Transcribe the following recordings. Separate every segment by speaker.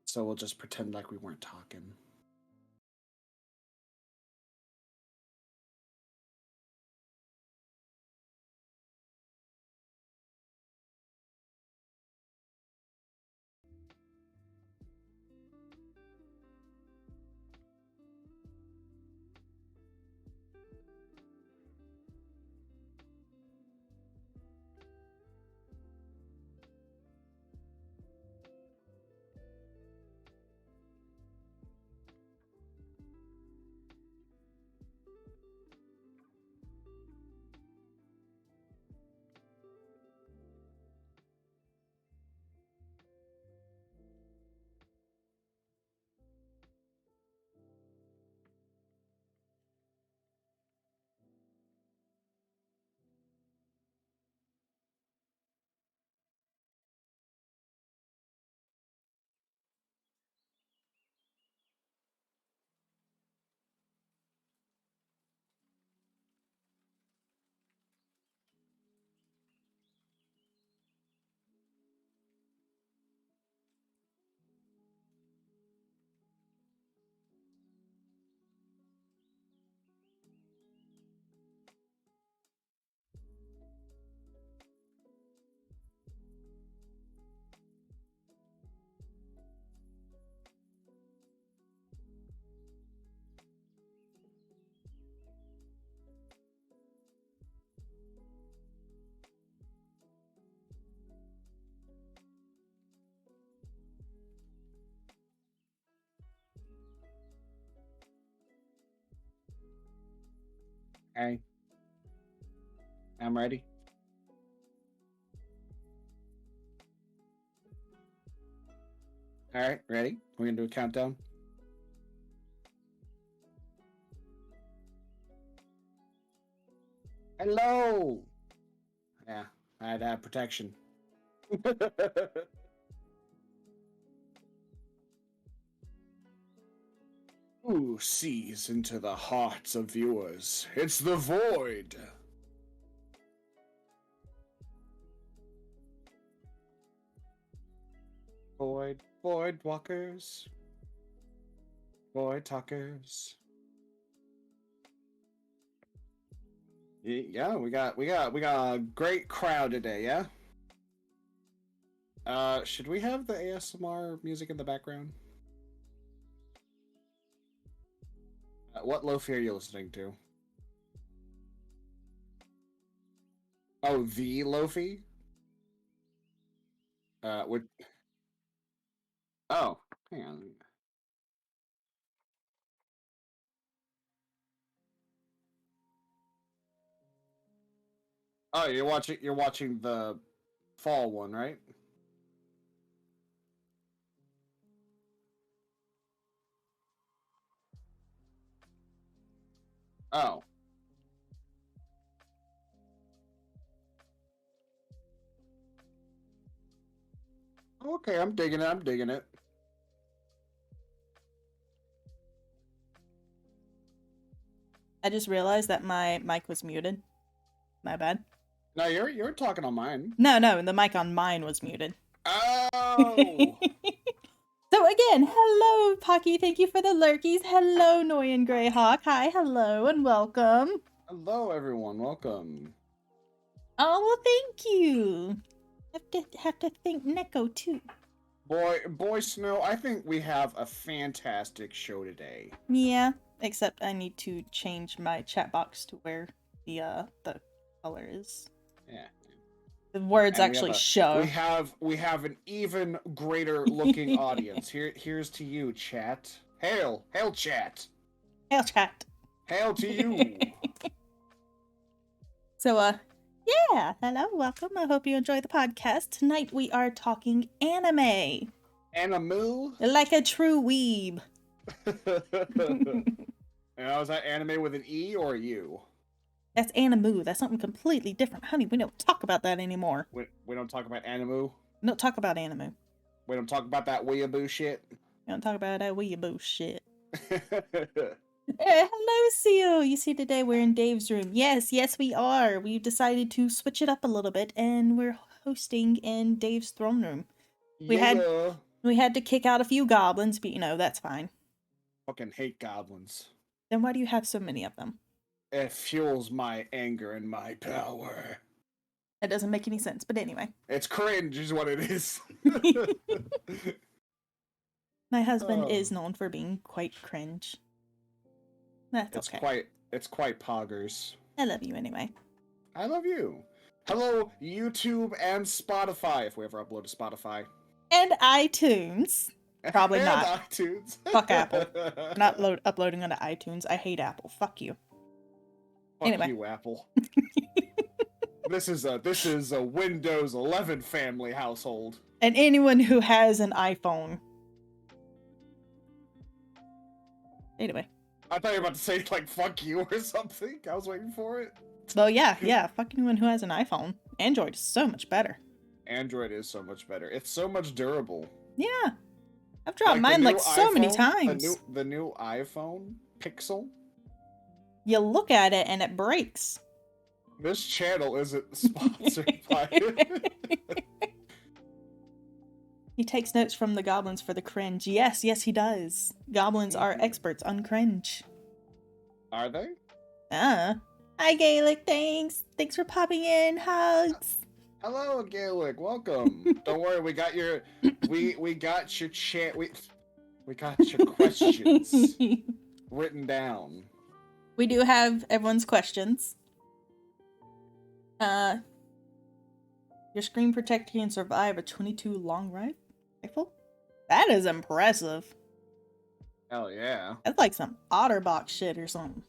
Speaker 1: So we'll just pretend like we weren't talking. Hey, I'm ready. All right, ready? We're gonna do a countdown. Hello. Yeah, I had to have protection. Who sees into the hearts of viewers? It's the Void. Voidwalkers. Voidtalkers. Yeah, we got a great crowd today, yeah? Should we have the ASMR music in the background? What lofi are you listening to? Oh, the lofi? Would Oh, hang on. Oh, you're watching the fall one, right? Oh. Okay, I'm digging it. I'm digging it.
Speaker 2: I just realized that my mic was muted. My bad.
Speaker 1: No, you're talking on mine.
Speaker 2: No, the mic on mine was muted.
Speaker 1: Oh.
Speaker 2: So again, hello, Pocky. Thank you for the lurkies. Hello, Noyan Greyhawk. Hi, hello, and welcome.
Speaker 1: Hello, everyone. Welcome.
Speaker 2: Oh, well, thank you. Have to thank Neko too.
Speaker 1: Boy Snow, I think we have a fantastic show today.
Speaker 2: Yeah, except I need to change my chat box to where the color is.
Speaker 1: Yeah.
Speaker 2: The words
Speaker 1: And
Speaker 2: actually show.
Speaker 1: We have an even greater looking audience. Here's to you, chat. Hail chat.
Speaker 2: Hail chat.
Speaker 1: Hail to you.
Speaker 2: So yeah, hello, welcome. I hope you enjoy the podcast. Tonight we are talking anime.
Speaker 1: Animu?
Speaker 2: Like a true weeb.
Speaker 1: Now, is that anime with an E or a U?
Speaker 2: That's animu. That's something completely different. Honey, we don't talk about that anymore.
Speaker 1: We don't talk about animu?
Speaker 2: We don't talk about animu.
Speaker 1: We don't talk about that weeaboo shit?
Speaker 2: We don't talk about that weeaboo shit. Hello, Seal. You see, today we're in Dave's room. Yes, we are. We've decided to switch it up a little bit, and we're hosting in Dave's throne room. We had We had to kick out a few goblins, but that's fine.
Speaker 1: Fucking hate goblins.
Speaker 2: Then why do you have so many of them?
Speaker 1: It fuels my anger and my power.
Speaker 2: That doesn't make any sense, but anyway.
Speaker 1: It's cringe is what it is.
Speaker 2: My husband is known for being quite cringe. That's okay.
Speaker 1: It's quite poggers.
Speaker 2: I love you anyway.
Speaker 1: I love you. Hello, YouTube and Spotify, if we ever upload to Spotify.
Speaker 2: And iTunes. Probably
Speaker 1: and
Speaker 2: not.
Speaker 1: iTunes.
Speaker 2: Fuck Apple. Not uploading onto iTunes. I hate Apple. Fuck you.
Speaker 1: Fuck
Speaker 2: Anyway.
Speaker 1: you, Apple. This is a Windows 11 family household.
Speaker 2: And anyone who has an iPhone. Anyway.
Speaker 1: I thought you were about to say, like, fuck you or something. I was waiting for it.
Speaker 2: Well, yeah. Fuck anyone who has an iPhone. Android is so much better.
Speaker 1: Android is so much better. It's so much durable.
Speaker 2: Yeah. I've dropped mine like so many times.
Speaker 1: The new iPhone Pixel.
Speaker 2: You look at it and it breaks.
Speaker 1: This channel isn't sponsored by it.
Speaker 2: He takes notes from the goblins for the cringe. Yes, he does. Goblins are experts on cringe.
Speaker 1: Are they?
Speaker 2: Hi, Gaelic. Thanks for popping in. Hugs.
Speaker 1: Hello, Gaelic. Welcome. Don't worry, we got your we got your chat. We got your questions written down.
Speaker 2: We do have everyone's questions. Your screen protector can survive a 22 long rifle? That is impressive.
Speaker 1: Hell yeah.
Speaker 2: That's like some Otterbox shit or something.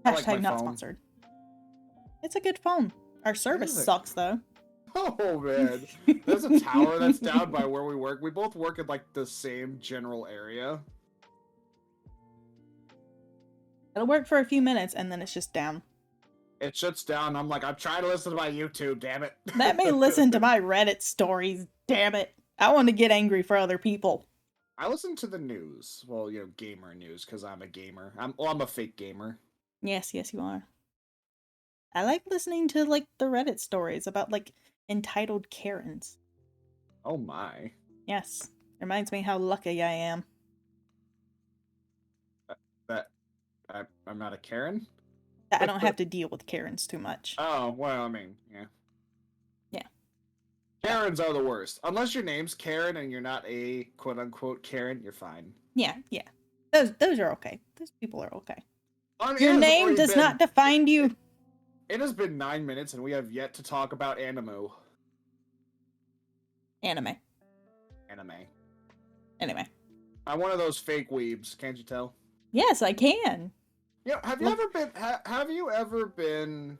Speaker 1: Like
Speaker 2: Hashtag not
Speaker 1: phone.
Speaker 2: sponsored. It's a good phone. Our service sucks though.
Speaker 1: Oh man. There's a tower that's down by where we work. We both work in like the same general area.
Speaker 2: It'll work for a few minutes and then it's just down.
Speaker 1: It shuts down. I'm like, I'm trying to listen to my YouTube, damn it.
Speaker 2: Let me listen to my Reddit stories, damn it. I want to get angry for other people.
Speaker 1: I listen to the news. Well, gamer news, because I'm a gamer. I'm a fake gamer.
Speaker 2: Yes, you are. I like listening to, like, the Reddit stories about, like, entitled Karens.
Speaker 1: Oh my.
Speaker 2: Yes. Reminds me how lucky I am.
Speaker 1: I'm not a Karen?
Speaker 2: I don't have to deal with Karens too much.
Speaker 1: Oh, well, I mean, yeah.
Speaker 2: Yeah.
Speaker 1: Karens are the worst. Unless your name's Karen and you're not a quote-unquote Karen, you're fine.
Speaker 2: Yeah. Those are okay. Those people are okay.
Speaker 1: Your
Speaker 2: name does not define you.
Speaker 1: It has been 9 minutes and we have yet to talk about anime.
Speaker 2: Anime. Anyway.
Speaker 1: I'm one of those fake weebs, can't you tell?
Speaker 2: Yes, I can.
Speaker 1: Yeah, have you ever been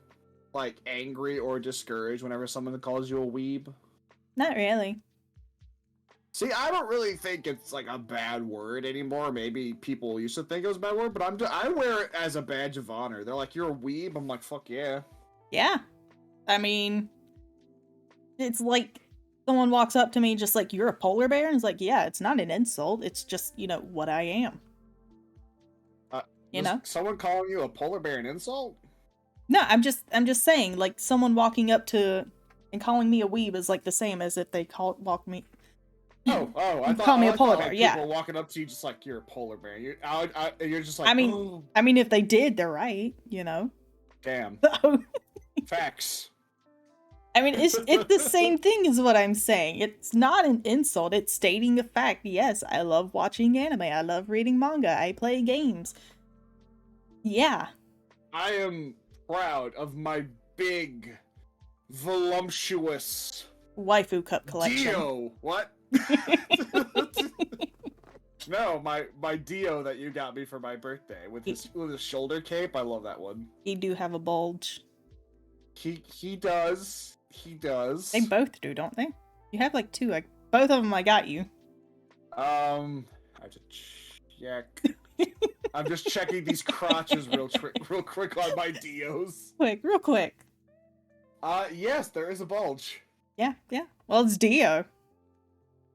Speaker 1: like angry or discouraged whenever someone calls you a weeb?
Speaker 2: Not really.
Speaker 1: See, I don't really think it's like a bad word anymore. Maybe people used to think it was a bad word, but I wear it as a badge of honor. They're like, "You're a weeb." I'm like, "Fuck yeah."
Speaker 2: Yeah. I mean, it's like someone walks up to me just like, "You're a polar bear?" And it's like, yeah, it's not an insult. It's just, what I am.
Speaker 1: Someone calling you a polar bear an insult?
Speaker 2: No, I'm just saying, like, someone walking up to and calling me a weeb is like the same as if they walk me.
Speaker 1: Oh! I thought
Speaker 2: call me a polar
Speaker 1: like,
Speaker 2: bear. Yeah,
Speaker 1: people walking up to you just like, "You're a polar bear." You're just like,
Speaker 2: I mean,
Speaker 1: oh.
Speaker 2: if they did, they're right.
Speaker 1: Damn.
Speaker 2: So,
Speaker 1: Facts.
Speaker 2: I mean, it's the same thing as what I'm saying. It's not an insult. It's stating a fact. Yes, I love watching anime. I love reading manga. I play games. Yeah.
Speaker 1: I am proud of my big, voluptuous
Speaker 2: waifu cup collection.
Speaker 1: Dio. What? No, my Dio that you got me for my birthday with his shoulder cape. I love that one.
Speaker 2: He do have a bulge.
Speaker 1: He does. He does.
Speaker 2: They both do, don't they? You have like two. Both of them I got you.
Speaker 1: I have to check. I'm just checking these crotches real quick on my Dios.
Speaker 2: Real quick.
Speaker 1: Yes, there is a bulge.
Speaker 2: Yeah. Well, it's Dio.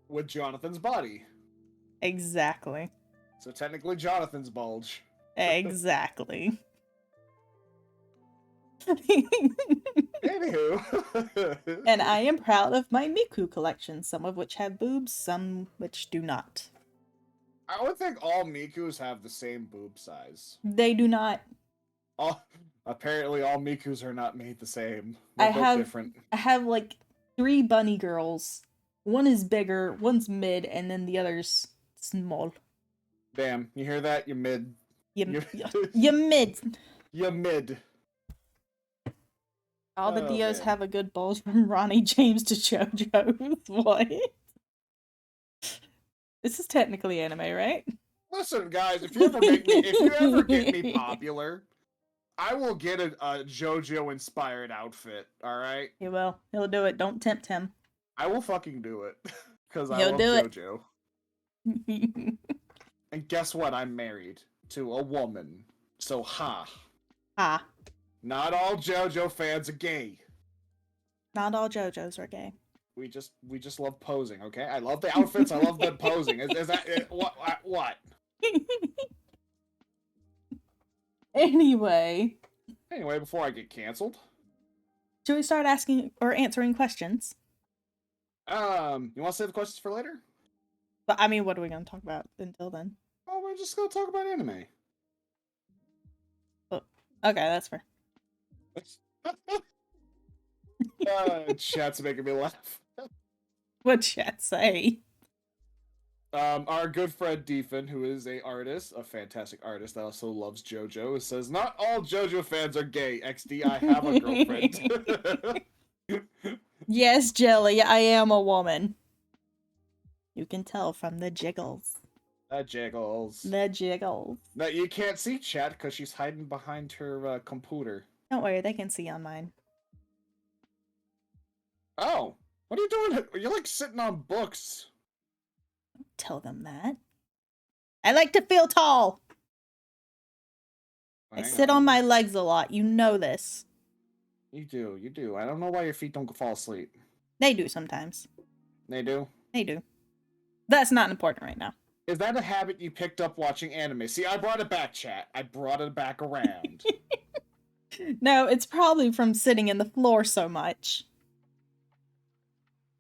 Speaker 1: With Jonathan's body.
Speaker 2: Exactly.
Speaker 1: So technically Jonathan's bulge.
Speaker 2: Exactly.
Speaker 1: Anywho.
Speaker 2: And I am proud of my Miku collection, some of which have boobs, some which do not.
Speaker 1: I would think all Mikus have the same boob size.
Speaker 2: They do not.
Speaker 1: Apparently all Mikus are not made the same.
Speaker 2: I
Speaker 1: They're built
Speaker 2: have
Speaker 1: different.
Speaker 2: I have like 3 bunny girls. One is bigger, one's mid, and then the other's small.
Speaker 1: Damn, you hear that? You're mid.
Speaker 2: You mid.
Speaker 1: You're mid.
Speaker 2: All the
Speaker 1: Oh,
Speaker 2: Dios
Speaker 1: man.
Speaker 2: have a good bulge from Ronnie James to JoJo's. What? This is technically anime, right?
Speaker 1: Listen, guys, if you ever get me popular, I will get a JoJo inspired outfit. All right,
Speaker 2: He will. He'll do it. Don't tempt him.
Speaker 1: I will fucking do it because I
Speaker 2: He'll
Speaker 1: love
Speaker 2: do it.
Speaker 1: JoJo. And guess what? I'm married to a woman, so ha.
Speaker 2: Ah.
Speaker 1: Not all JoJo fans are gay.
Speaker 2: Not all JoJos are gay.
Speaker 1: We just love posing, okay? I love the outfits. I love them posing. Is that what?
Speaker 2: Anyway.
Speaker 1: Anyway, before I get canceled,
Speaker 2: Should we start asking or answering questions?
Speaker 1: you want to save the questions for later?
Speaker 2: But I mean, what are we going to talk about until then?
Speaker 1: Oh, we're just gonna talk about anime.
Speaker 2: Oh, okay, that's fair.
Speaker 1: Chat's making me laugh.
Speaker 2: What'd chat say?
Speaker 1: Our good friend Deefin, who is a fantastic artist that also loves JoJo, says, "Not all JoJo fans are gay. XD, I have a girlfriend."
Speaker 2: Yes, Jelly, I am a woman. You can tell from the jiggles.
Speaker 1: The jiggles.
Speaker 2: The jiggles.
Speaker 1: No, you can't see chat because she's hiding behind her computer.
Speaker 2: Don't worry, they can see on mine.
Speaker 1: Oh, what are you doing? You're like sitting on books.
Speaker 2: Don't tell them that. I like to feel tall. I sit on my legs a lot. You know this.
Speaker 1: You do. I don't know why your feet don't fall asleep.
Speaker 2: They do sometimes.
Speaker 1: They do?
Speaker 2: They do. That's not important right now.
Speaker 1: Is that a habit you picked up watching anime? See, I brought it back, chat. I brought it back around.
Speaker 2: No, it's probably from sitting in the floor so much.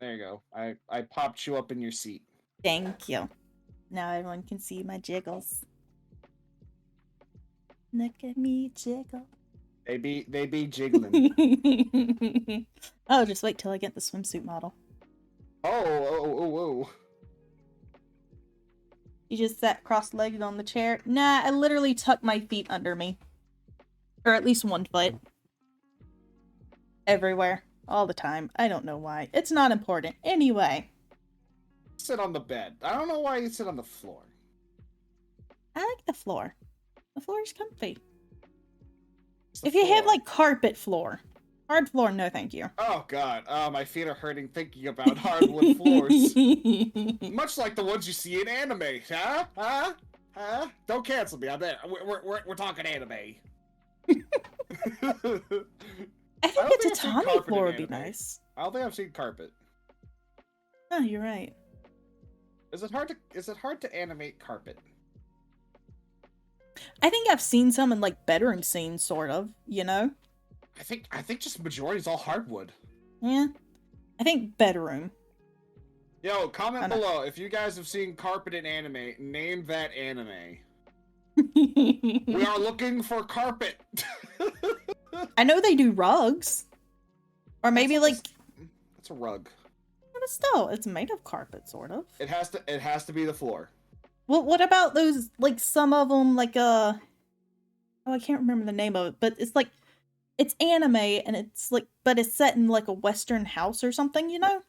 Speaker 1: There you go. I popped you up in your seat.
Speaker 2: Thank you. Now everyone can see my jiggles. Look at me jiggle.
Speaker 1: They be jiggling.
Speaker 2: Oh, just wait till I get the swimsuit model.
Speaker 1: Oh.
Speaker 2: You just sat cross-legged on the chair? Nah, I literally tucked my feet under me. Or at least one foot. Everywhere. All the time. I don't know why. It's not important. Anyway.
Speaker 1: Sit on the bed. I don't know why you sit on the floor.
Speaker 2: I like the floor. The floor is comfy.
Speaker 1: The
Speaker 2: If you have,
Speaker 1: floor.
Speaker 2: like, carpet floor. Hard floor, no thank you.
Speaker 1: Oh god, my feet are hurting thinking about hardwood floors. Much like the ones you see in anime, huh? Huh? Don't cancel me. I'm there. We're talking anime.
Speaker 2: I think a tatami floor would be nice.
Speaker 1: I don't think I've seen carpet.
Speaker 2: Oh, you're right.
Speaker 1: Is it hard to animate carpet?
Speaker 2: I think I've seen some in, like, bedroom scenes, sort of, you know?
Speaker 1: I think just majority is all hardwood.
Speaker 2: Yeah. I think bedroom.
Speaker 1: Yo, comment below if you guys have seen carpet in anime. Name that anime. We are looking for carpet.
Speaker 2: I know they do rugs. Or maybe
Speaker 1: That's a rug.
Speaker 2: But still, it's made of carpet, sort of.
Speaker 1: It has to be the floor.
Speaker 2: Well, what about those, like, some of them, like, oh, I can't remember the name of it, but it's, like, it's anime, and it's, like, but it's set in, like, a Western house or something, you know?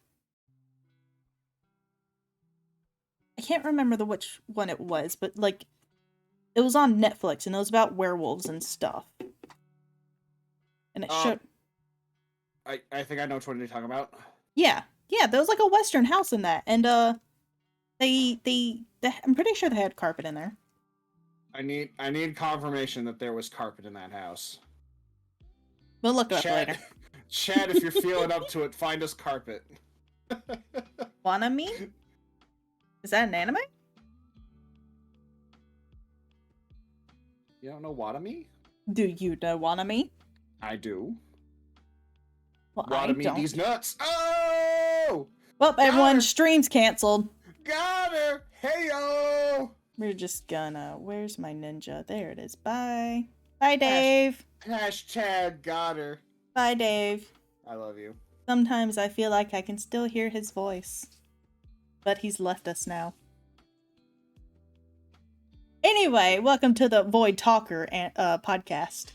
Speaker 2: I can't remember which one it was, but, like, it was on Netflix, and it was about werewolves and stuff. And it showed...
Speaker 1: I think I know which one you're talking about.
Speaker 2: Yeah, there was, like, a Western house in that, and, I'm pretty sure they had carpet in there.
Speaker 1: I need confirmation that there was carpet in that house.
Speaker 2: We'll look it up later.
Speaker 1: Chad, if you're feeling up to it, find us carpet.
Speaker 2: Wanami? Is that an anime?
Speaker 1: You don't know Watami?
Speaker 2: Do you know Wanami?
Speaker 1: I do.
Speaker 2: Well, I
Speaker 1: Water me
Speaker 2: don't.
Speaker 1: these nuts. Oh!
Speaker 2: Well,
Speaker 1: Got her!
Speaker 2: everyone's stream's canceled.
Speaker 1: Got her! Hey-o!
Speaker 2: We're just gonna... Where's my ninja? There it is. Bye. Bye, Dave.
Speaker 1: Hashtag got her.
Speaker 2: Bye, Dave.
Speaker 1: I love you.
Speaker 2: Sometimes I feel like I can still hear his voice. But he's left us now. Anyway, welcome to the Void Talker podcast.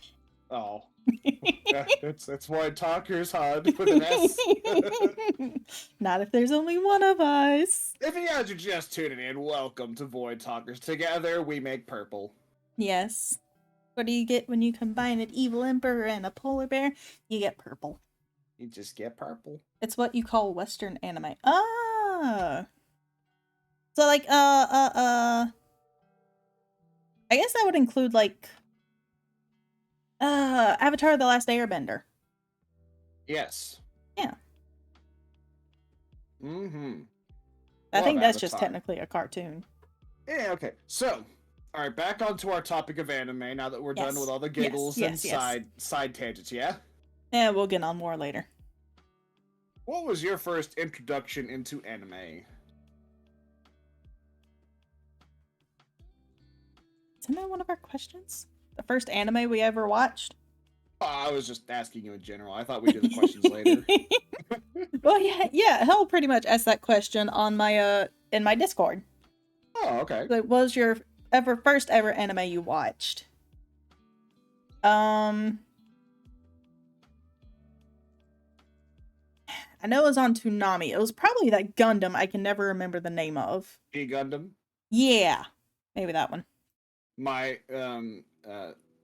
Speaker 1: Oh. it's Voidtalkers, HUD, with an S.
Speaker 2: Not if there's only one of us.
Speaker 1: If you guys are just tuning in, welcome to Voidtalkers. Together, we make purple.
Speaker 2: Yes. What do you get when you combine an evil emperor and a polar bear? You get purple.
Speaker 1: You just get purple.
Speaker 2: It's what you call Western anime. Ah. So like, I guess that would include like, Avatar: The Last Airbender.
Speaker 1: Yes.
Speaker 2: Yeah.
Speaker 1: Mm-hmm.
Speaker 2: I think that's
Speaker 1: Avatar.
Speaker 2: just technically a cartoon.
Speaker 1: Yeah, okay. So, alright, back onto our topic of anime now that we're done with all the giggles and side tangents, yeah?
Speaker 2: Yeah, we'll get on more later.
Speaker 1: What was your first introduction into anime?
Speaker 2: Isn't that one of our questions? The first anime we ever watched?
Speaker 1: Oh, I was just asking you in general. I thought we'd do the questions later.
Speaker 2: Well, yeah. Hell pretty much asked that question on my in my Discord.
Speaker 1: Oh, okay.
Speaker 2: Like, what was your first ever anime you watched? I know it was on Toonami. It was probably that Gundam I can never remember the name of.
Speaker 1: Gundam?
Speaker 2: Yeah. Maybe that one.
Speaker 1: My,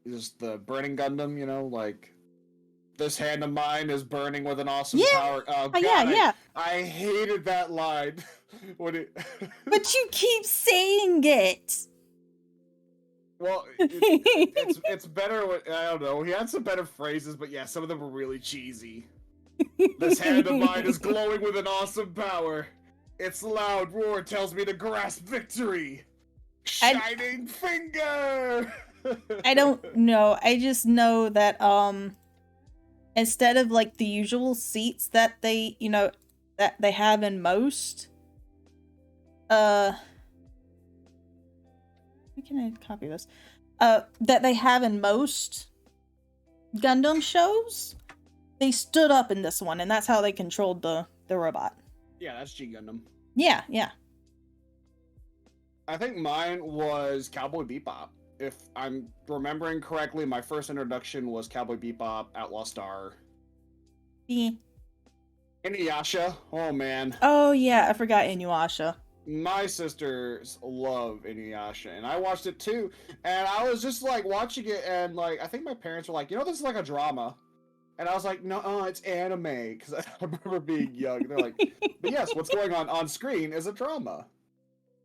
Speaker 1: is the burning Gundam, you know, like, this hand of mine is burning with an awesome power. Oh, God,
Speaker 2: yeah.
Speaker 1: I hated that line.
Speaker 2: But you keep saying it!
Speaker 1: Well, it's better with, I don't know, he had some better phrases, but yeah, some of them were really cheesy. This hand of mine is glowing with an awesome power. Its loud roar tells me to grasp victory. Shining finger!
Speaker 2: I don't know. I just know that, instead of, like, the usual seats that they, you know, that they have in most, how can I copy this? That they have in most Gundam shows, they stood up in this one, and that's how they controlled the robot.
Speaker 1: Yeah, that's G Gundam.
Speaker 2: Yeah.
Speaker 1: I think mine was Cowboy Bebop. If I'm remembering correctly, my first introduction was Cowboy Bebop, Outlaw Star.
Speaker 2: Yeah.
Speaker 1: Inuyasha, oh man.
Speaker 2: Oh yeah, I forgot Inuyasha.
Speaker 1: My sisters love Inuyasha, and I watched it too. And I was just like watching it, and like I think my parents were like, you know, this is like a drama. And I was like, no, it's anime, because I remember being young. They're like, but yes, what's going on screen is a drama.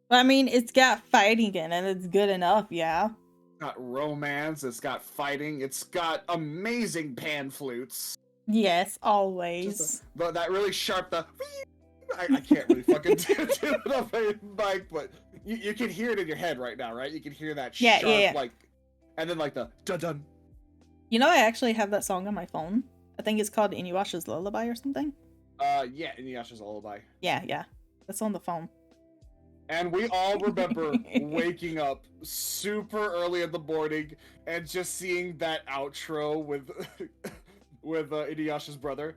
Speaker 2: I mean, it's got fighting in it. It's good enough, yeah.
Speaker 1: It's got romance. It's got fighting. It's got amazing pan flutes.
Speaker 2: Yes, always.
Speaker 1: But that really sharp, I can't really fucking do it on my mic, but you can hear it in your head right now, right? You can hear that sharp, like, and then like the dun-dun.
Speaker 2: You know, I actually have that song on my phone. I think it's called Inuyasha's Lullaby or something.
Speaker 1: Yeah, Inuyasha's Lullaby.
Speaker 2: Yeah. That's on the phone.
Speaker 1: And we all remember waking up super early in the morning and just seeing that outro with Inuyasha's brother.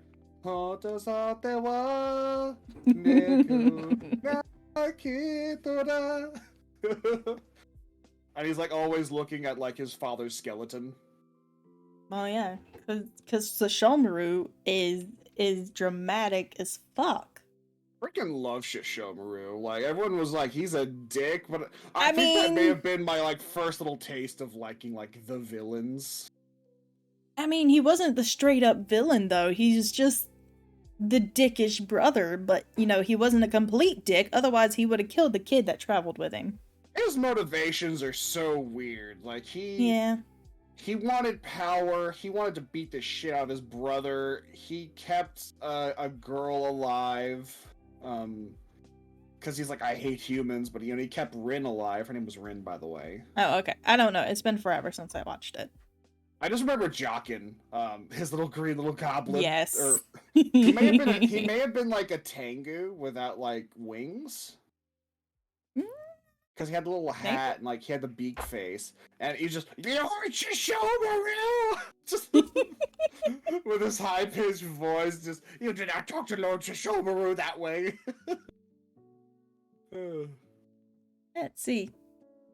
Speaker 1: And he's like always looking at like his father's skeleton.
Speaker 2: Oh yeah, because Sesshomaru is dramatic as fuck.
Speaker 1: Freaking love Sesshomaru. Like everyone was like, he's a dick, but I think that may have been my like first little taste of liking like the villains.
Speaker 2: I mean, he wasn't the straight up villain though. He's just the dickish brother, but you know, he wasn't a complete dick. Otherwise, he would have killed the kid that traveled with him.
Speaker 1: His motivations are so weird. Like he wanted power. He wanted to beat the shit out of his brother. He kept a girl alive. Because he's like, I hate humans, but he kept Rin alive. Her name was Rin, by the way.
Speaker 2: Oh, okay. I don't know. It's been forever since I watched it.
Speaker 1: I just remember Jockin, his little green little goblin.
Speaker 2: Yes.
Speaker 1: Or he may have been like a Tengu without like wings. Because he had the little hat and like he had the beak face, and he just Lord Shishomaru, just with his high pitched voice, just you did not talk to Lord Shishomaru that way.
Speaker 2: Let's see.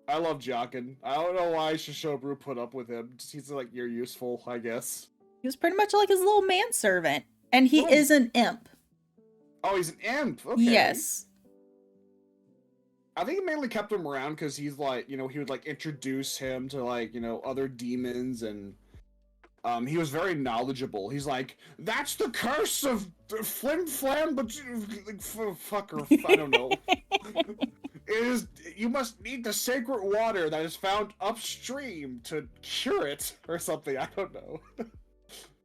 Speaker 1: I love Jockin. I don't know why Shishomaru put up with him. Just, he's like, you're useful, I guess.
Speaker 2: He was pretty much like his little manservant, and he is an imp.
Speaker 1: Oh, he's an imp. Okay.
Speaker 2: Yes.
Speaker 1: I think he mainly kept him around because he's like, he would like introduce him to like, other demons, and he was very knowledgeable. He's like, that's the curse of Flim Flam, but fucker, I don't know. You must need the sacred water that is found upstream to cure it, or something. I don't know.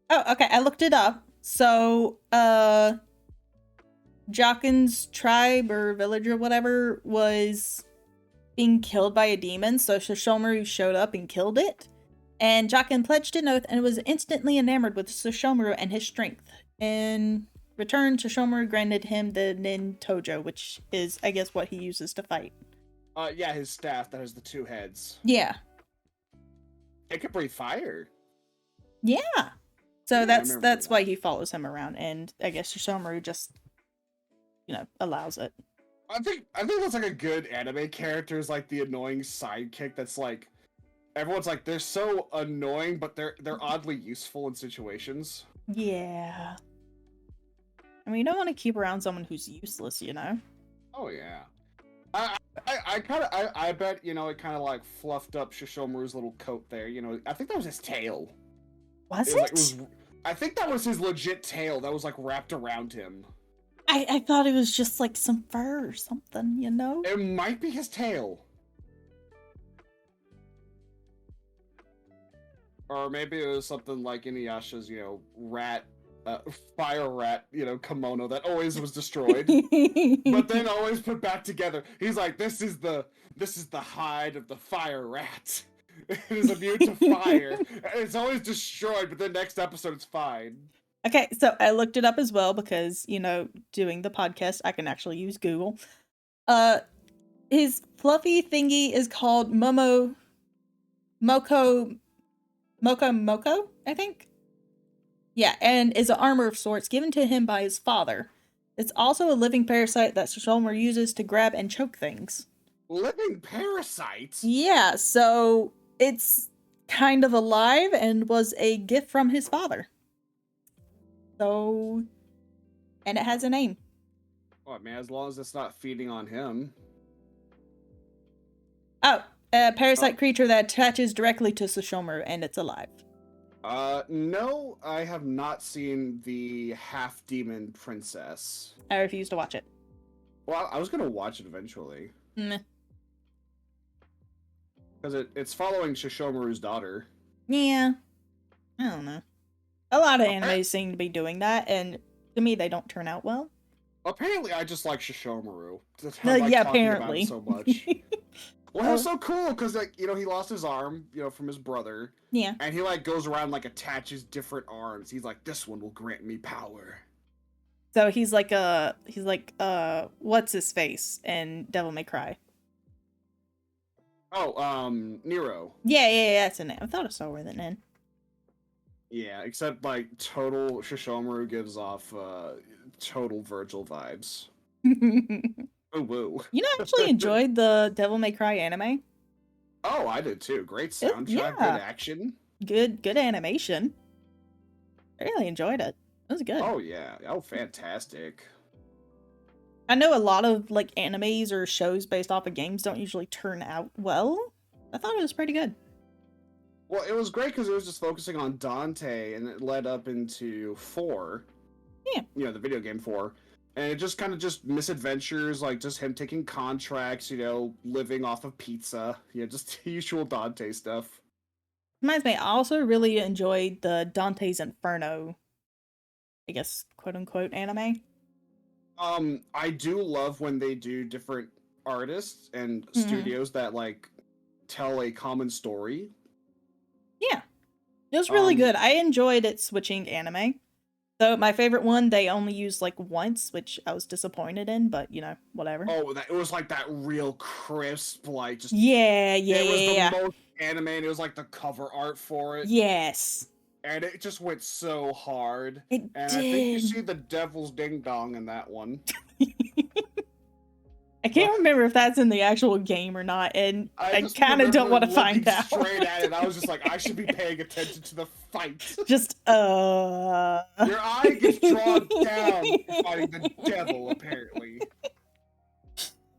Speaker 2: Oh, okay. I looked it up. So, Jockin's tribe or village or whatever was being killed by a demon, so Shishomaru showed up and killed it. And Jockin pledged an oath and was instantly enamored with Shishomaru and his strength. In return, Shishomaru granted him the Nin Tojo, which is, I guess, what he uses to fight.
Speaker 1: Yeah, his staff that has the two heads.
Speaker 2: Yeah.
Speaker 1: It can breathe fire.
Speaker 2: Yeah. So
Speaker 1: Yeah,
Speaker 2: that's why he follows him around, and I guess Shishomaru just, allows it.
Speaker 1: I think that's like a good anime character, is like the annoying sidekick that's like, everyone's like, they're so annoying, but they're oddly useful in situations.
Speaker 2: Yeah. I mean, you don't want to keep around someone who's useless,
Speaker 1: Oh yeah. I bet, it kind of like fluffed up Shishomaru's little coat there. I think that was his tail.
Speaker 2: Was it?
Speaker 1: I think that was his legit tail that was like wrapped around him.
Speaker 2: I thought it was just like some fur or something,
Speaker 1: It might be his tail. Or maybe it was something like Inuyasha's, rat, fire rat, kimono that always was destroyed, but then always put back together. He's like, this is the hide of the fire rat. It is immune to fire. And it's always destroyed, but the next episode it's fine.
Speaker 2: Okay, so I looked it up as well because, doing the podcast, I can actually use Google. His fluffy thingy is called Moko, I think? Yeah, and is an armor of sorts given to him by his father. It's also a living parasite that Shishomaru uses to grab and choke things.
Speaker 1: Living parasite?
Speaker 2: Yeah, so it's kind of alive and was a gift from his father. So, and it has a name.
Speaker 1: Oh man, as long as it's not feeding on him.
Speaker 2: Oh, a parasite creature that attaches directly to Shishomaru and it's alive.
Speaker 1: No, I have not seen the half-demon princess.
Speaker 2: I refuse to watch it.
Speaker 1: Well, I was gonna watch it eventually.
Speaker 2: Meh.
Speaker 1: Because it's following Shishomaru's daughter.
Speaker 2: Yeah. I don't know. A lot of animes seem to be doing that, and to me, they don't turn out well.
Speaker 1: Apparently, I just like Shishomaru.
Speaker 2: Yeah, apparently.
Speaker 1: So much. Well, it was so cool because, like, he lost his arm, from his brother.
Speaker 2: Yeah.
Speaker 1: And he, like, goes around, like, attaches different arms. He's like, this one will grant me power.
Speaker 2: So he's like, what's his face in Devil May Cry?
Speaker 1: Oh, Nero.
Speaker 2: Yeah, that's a name. I thought I saw where that in.
Speaker 1: Yeah, except, like, total Shishomaru gives off, total Virgil vibes. Oh, whoa.
Speaker 2: I actually enjoyed the Devil May Cry anime.
Speaker 1: Oh, I did too. Great soundtrack, good action.
Speaker 2: Good animation. I really enjoyed it. It was good.
Speaker 1: Oh, yeah. Oh, fantastic.
Speaker 2: I know a lot of, like, animes or shows based off of games don't usually turn out well. I thought it was pretty good.
Speaker 1: Well, it was great because it was just focusing on Dante, and it led up into 4.
Speaker 2: Yeah.
Speaker 1: The video game 4. And it just kind of just misadventures, like just him taking contracts, living off of pizza. Just the usual Dante stuff.
Speaker 2: Reminds me, I also really enjoyed the Dante's Inferno, I guess, quote-unquote anime.
Speaker 1: I do love when they do different artists and studios that, like, tell a common story.
Speaker 2: Yeah. It was really good. I enjoyed it switching anime. So my favorite one, they only used like once, which I was disappointed in, but you know, whatever.
Speaker 1: Oh, it was like that real crisp, like just
Speaker 2: Yeah, yeah,
Speaker 1: it was the
Speaker 2: yeah.
Speaker 1: most anime, and it was like the cover art for it,
Speaker 2: Yes.
Speaker 1: and it just went so hard.
Speaker 2: It
Speaker 1: And I think you
Speaker 2: did.
Speaker 1: see the Devil's Ding Dong in that one.
Speaker 2: I can't remember if that's in the actual game or not, and
Speaker 1: I
Speaker 2: I
Speaker 1: just
Speaker 2: kind of don't
Speaker 1: remember
Speaker 2: want to
Speaker 1: looking
Speaker 2: find out.
Speaker 1: straight at it. I was just like, I should be paying attention to the fight.
Speaker 2: Just
Speaker 1: Your eye gets drawn down fighting the devil, apparently.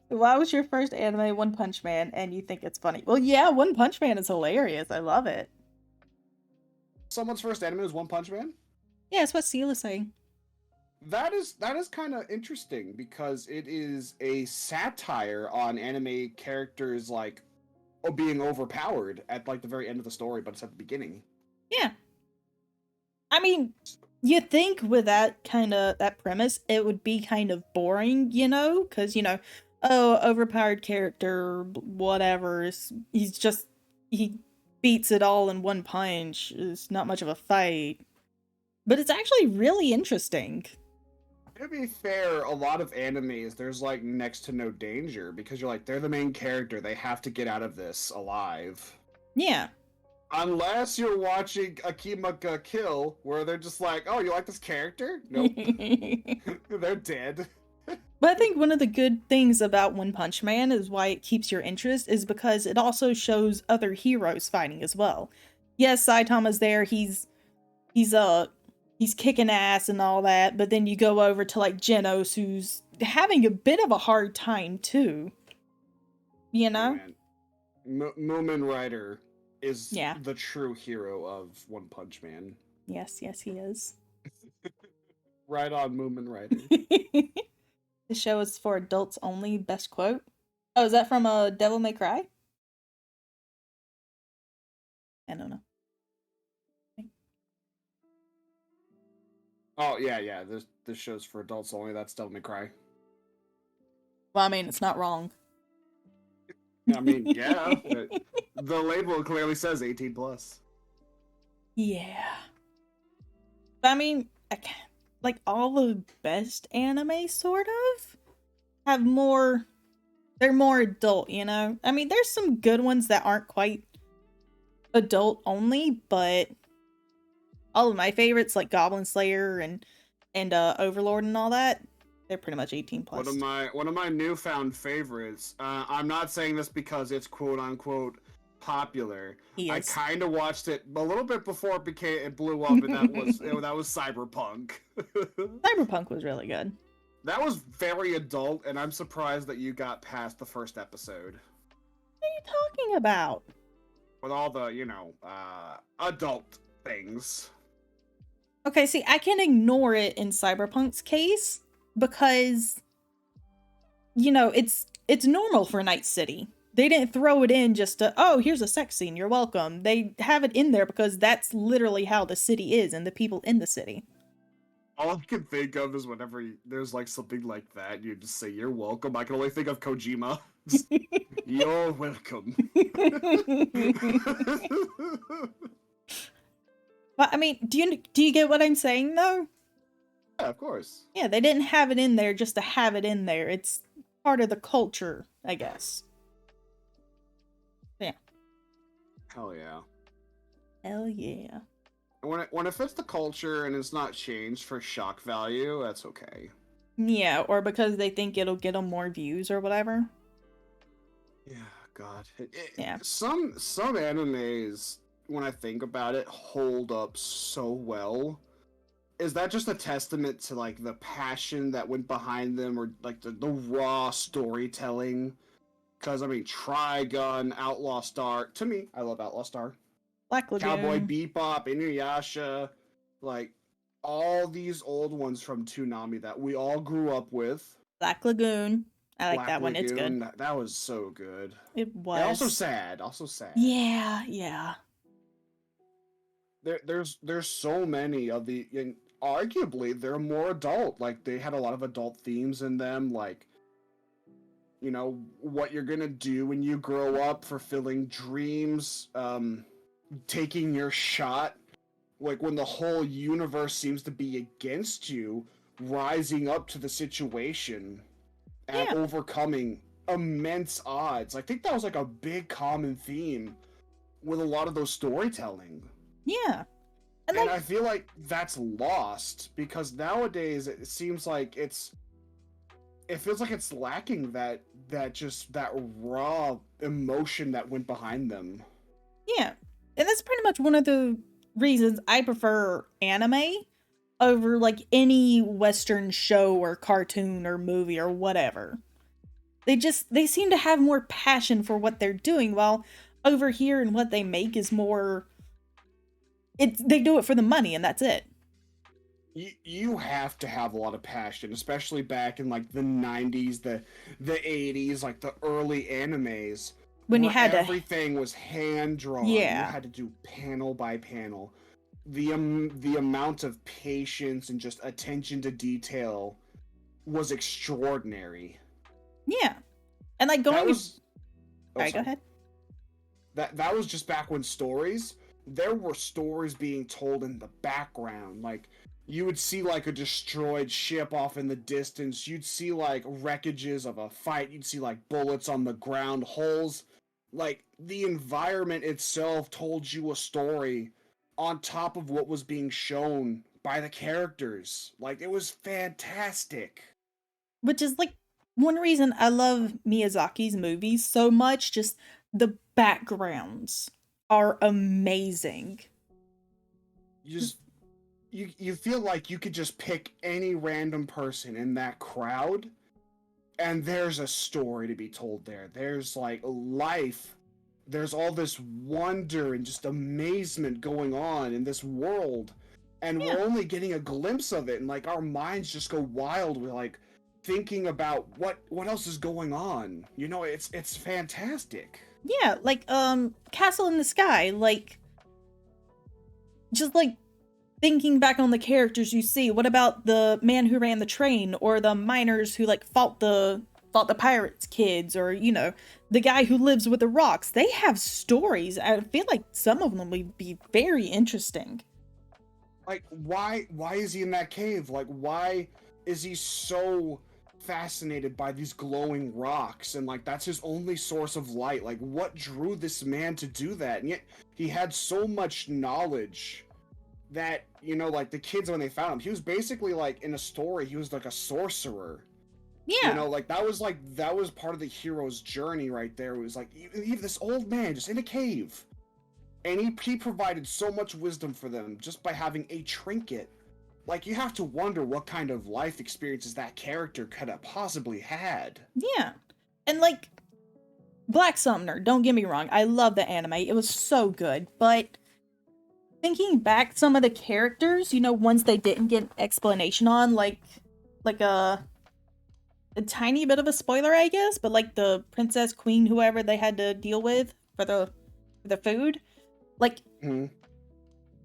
Speaker 2: Why was your first anime One Punch Man and you think it's funny? Well, yeah, One Punch Man is hilarious. I love it.
Speaker 1: Someone's first anime was One Punch Man?
Speaker 2: Yeah, that's what Seal is saying.
Speaker 1: That is kind of interesting because it is a satire on anime characters like being overpowered at like the very end of the story, but it's at the beginning.
Speaker 2: Yeah. I mean, you think with that premise, it would be kind of boring, you know? Because, you know, oh, overpowered character, whatever. He beats it all in one punch. It's not much of a fight. But it's actually really interesting.
Speaker 1: To be fair, a lot of animes, there's like next to no danger because you're like, they're the main character. They have to get out of this alive.
Speaker 2: Yeah.
Speaker 1: Unless you're watching Akima ga Kill, where they're just like, oh, you like this character? Nope. They're dead.
Speaker 2: But I think one of the good things about One Punch Man is why it keeps your interest is because it also shows other heroes fighting as well. Yes, Saitama's there, he's kicking ass and all that, but then you go over to like Genos, who's having a bit of a hard time too. You know?
Speaker 1: Moomin Rider is
Speaker 2: Yeah.
Speaker 1: the true hero of One Punch Man.
Speaker 2: Yes, he is.
Speaker 1: Right on, Moomin Rider.
Speaker 2: The show is for adults only. Best quote. Oh, is that from Devil May Cry? I don't know.
Speaker 1: Oh yeah. This show's for adults only. That's Devil May Cry.
Speaker 2: Well, I mean, it's not wrong.
Speaker 1: I mean, yeah. The label clearly says 18 plus.
Speaker 2: Yeah. But I mean, like all the best anime sort of have more. They're more adult, you know? I mean, there's some good ones that aren't quite adult only, but all of my favorites, like Goblin Slayer and Overlord and all that, they're pretty much 18 plus.
Speaker 1: One of my newfound favorites. I'm not saying this because it's quote unquote popular. I kind of watched it a little bit before it blew up, and that was Cyberpunk.
Speaker 2: Cyberpunk was really good.
Speaker 1: That was very adult, and I'm surprised that you got past the first episode.
Speaker 2: What are you talking about?
Speaker 1: With all the, adult things.
Speaker 2: Okay, see, I can ignore it in Cyberpunk's case because, it's normal for Night City. They didn't throw it in just to, oh, here's a sex scene, you're welcome. They have it in there because that's literally how the city is and the people in the city.
Speaker 1: All I can think of is whenever there's like something like that, you just say, you're welcome. I can only think of Kojima. You're welcome.
Speaker 2: But I mean, do you get what I'm saying though?
Speaker 1: Yeah, of course.
Speaker 2: Yeah, they didn't have it in there just to have it in there. It's part of the culture, I guess. Yeah.
Speaker 1: Hell yeah.
Speaker 2: Hell yeah.
Speaker 1: When it fits the culture and it's not changed for shock value, that's okay.
Speaker 2: Yeah, or because they think it'll get them more views or whatever.
Speaker 1: Yeah, God.
Speaker 2: Yeah.
Speaker 1: Some animes, when I think about it, hold up so well. Is that just a testament to like the passion that went behind them, or like the raw storytelling? Because I mean, Trigun, Outlaw Star. To me, I love Outlaw Star.
Speaker 2: Black Lagoon.
Speaker 1: Cowboy Bebop, Inuyasha, like all these old ones from Toonami that we all grew up with.
Speaker 2: Black Lagoon. I like
Speaker 1: Black
Speaker 2: that one.
Speaker 1: Lagoon,
Speaker 2: It's good.
Speaker 1: That was so good.
Speaker 2: It was.
Speaker 1: And also sad.
Speaker 2: Yeah.
Speaker 1: There's so many of the, and arguably they're more adult. Like they had a lot of adult themes in them, like what you're gonna do when you grow up, fulfilling dreams, taking your shot. like when the whole universe seems to be against you, rising up to the situation and
Speaker 2: Yeah,
Speaker 1: overcoming immense odds. I think that was like a big common theme with a lot of those storytelling.
Speaker 2: yeah. And
Speaker 1: And
Speaker 2: like,
Speaker 1: I feel like that's lost because nowadays it seems like it feels like it's lacking that raw emotion that went behind them.
Speaker 2: yeah. And that's pretty much one of the reasons I prefer anime over like any Western show or cartoon or movie or whatever. They seem to have more passion for what they're doing, while over here and what they make is more, they do it for the money and that's it.
Speaker 1: You have to have a lot of passion, especially back in like the 90s, the 80s, like the early animes
Speaker 2: When you
Speaker 1: where
Speaker 2: had to,
Speaker 1: everything was hand drawn. You
Speaker 2: yeah.
Speaker 1: had to do panel by panel. The amount of patience and just attention to detail was extraordinary.
Speaker 2: Yeah. And like
Speaker 1: That
Speaker 2: going,
Speaker 1: was oh
Speaker 2: alright, go
Speaker 1: sorry.
Speaker 2: ahead.
Speaker 1: That was just back when there were stories being told in the background. Like you would see like a destroyed ship off in the distance. You'd see like wreckages of a fight. You'd see like bullets on the ground, holes. Like the environment itself told you a story on top of what was being shown by the characters. Like it was fantastic.
Speaker 2: Which is like one reason I love Miyazaki's movies so much. Just the backgrounds are amazing.
Speaker 1: You just you feel like you could just pick any random person in that crowd and there's a story to be told there. There's like life. There's all this wonder and just amazement going on in this world. And
Speaker 2: Yeah,
Speaker 1: we're only getting a glimpse of it, and like our minds just go wild with like thinking about what else is going on. You know, it's fantastic.
Speaker 2: yeah, like Castle in the Sky, like just like thinking back on the characters you see. What about the man who ran the train, or the miners who like fought the pirates kids, or the guy who lives with the rocks? They have stories. I feel like some of them would be very interesting.
Speaker 1: Like why is he in that cave? Like why is he so fascinated by these glowing rocks and like that's his only source of light? Like what drew this man to do that? And yet he had so much knowledge that like the kids when they found him, he was basically like in a story, he was like a sorcerer.
Speaker 2: Yeah,
Speaker 1: Like that was part of the hero's journey right there. It was like even this old man just in a cave, and he provided so much wisdom for them just by having a trinket. Like you have to wonder what kind of life experiences that character could have possibly had.
Speaker 2: yeah, and like Black Summoner. Don't get me wrong, I love the anime. It was so good, but thinking back, some of the characters, ones they didn't get an explanation on, like a tiny bit of a spoiler, I guess, but like the princess, queen, whoever they had to deal with for the food, like
Speaker 1: Hmm.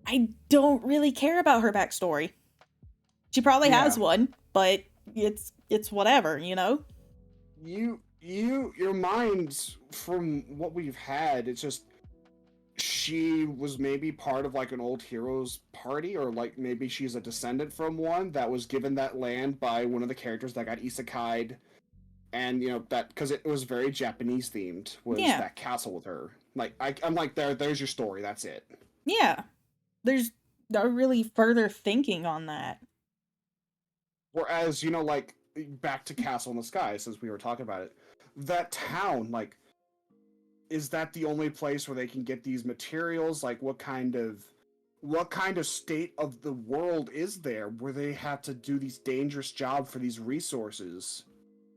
Speaker 2: I don't really care about her backstory. She probably has
Speaker 1: Yeah,
Speaker 2: one, but it's whatever.
Speaker 1: your minds from what we've had, it's just she was maybe part of like an old heroes party, or like maybe she's a descendant from one that was given that land by one of the characters that got isekai'd. And that because it was very Japanese themed, was
Speaker 2: Yeah,
Speaker 1: that castle with her. Like I'm like there's your story, that's it.
Speaker 2: yeah. There's no really further thinking on that.
Speaker 1: Whereas like back to Castle in the Sky, since we were talking about it, that town, like, is that the only place where they can get these materials? Like what kind of state of the world is there where they have to do these dangerous jobs for these resources?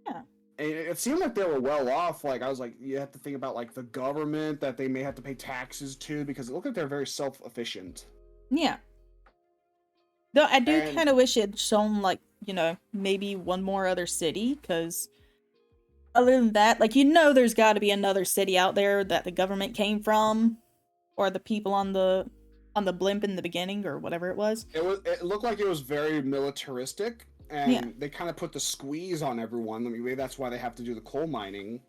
Speaker 2: Yeah,
Speaker 1: And it seemed like they were well off. Like I was like, you have to think about like the government that they may have to pay taxes to, because it looked like they're very self-efficient.
Speaker 2: yeah. Though I do
Speaker 1: And
Speaker 2: kind of wish it shown like maybe one more other city, because other than that, like there's got to be another city out there that the government came from, or the people on the blimp in the beginning, or whatever it was.
Speaker 1: it looked like it was very militaristic,
Speaker 2: Yeah,
Speaker 1: and they kind of put the squeeze on everyone. I mean, maybe that's why they have to do the coal mining,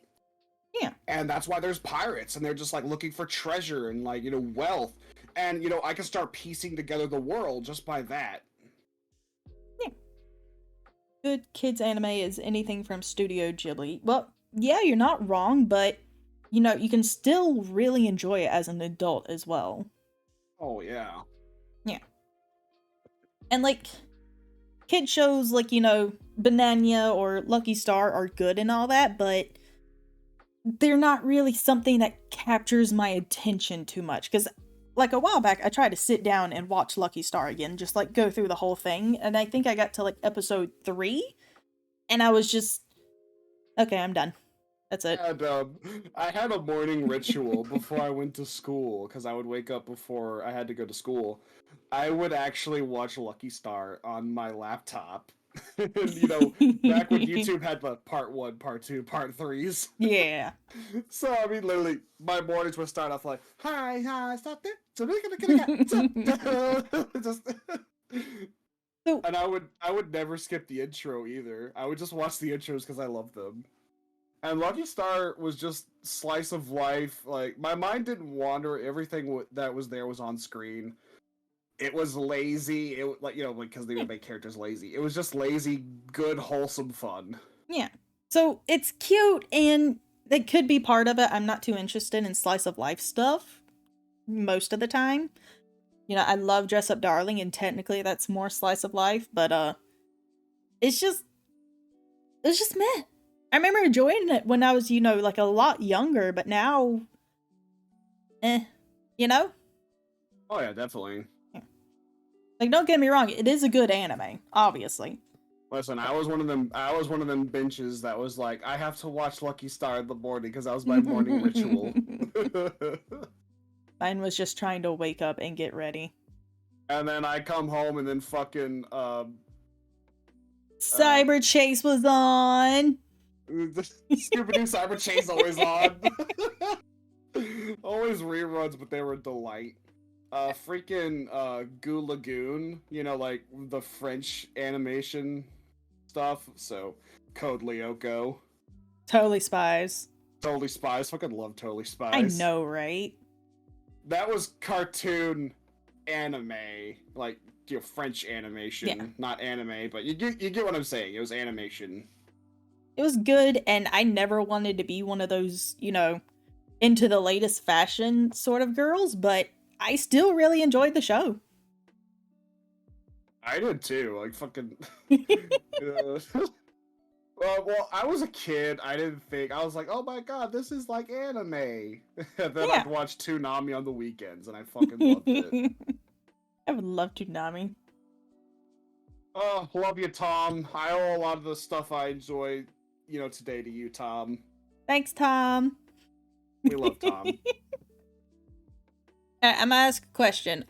Speaker 2: yeah,
Speaker 1: and that's why there's pirates, and they're just like looking for treasure and like wealth. And, you know, I can start piecing together the world just by that.
Speaker 2: Yeah. Good kids anime is anything from Studio Ghibli. Well, yeah, you're not wrong, but you know, you can still really enjoy it as an adult as well.
Speaker 1: Oh, yeah.
Speaker 2: Yeah. And like kid shows like, you know, Banana or Lucky Star are good and all that, but they're not really something that captures my attention too much. Because, like, a while back, I tried to sit down and watch Lucky Star again, just like go through the whole thing. And I think I got to like episode 3, and I was just, okay, I'm done. That's it.
Speaker 1: I had a morning ritual before I went to school because I would wake up before I had to go to school. I would actually watch Lucky Star on my laptop. And, you know, back when YouTube had the part 1, part 2, part 3s.
Speaker 2: Yeah.
Speaker 1: So, I mean, literally, my mornings would start off like, hi, stop it. Just... And I would never skip the intro either. I would just watch the intros because I love them. And Lucky Star was just slice of life. Like, my mind didn't wander. Everything that was there was on screen. It was lazy. It, like, you know, because they would make characters lazy. It was just lazy, good, wholesome fun.
Speaker 2: Yeah. So it's cute and that could be part of it. I'm not too interested in slice of life stuff most of the time. You know, I love Dress Up Darling, and technically that's more slice of life, but it's just meh. I remember enjoying it when I was, you know, like a lot younger, but now, you know?
Speaker 1: Oh yeah, definitely.
Speaker 2: Yeah. Like, don't get me wrong, it is a good anime, obviously.
Speaker 1: Listen, I was one of them benches that was like, I have to watch Lucky Star in the morning because that was my morning ritual.
Speaker 2: Mine was just trying to wake up and get ready.
Speaker 1: And then I come home and then fucking
Speaker 2: Cyber Chase was on.
Speaker 1: Scooby-Doo Cyber Chase always on. Always reruns, but they were a delight. Freaking Goo Lagoon, you know, like the French animation stuff. So Code Lyoko.
Speaker 2: Totally Spies.
Speaker 1: Totally Spies. Fucking love Totally Spies.
Speaker 2: I know, right?
Speaker 1: That was cartoon anime, like, you know, French animation,
Speaker 2: yeah.
Speaker 1: Not anime, but you get what I'm saying. It was animation.
Speaker 2: It was good, and I never wanted to be one of those, you know, into the latest fashion sort of girls, but I still really enjoyed the show.
Speaker 1: I did too. Like, fucking. Well, I was a kid. I didn't think. I was like, oh my god, this is like anime. And then I'd watch Toonami on the weekends, and I fucking loved it.
Speaker 2: I would love Toonami.
Speaker 1: Oh, love you, Tom. I owe a lot of the stuff I enjoy, you know, today to you, Tom.
Speaker 2: Thanks, Tom.
Speaker 1: We love Tom.
Speaker 2: Alright, I'm gonna ask a question.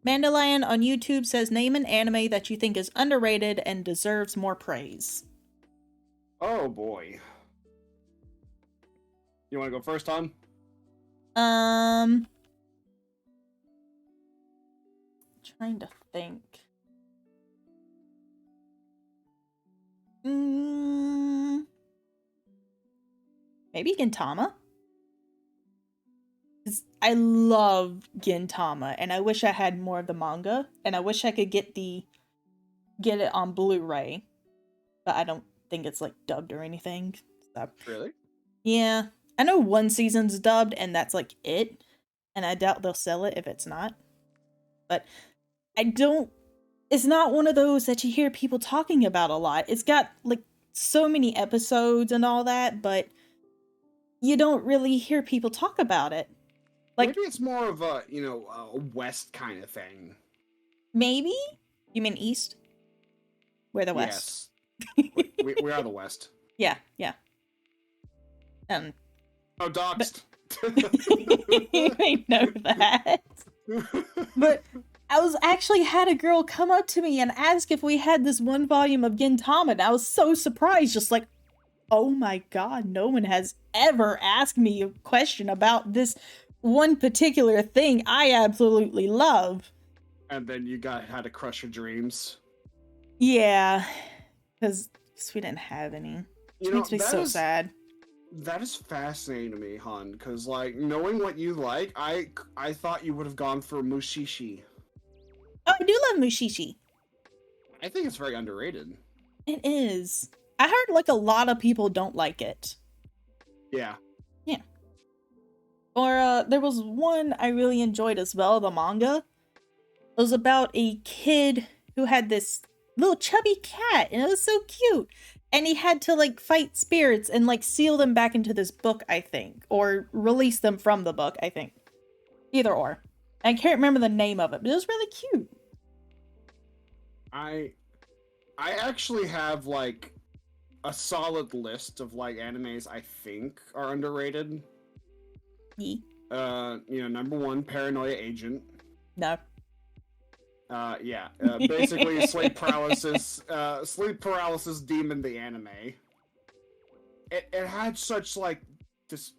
Speaker 2: Mandalion on YouTube says, name an anime that you think is underrated and deserves more praise.
Speaker 1: Oh boy. You want to go first, Tom?
Speaker 2: Trying to think. Maybe Gintama? I love Gintama, and I wish I had more of the manga, and I wish I could get it on Blu-ray, but I don't think it's like dubbed or anything. So.
Speaker 1: Really?
Speaker 2: Yeah, I know one season's dubbed, and that's like it, and I doubt they'll sell it if it's not. But it's not one of those that you hear people talking about a lot. It's got like so many episodes and all that, but you don't really hear people talk about it. Like,
Speaker 1: maybe it's more of a, you know, a West kind of thing.
Speaker 2: Maybe? You mean East? We're the West.
Speaker 1: Yes. we are the West.
Speaker 2: Yeah.
Speaker 1: Oh, doxed.
Speaker 2: I know that. But I was actually had a girl come up to me and ask if we had this one volume of Gintama, and I was so surprised, just like, oh my god, no one has ever asked me a question about this one particular thing I absolutely love.
Speaker 1: And then you had to crush your dreams.
Speaker 2: Yeah, because we didn't have any. Which makes me so sad.
Speaker 1: That is fascinating to me, Han, because, like, knowing what you like, I thought you would have gone for Mushishi.
Speaker 2: Oh, I do love Mushishi.
Speaker 1: I think it's very underrated.
Speaker 2: It is. I heard like a lot of people don't like it.
Speaker 1: Yeah.
Speaker 2: Yeah. Or there was one I really enjoyed as well, the manga. It was about a kid who had this little chubby cat, and it was so cute. And he had to like fight spirits and like seal them back into this book, I think, or release them from the book, I think. Either or. I can't remember the name of it, but it was really cute.
Speaker 1: I I actually have like a solid list of like animes I think are underrated.
Speaker 2: Yee.
Speaker 1: Number one, Paranoia Agent.
Speaker 2: No.
Speaker 1: Yeah. Basically, sleep paralysis demon, the anime. It had such like this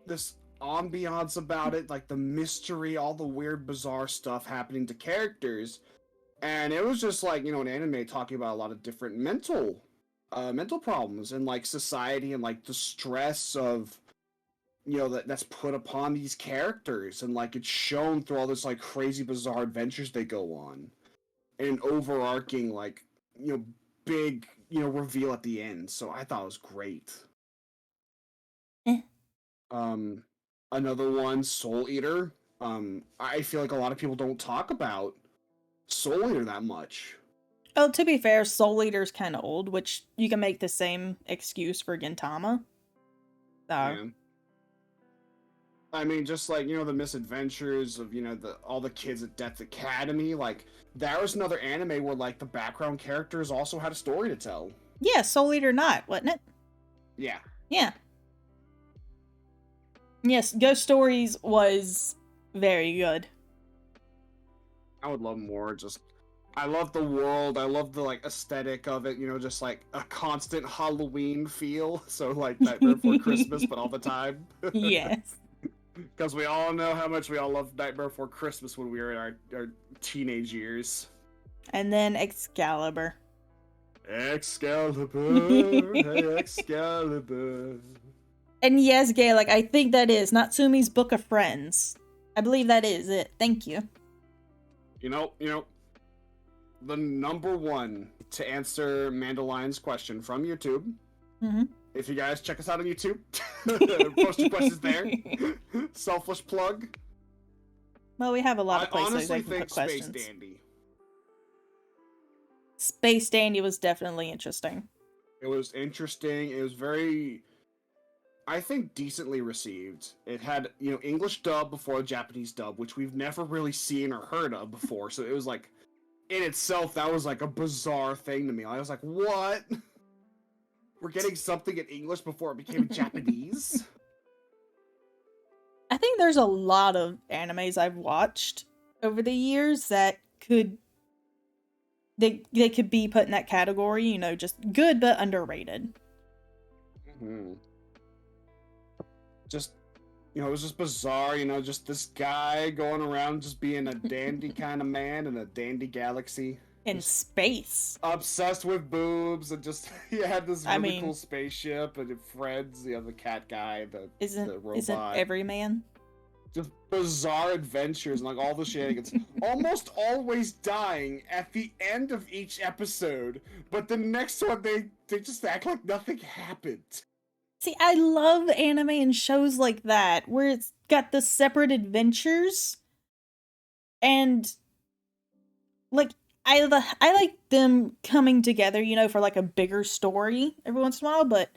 Speaker 1: this ambiance about it, like the mystery, all the weird, bizarre stuff happening to characters, and it was just like an anime talking about a lot of different mental problems and like society and like the stress of that's put upon these characters, and like it's shown through all this like crazy bizarre adventures they go on, and an overarching like big reveal at the end. So I thought it was great.
Speaker 2: Eh.
Speaker 1: um Another one, Soul Eater. I feel like a lot of people don't talk about Soul Eater that much.
Speaker 2: Oh, to be fair, Soul Eater's kind of old, which you can make the same excuse for Gintama. So.
Speaker 1: Yeah. I mean, just like the misadventures of all the kids at Death Academy. Like that was another anime where like the background characters also had a story to tell.
Speaker 2: Yeah, Soul Eater not, wasn't it?
Speaker 1: Yeah.
Speaker 2: Yeah. Yes, Ghost Stories was very good.
Speaker 1: I would love more. I love the world. I love the like aesthetic of it. Just like a constant Halloween feel. So like Nightmare Before Christmas, but all the time.
Speaker 2: Yes.
Speaker 1: Because we all know how much we all loved Nightmare Before Christmas when we were in our teenage years.
Speaker 2: And then Excalibur.
Speaker 1: Excalibur, hey Excalibur.
Speaker 2: And yes, Gay, like I think that is Natsumi's Book of Friends. I believe that is it. Thank you.
Speaker 1: The number one to answer Mandaline's question from YouTube.
Speaker 2: Mm-hmm.
Speaker 1: If you guys check us out on YouTube, post your questions there. Selfish plug.
Speaker 2: Well, we have a lot of
Speaker 1: I
Speaker 2: places
Speaker 1: honestly
Speaker 2: I can
Speaker 1: think
Speaker 2: put questions.
Speaker 1: Space Dandy.
Speaker 2: Space Dandy was definitely interesting.
Speaker 1: It was interesting. It was very, I think, decently received. It had, English dub before Japanese dub, which we've never really seen or heard of before. So it was like, in itself, that was like a bizarre thing to me. I was like, what? We're getting something in English before it became Japanese?
Speaker 2: I think there's a lot of animes I've watched over the years that could they could be put in that category, just good but underrated.
Speaker 1: Mm-hmm. Just, it was just bizarre, just this guy going around just being a dandy kind of man in a dandy galaxy.
Speaker 2: In space.
Speaker 1: Obsessed with boobs, and just, he had this really cool spaceship, and friends, the cat guy, the robot.
Speaker 2: Isn't every man?
Speaker 1: Just bizarre adventures and like all the shenanigans. Almost always dying at the end of each episode, but the next one they just act like nothing happened.
Speaker 2: See, I love anime and shows like that where it's got the separate adventures, and like I like them coming together, for like a bigger story every once in a while, but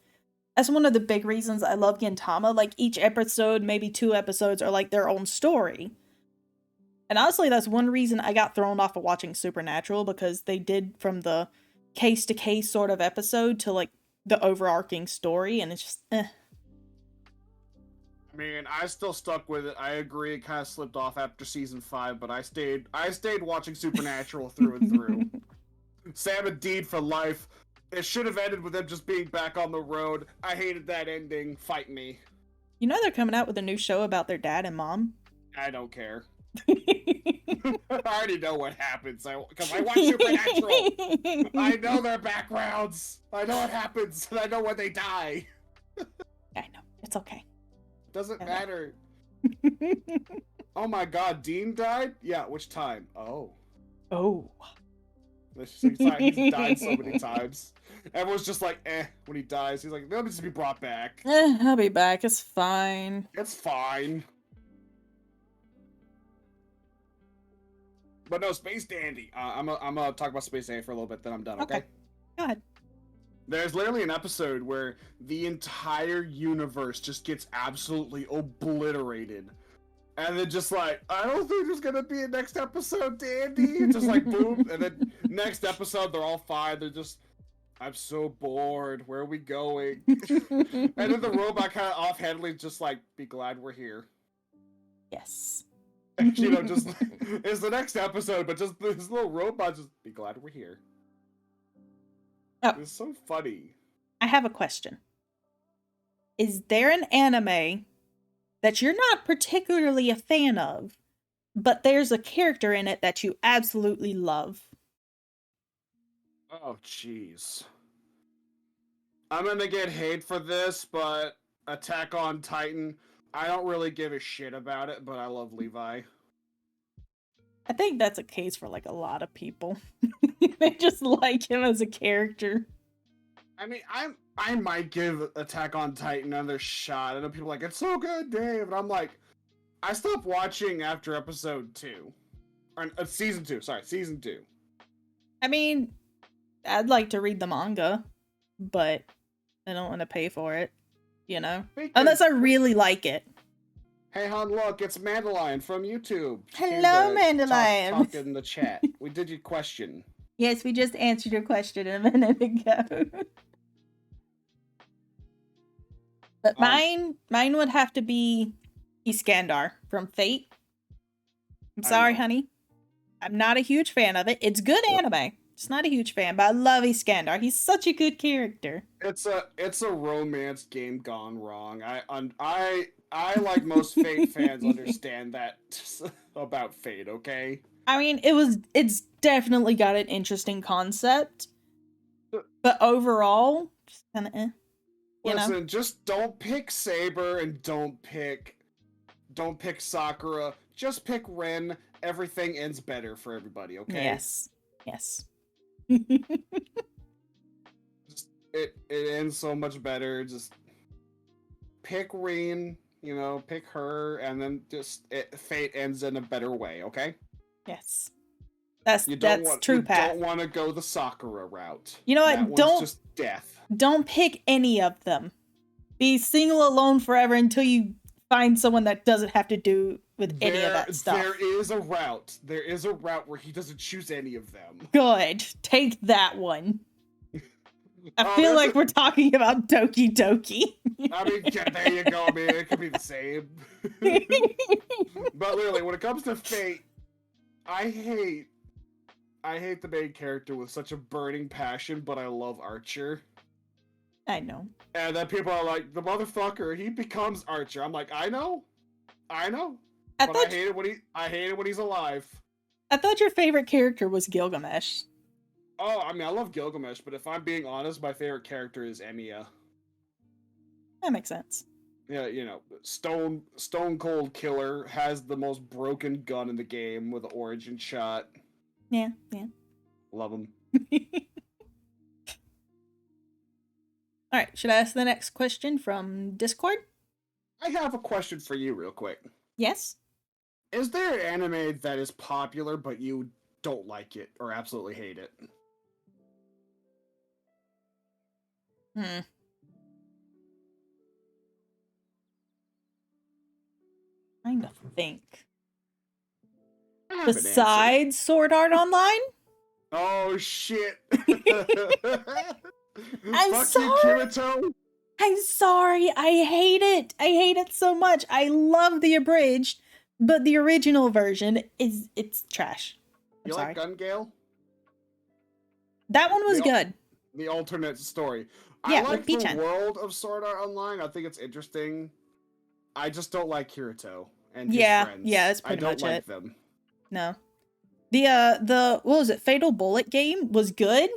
Speaker 2: that's one of the big reasons I love Gintama. Like, each episode, maybe 2 episodes, are like their own story. And honestly, that's one reason I got thrown off of watching Supernatural, because they did from the case-to-case sort of episode to, like, the overarching story, and it's just, eh.
Speaker 1: I mean, I still stuck with it. I agree, it kind of slipped off after season 5, but I stayed watching Supernatural through and through. Sam and Dean for life. It should have ended with them just being back on the road. I hated that ending. Fight me.
Speaker 2: You know they're coming out with a new show about their dad and mom?
Speaker 1: I don't care. I already know what happens, because I watch Supernatural. I know their backgrounds. I know what happens, and I know when they die.
Speaker 2: I know. It's okay.
Speaker 1: Doesn't
Speaker 2: Okay.
Speaker 1: matter. Oh my god, Dean died? Yeah, which time? Oh.
Speaker 2: Oh.
Speaker 1: He's died so many times. Everyone's just like, when he dies. He's like, they'll just be brought back.
Speaker 2: I'll be back. It's fine.
Speaker 1: It's fine. But no, Space Dandy. I'm gonna talk about Space Dandy for a little bit, then I'm done, okay?
Speaker 2: Go ahead.
Speaker 1: There's literally an episode where the entire universe just gets absolutely obliterated. And then just like, I don't think there's gonna be a next episode, Dandy. And just like, boom. And then next episode, they're all fine. They're just, I'm so bored. Where are we going? And then the robot kind of offhandedly just like, be glad we're here.
Speaker 2: Yes.
Speaker 1: You know, just it's the next episode, but just this little robot just, be glad we're here.
Speaker 2: Oh.
Speaker 1: It's so funny.
Speaker 2: I have a question. Is there an anime that you're not particularly a fan of, but there's a character in it that you absolutely love?
Speaker 1: Oh, jeez. I'm gonna get hate for this, but Attack on Titan, I don't really give a shit about it, but I love Levi.
Speaker 2: I think that's a case for like a lot of people. They just like him as a character.
Speaker 1: I mean, I might give Attack on Titan another shot. I know people are like, it's so good, Dave. And I'm like, I stopped watching after episode 2. Or season 2, sorry, season 2.
Speaker 2: I mean, I'd like to read the manga, but I don't want to pay for it, you know? Unless I really like it.
Speaker 1: Hey, hon, look, it's Mandelion from YouTube.
Speaker 2: Hello, Mandelion.
Speaker 1: Talk in the chat. We did your question.
Speaker 2: Yes, we just answered your question a minute ago. But mine would have to be Iskandar from Fate. I'm sorry, honey. I'm not a huge fan of it. It's good anime. Just not a huge fan, but I love Iskandar. He's such a good character.
Speaker 1: It's a romance game gone wrong. I like most Fate fans understand that about Fate, okay?
Speaker 2: I mean, it's definitely got an interesting concept. But overall, just kind of
Speaker 1: Listen, just don't pick Saber and don't pick Sakura. Just pick Ren. Everything ends better for everybody, okay?
Speaker 2: Yes. Yes.
Speaker 1: It ends so much better. Just pick Ren, pick her, and then Fate ends in a better way, okay?
Speaker 2: Yes. That's true, Pat.
Speaker 1: You don't want to go the Sakura route.
Speaker 2: You know what?
Speaker 1: Don't just death.
Speaker 2: Don't pick any of them. Be single alone forever until you find someone that doesn't have to do with any of that stuff.
Speaker 1: There is a route. There is a route where he doesn't choose any of them.
Speaker 2: Good. Take that one. I feel like we're talking about Doki Doki.
Speaker 1: I mean, yeah, there you go. I mean, it could be the same. But literally, when it comes to Fate, I hate the main character with such a burning passion, but I love Archer.
Speaker 2: I know.
Speaker 1: And then people are like, the motherfucker, he becomes Archer. I'm like, I know. I hate it when he's alive.
Speaker 2: I thought your favorite character was Gilgamesh.
Speaker 1: Oh, I mean, I love Gilgamesh, but if I'm being honest, my favorite character is Emiya.
Speaker 2: That makes sense.
Speaker 1: Yeah, Stone Cold Killer has the most broken gun in the game with an origin shot.
Speaker 2: Yeah.
Speaker 1: Love him.
Speaker 2: Alright, should I ask the next question from Discord?
Speaker 1: I have a question for you real quick.
Speaker 2: Yes?
Speaker 1: Is there an anime that is popular but you don't like it or absolutely hate it?
Speaker 2: Trying to think. Besides Sword Art Online?
Speaker 1: Oh shit.
Speaker 2: I'm sorry.
Speaker 1: Kirito?
Speaker 2: I'm sorry. I hate it. I hate it so much. I love the abridged, but the original version it's trash. I'm sorry.
Speaker 1: Like Gun Gale?
Speaker 2: That one was good.
Speaker 1: The alternate story.
Speaker 2: Yeah,
Speaker 1: I like the
Speaker 2: P-chan.
Speaker 1: world of Sword Art Online. I think it's interesting. I just don't like Kirito and his friends.
Speaker 2: Yeah, that's pretty much it.
Speaker 1: I don't like them.
Speaker 2: No. The what was it? Fatal Bullet game was good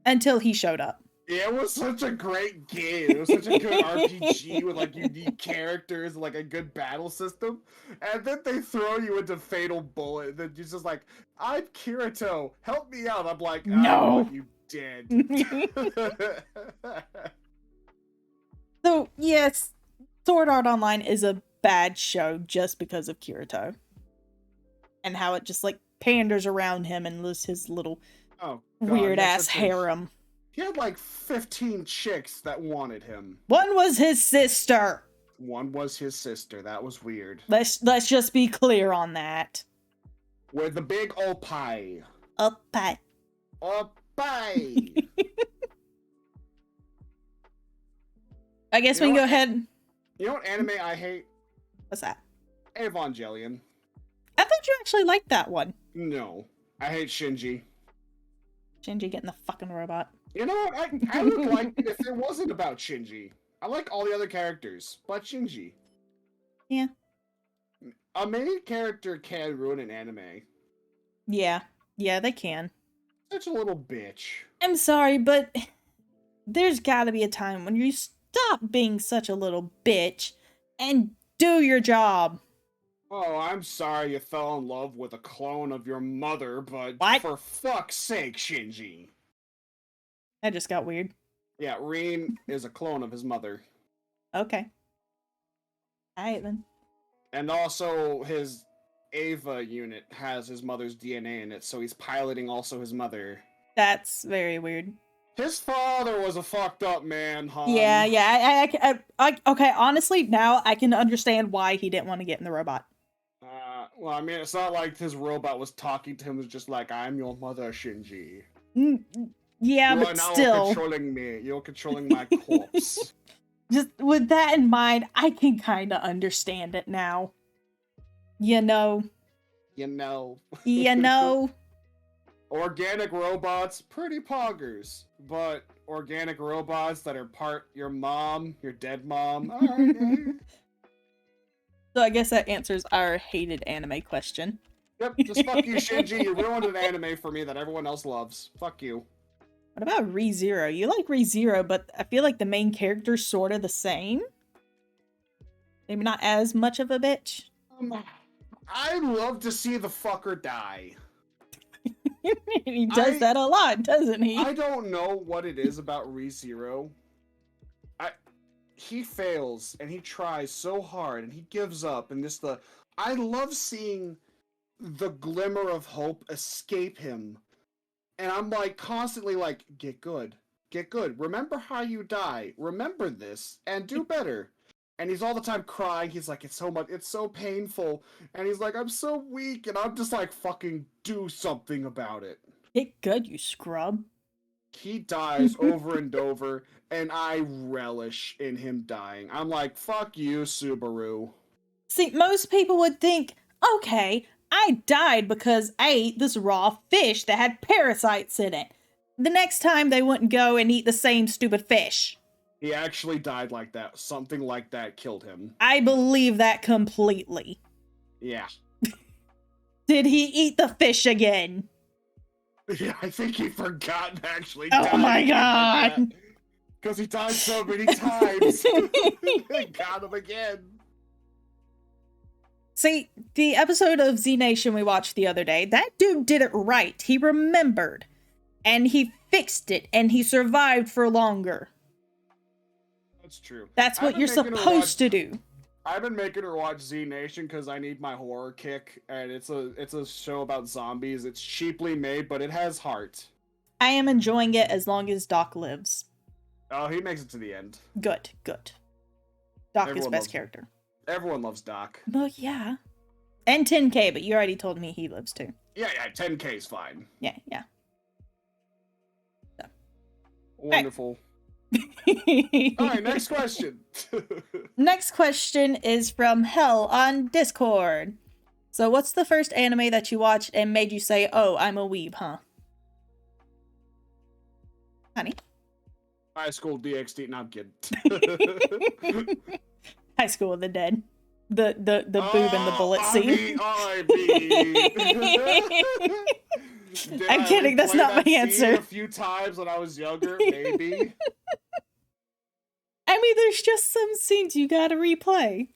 Speaker 2: until he showed up.
Speaker 1: It was such a great game. It was such a good RPG with like unique characters and like a good battle system. And then they throw you into Fatal Bullet. And then you're just like, I'm Kirito. Help me out. I'm like, I
Speaker 2: No.
Speaker 1: want you dead.
Speaker 2: So, yes, Sword Art Online is a bad show just because of Kirito. And how it just, like, panders around him and lists his little weird-ass harem.
Speaker 1: He had like 15 chicks that wanted him.
Speaker 2: One was his sister.
Speaker 1: One was his sister. That was weird.
Speaker 2: Let's just be clear on that.
Speaker 1: With the big oppai.
Speaker 2: Oppai.
Speaker 1: Oppai.
Speaker 2: I guess we can go ahead.
Speaker 1: You know what anime I hate?
Speaker 2: What's that?
Speaker 1: Evangelion.
Speaker 2: I thought you actually liked that one.
Speaker 1: No. I hate Shinji.
Speaker 2: Shinji getting the fucking robot.
Speaker 1: You know what? I would like if it wasn't about Shinji. I like all the other characters, but Shinji.
Speaker 2: Yeah.
Speaker 1: A main character can ruin an anime.
Speaker 2: Yeah. Yeah, they can.
Speaker 1: Such a little bitch.
Speaker 2: I'm sorry, but there's gotta be a time when you stop being such a little bitch and do your job.
Speaker 1: Oh, I'm sorry you fell in love with a clone of your mother, but
Speaker 2: what?
Speaker 1: For fuck's sake, Shinji.
Speaker 2: That just got weird.
Speaker 1: Yeah, Rin is a clone of his mother.
Speaker 2: Okay. Alright then.
Speaker 1: And also, his Ava unit has his mother's DNA in it, so he's piloting also his mother.
Speaker 2: That's very weird.
Speaker 1: His father was a fucked up man, huh?
Speaker 2: Yeah. I okay, honestly, now I can understand why he didn't want to get in the robot.
Speaker 1: Well, I mean, it's not like his robot was talking to him. It was just like, I'm your mother, Shinji.
Speaker 2: Yeah, but still.
Speaker 1: You're controlling me. You're controlling my corpse.
Speaker 2: Just with that in mind, I can kind of understand it now. You know.
Speaker 1: You know. Organic robots, pretty poggers. But organic robots that are part your mom, your dead mom, alright.
Speaker 2: So I guess that answers our hated anime question.
Speaker 1: Yep, just fuck you, Shinji. You ruined an anime for me that everyone else loves. Fuck you.
Speaker 2: What about ReZero? You like ReZero, but I feel like the main character's sort of the same. Maybe not as much of a bitch.
Speaker 1: I'd love to see the fucker die.
Speaker 2: He does that a lot, doesn't he?
Speaker 1: I don't know what it is about ReZero. He fails and he tries so hard and he gives up and I love seeing the glimmer of hope escape him. And I'm like constantly like, get good. Remember how you die. Remember this and do better. And he's all the time crying. He's like, it's so painful. And he's like, I'm so weak. And I'm just like, fucking do something about it.
Speaker 2: Get good, you scrub.
Speaker 1: He dies over and over, and I relish in him dying. I'm like, fuck you, Subaru.
Speaker 2: See, most people would think, okay, I died because I ate this raw fish that had parasites in it. The next time they wouldn't go and eat the same stupid fish.
Speaker 1: He actually died like that. Something like that killed him.
Speaker 2: I believe that completely.
Speaker 1: Yeah.
Speaker 2: Did he eat the fish again?
Speaker 1: Yeah, I think he forgot and actually
Speaker 2: died. Oh my god!
Speaker 1: Because he died so many times. Got him again.
Speaker 2: See, the episode of Z Nation we watched the other day, that dude did it right. He remembered. And he fixed it. And he survived for longer.
Speaker 1: That's true.
Speaker 2: That's what you're supposed to do.
Speaker 1: I've been making her watch Z Nation because I need my horror kick, and it's a show about zombies. It's cheaply made, but it has heart.
Speaker 2: I am enjoying it as long as Doc lives.
Speaker 1: Oh, he makes it to the end.
Speaker 2: Good. Doc is best character.
Speaker 1: Everyone loves Doc.
Speaker 2: Well, yeah. And 10K, but you already told me he lives too.
Speaker 1: Yeah, 10K is fine.
Speaker 2: Yeah.
Speaker 1: So. Wonderful. Alright, next question.
Speaker 2: Next question is from Hell on Discord. So what's the first anime that you watched and made you say, oh, I'm a weeb, huh? Honey?
Speaker 1: High School DxD, no, I'm kidding.
Speaker 2: High School of the Dead. The boob and the bullet scene.
Speaker 1: Did
Speaker 2: I'm
Speaker 1: I
Speaker 2: kidding, that's
Speaker 1: replay
Speaker 2: not
Speaker 1: that
Speaker 2: my
Speaker 1: scene
Speaker 2: answer.
Speaker 1: a few times when I was younger? Maybe.
Speaker 2: I mean, there's just some scenes you gotta replay.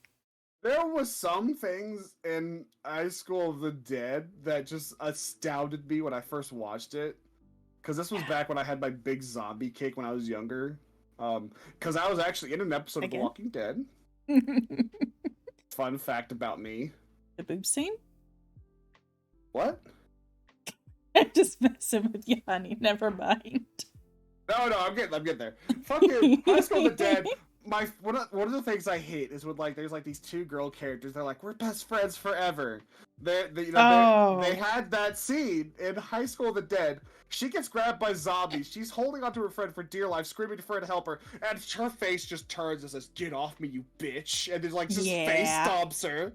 Speaker 1: There was some things in High School of the Dead that just astounded me when I first watched it. Because this was back when I had my big zombie kick when I was younger. Because I was actually in an episode of The
Speaker 2: Again?
Speaker 1: Walking Dead.
Speaker 2: The
Speaker 1: Fun fact about me.
Speaker 2: boob scene?
Speaker 1: What?
Speaker 2: I'm just messing with you, honey. Never mind.
Speaker 1: No, I'm getting there. Fucking High School of the Dead. One of the things I hate is when there's these two girl characters. They're like, we're best friends forever. They had that scene in High School of the Dead. She gets grabbed by zombies. She's holding onto her friend for dear life, screaming for her to help her, and her face just turns and says, "Get off me, you bitch!" And just face stomps her,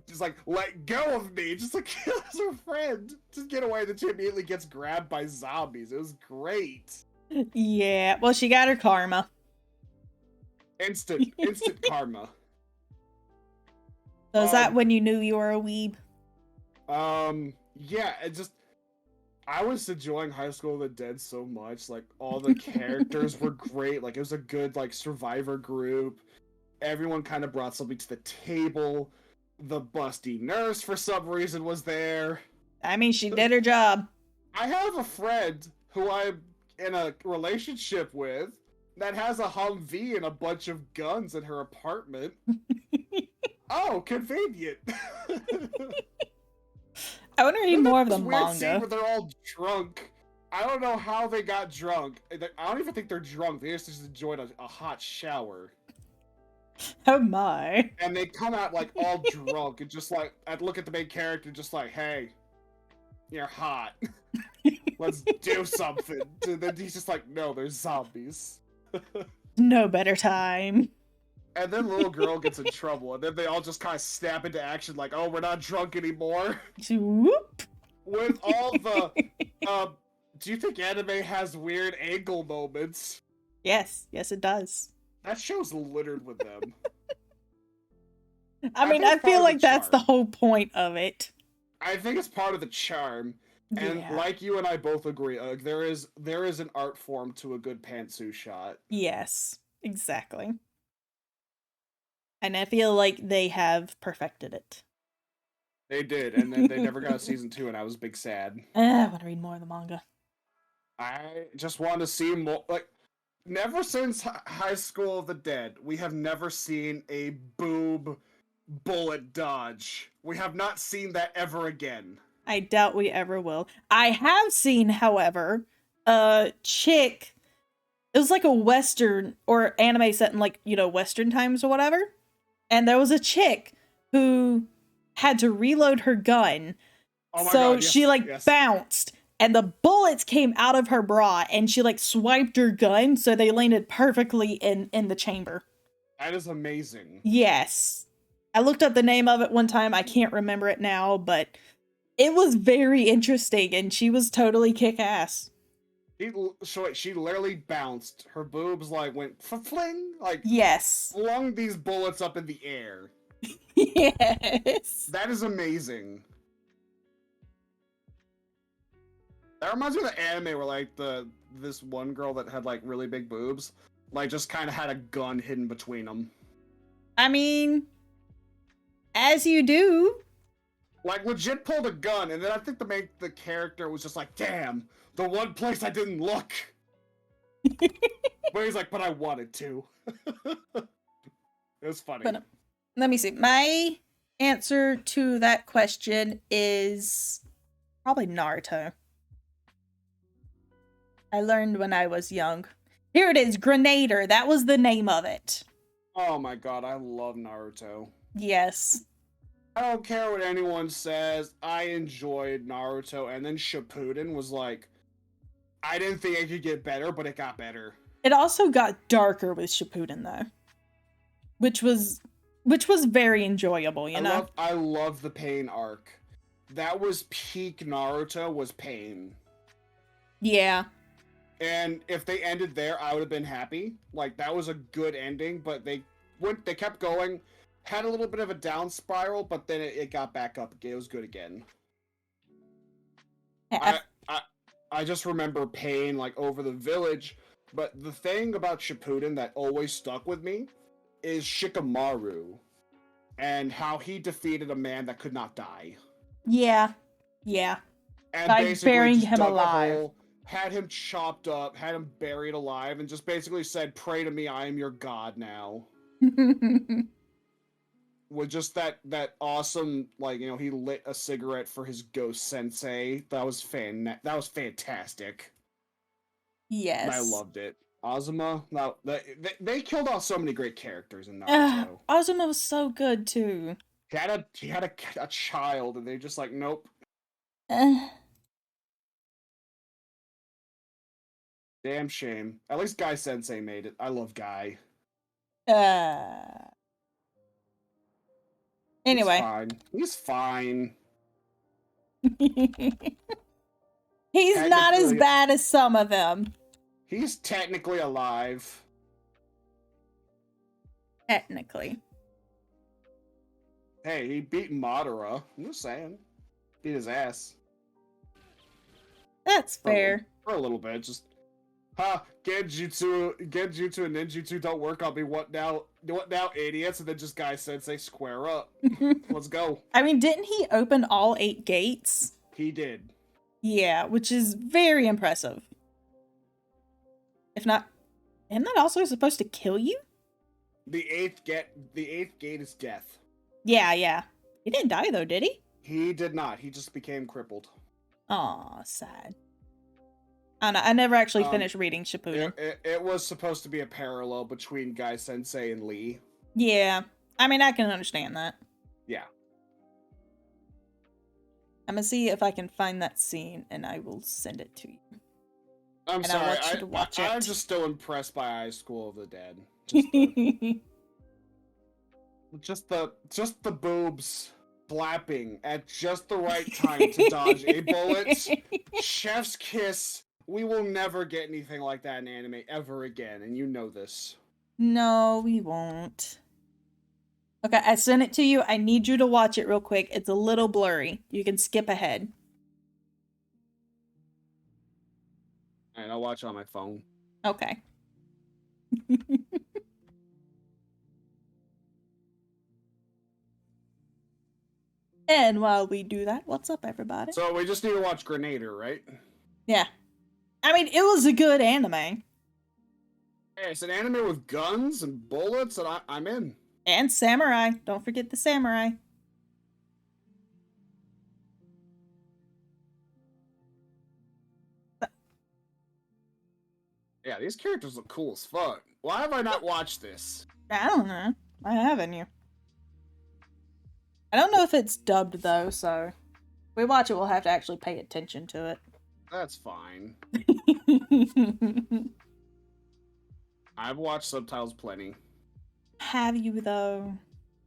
Speaker 1: just like, "Let go of me!" Just like kills her friend. Just get away. Then she immediately gets grabbed by zombies. It was great.
Speaker 2: Yeah, well, she got her karma.
Speaker 1: Instant karma.
Speaker 2: So is that when you knew you were a weeb?
Speaker 1: Yeah, I was enjoying High School of the Dead so much. Like, all the characters were great. Like, it was a good, survivor group. Everyone kind of brought something to the table. The busty nurse, for some reason, was there.
Speaker 2: I mean, she did her job.
Speaker 1: I have a friend who I'm in a relationship with that has a Humvee and a bunch of guns in her apartment. Oh, convenient.
Speaker 2: I want to read more of the
Speaker 1: weird scene
Speaker 2: manga.
Speaker 1: where they're all drunk. I don't know how they got drunk. I don't even think they're drunk. They just enjoyed a hot shower.
Speaker 2: Oh my.
Speaker 1: And they come out all drunk and just I'd look at the main character just like, hey, you're hot. Let's do something. And then he's just like, no, there's zombies.
Speaker 2: No better time.
Speaker 1: And then the little girl gets in trouble, and then they all just kind of snap into action like, oh, we're not drunk anymore.
Speaker 2: Whoop.
Speaker 1: With all the, do you think anime has weird angle moments?
Speaker 2: Yes, it does.
Speaker 1: That show's littered with them.
Speaker 2: I mean, I feel like that's the whole point of it.
Speaker 1: I think it's part of the charm. And like you and I both agree, there is an art form to a good pantsuit shot.
Speaker 2: Yes, exactly. And I feel like they have perfected it.
Speaker 1: They did, and then they never got a season 2, and I was big sad.
Speaker 2: I want to read more of the manga.
Speaker 1: I just want to see more. Never since High School of the Dead, we have never seen a boob bullet dodge. We have not seen that ever again.
Speaker 2: I doubt we ever will. I have seen, however, a chick. It was like a Western or anime set in Western times or whatever. And there was a chick who had to reload her gun.
Speaker 1: Oh my
Speaker 2: so
Speaker 1: God, yes,
Speaker 2: she
Speaker 1: yes.
Speaker 2: bounced and the bullets came out of her bra and she swiped her gun so they landed perfectly in the chamber.
Speaker 1: That is amazing.
Speaker 2: Yes. I looked up the name of it one time. I can't remember it now, but it was very interesting and she was totally kick-ass.
Speaker 1: She literally bounced. Her boobs went fling,
Speaker 2: yes,
Speaker 1: flung these bullets up in the air.
Speaker 2: Yes.
Speaker 1: That is amazing. That reminds me of the anime where this one girl that had really big boobs, just kind of had a gun hidden between them.
Speaker 2: I mean, as you do.
Speaker 1: Legit pulled a gun, and then I think the character was just like, damn, the one place I didn't look. But he's like, but I wanted to. It was funny.
Speaker 2: But, let me see. My answer to that question is probably Naruto. I learned when I was young. Here it is, Grenader. That was the name of it.
Speaker 1: Oh my God, I love Naruto.
Speaker 2: Yes.
Speaker 1: I don't care what anyone says. I enjoyed Naruto, and then Shippuden was I didn't think it could get better, but it got better.
Speaker 2: It also got darker with Shippuden, though, which was very enjoyable.
Speaker 1: I love the Pain arc. That was peak Naruto. Was Pain.
Speaker 2: Yeah.
Speaker 1: And if they ended there, I would have been happy. That was a good ending, but they kept going. Had a little bit of a down spiral, but then it got back up again. It was good again. I just remember pain like over the village. But the thing about Shippuden that always stuck with me is Shikamaru and how he defeated a man that could not die.
Speaker 2: Yeah. Yeah.
Speaker 1: And
Speaker 2: By
Speaker 1: basically
Speaker 2: burying
Speaker 1: just
Speaker 2: him
Speaker 1: dug a
Speaker 2: alive.
Speaker 1: hole, had him chopped up, had him buried alive, and just basically said, "Pray to me, I am your god now." With just that awesome, like, you know, he lit a cigarette for his ghost sensei. That was fantastic. I
Speaker 2: Yes.
Speaker 1: loved it. Azuma, now they killed off so many great characters in Naruto.
Speaker 2: Azuma was so good too.
Speaker 1: He had a child, and they just like, nope.
Speaker 2: Uh,
Speaker 1: Damn shame. At least Guy Sensei made it. I love Guy.
Speaker 2: uh,
Speaker 1: He's
Speaker 2: anyway.
Speaker 1: fine. He's fine.
Speaker 2: He's not as
Speaker 1: Technically,
Speaker 2: bad as some of them.
Speaker 1: he's technically alive.
Speaker 2: Technically.
Speaker 1: Hey, he beat Madara. I'm just saying. Beat his ass.
Speaker 2: That's fair.
Speaker 1: For a little bit. Just, Genjutsu and Ninjutsu don't work on me. What now, idiots? And then just Guy Sensei square up. Let's go.
Speaker 2: I mean, didn't he open all 8 gates?
Speaker 1: He did.
Speaker 2: Yeah, which is very impressive. If not, isn't that also supposed to kill you?
Speaker 1: The eighth gate is death.
Speaker 2: Yeah. He didn't die though, did he?
Speaker 1: He did not. He just became crippled.
Speaker 2: Aw, sad. I don't know, I never actually finished reading Shippuden.
Speaker 1: It was supposed to be a parallel between Guy Sensei and Lee.
Speaker 2: Yeah. I mean, I can understand that.
Speaker 1: Yeah.
Speaker 2: I'm gonna see if I can find that scene and I will send it to you.
Speaker 1: I'm
Speaker 2: And
Speaker 1: sorry.
Speaker 2: I want you to watch it.
Speaker 1: I'm just still impressed by High School of the Dead. Just the boobs flapping at just the right time to dodge a bullet. Chef's kiss. We will never get anything like that in anime ever again, and you know this.
Speaker 2: No, we won't. Okay, I sent it to you. I need you to watch it real quick. It's a little blurry. You can skip ahead.
Speaker 1: Alright, I'll watch it on my phone.
Speaker 2: Okay. And while we do that, what's up, everybody?
Speaker 1: So we just need to watch Grenader, right?
Speaker 2: Yeah. I mean, it was a good anime.
Speaker 1: Hey, it's an anime with guns and bullets, and I'm in.
Speaker 2: And samurai. Don't forget the samurai.
Speaker 1: Yeah, these characters look cool as fuck. Why have I not watched this?
Speaker 2: I don't know. Why haven't you? I don't know if it's dubbed, though, so... If we watch it, we'll have to actually pay attention to it.
Speaker 1: That's fine. I've watched subtitles plenty.
Speaker 2: Have you, though?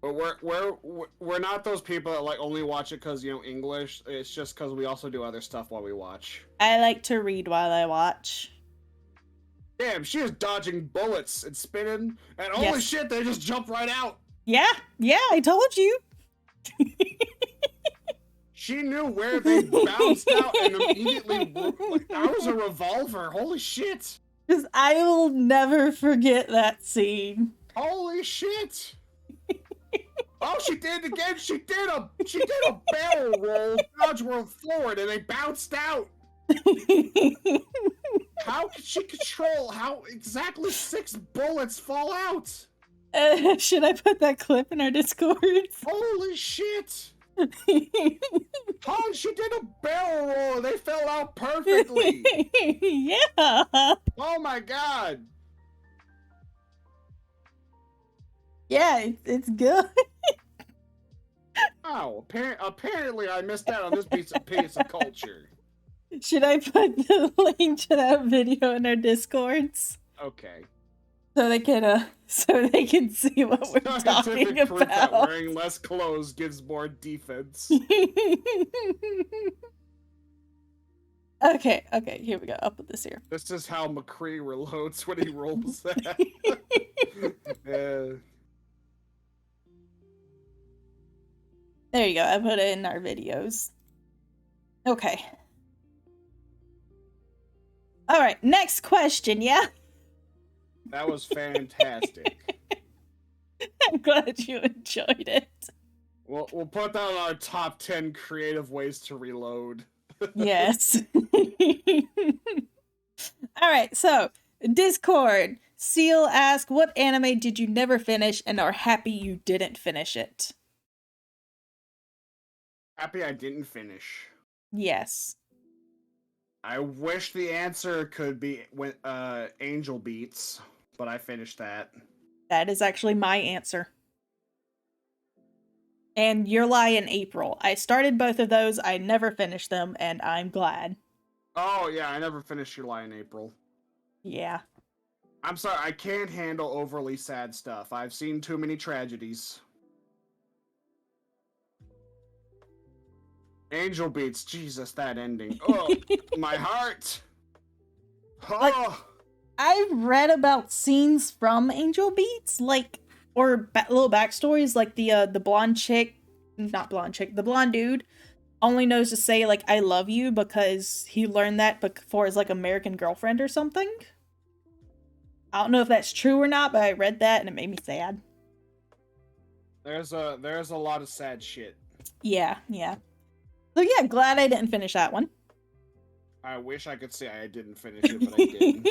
Speaker 1: But we're not those people that like only watch it because, you know, English. It's just because we also do other stuff while we watch.
Speaker 2: I like to read while I watch.
Speaker 1: Damn, she is dodging bullets and spinning, and holy shit, they just jump right out.
Speaker 2: Yeah, I told you.
Speaker 1: She knew where they bounced out and immediately. Like, that was a revolver. Holy shit.
Speaker 2: Because I will never forget that scene.
Speaker 1: Holy shit. Oh, she did it again. She did a barrel roll, dodge roll forward, and they bounced out. How could she control how exactly 6 bullets fall out?
Speaker 2: Should I put that clip in our Discord?
Speaker 1: Holy shit! Oh, she did a barrel roll and they fell out perfectly.
Speaker 2: Yeah.
Speaker 1: Oh my god.
Speaker 2: Yeah, it's good.
Speaker 1: Oh, apparently I missed out on this piece of culture.
Speaker 2: Should I put the link to that video in our Discords?
Speaker 1: Okay.
Speaker 2: So they can see what we're talking
Speaker 1: Proof that
Speaker 2: about.
Speaker 1: wearing less clothes gives more defense.
Speaker 2: Okay, here we go. I'll put this here.
Speaker 1: This is how McCree reloads when he rolls that.
Speaker 2: There you go. I put it in our videos. Okay. All right, next question, yeah?
Speaker 1: That was fantastic.
Speaker 2: I'm glad you enjoyed it.
Speaker 1: We'll put that on our top 10 creative ways to reload.
Speaker 2: Yes. All right, so Discord. Seal asked, what anime did you never finish and are happy you didn't finish it?
Speaker 1: Happy I didn't finish.
Speaker 2: Yes.
Speaker 1: I wish the answer could be when Angel Beats, but I finished that.
Speaker 2: That is actually my answer. And Your Lie in April. I started both of those, I never finished them, and I'm glad.
Speaker 1: Oh yeah, I never finished Your Lie in April.
Speaker 2: Yeah.
Speaker 1: I'm sorry, I can't handle overly sad stuff. I've seen too many tragedies. Angel Beats, Jesus, that ending. Oh, my heart. Oh.
Speaker 2: Like, I've read about scenes from Angel Beats, like, or little backstories, like the blonde chick, not blonde chick, the blonde dude only knows to say, like, I love you because he learned that before his, like, American girlfriend or something. I don't know if that's true or not, but I read that and it made me sad.
Speaker 1: There's a lot of sad shit.
Speaker 2: Yeah. So yeah, glad I didn't finish that one.
Speaker 1: I wish I could say I didn't finish it, but I didn't.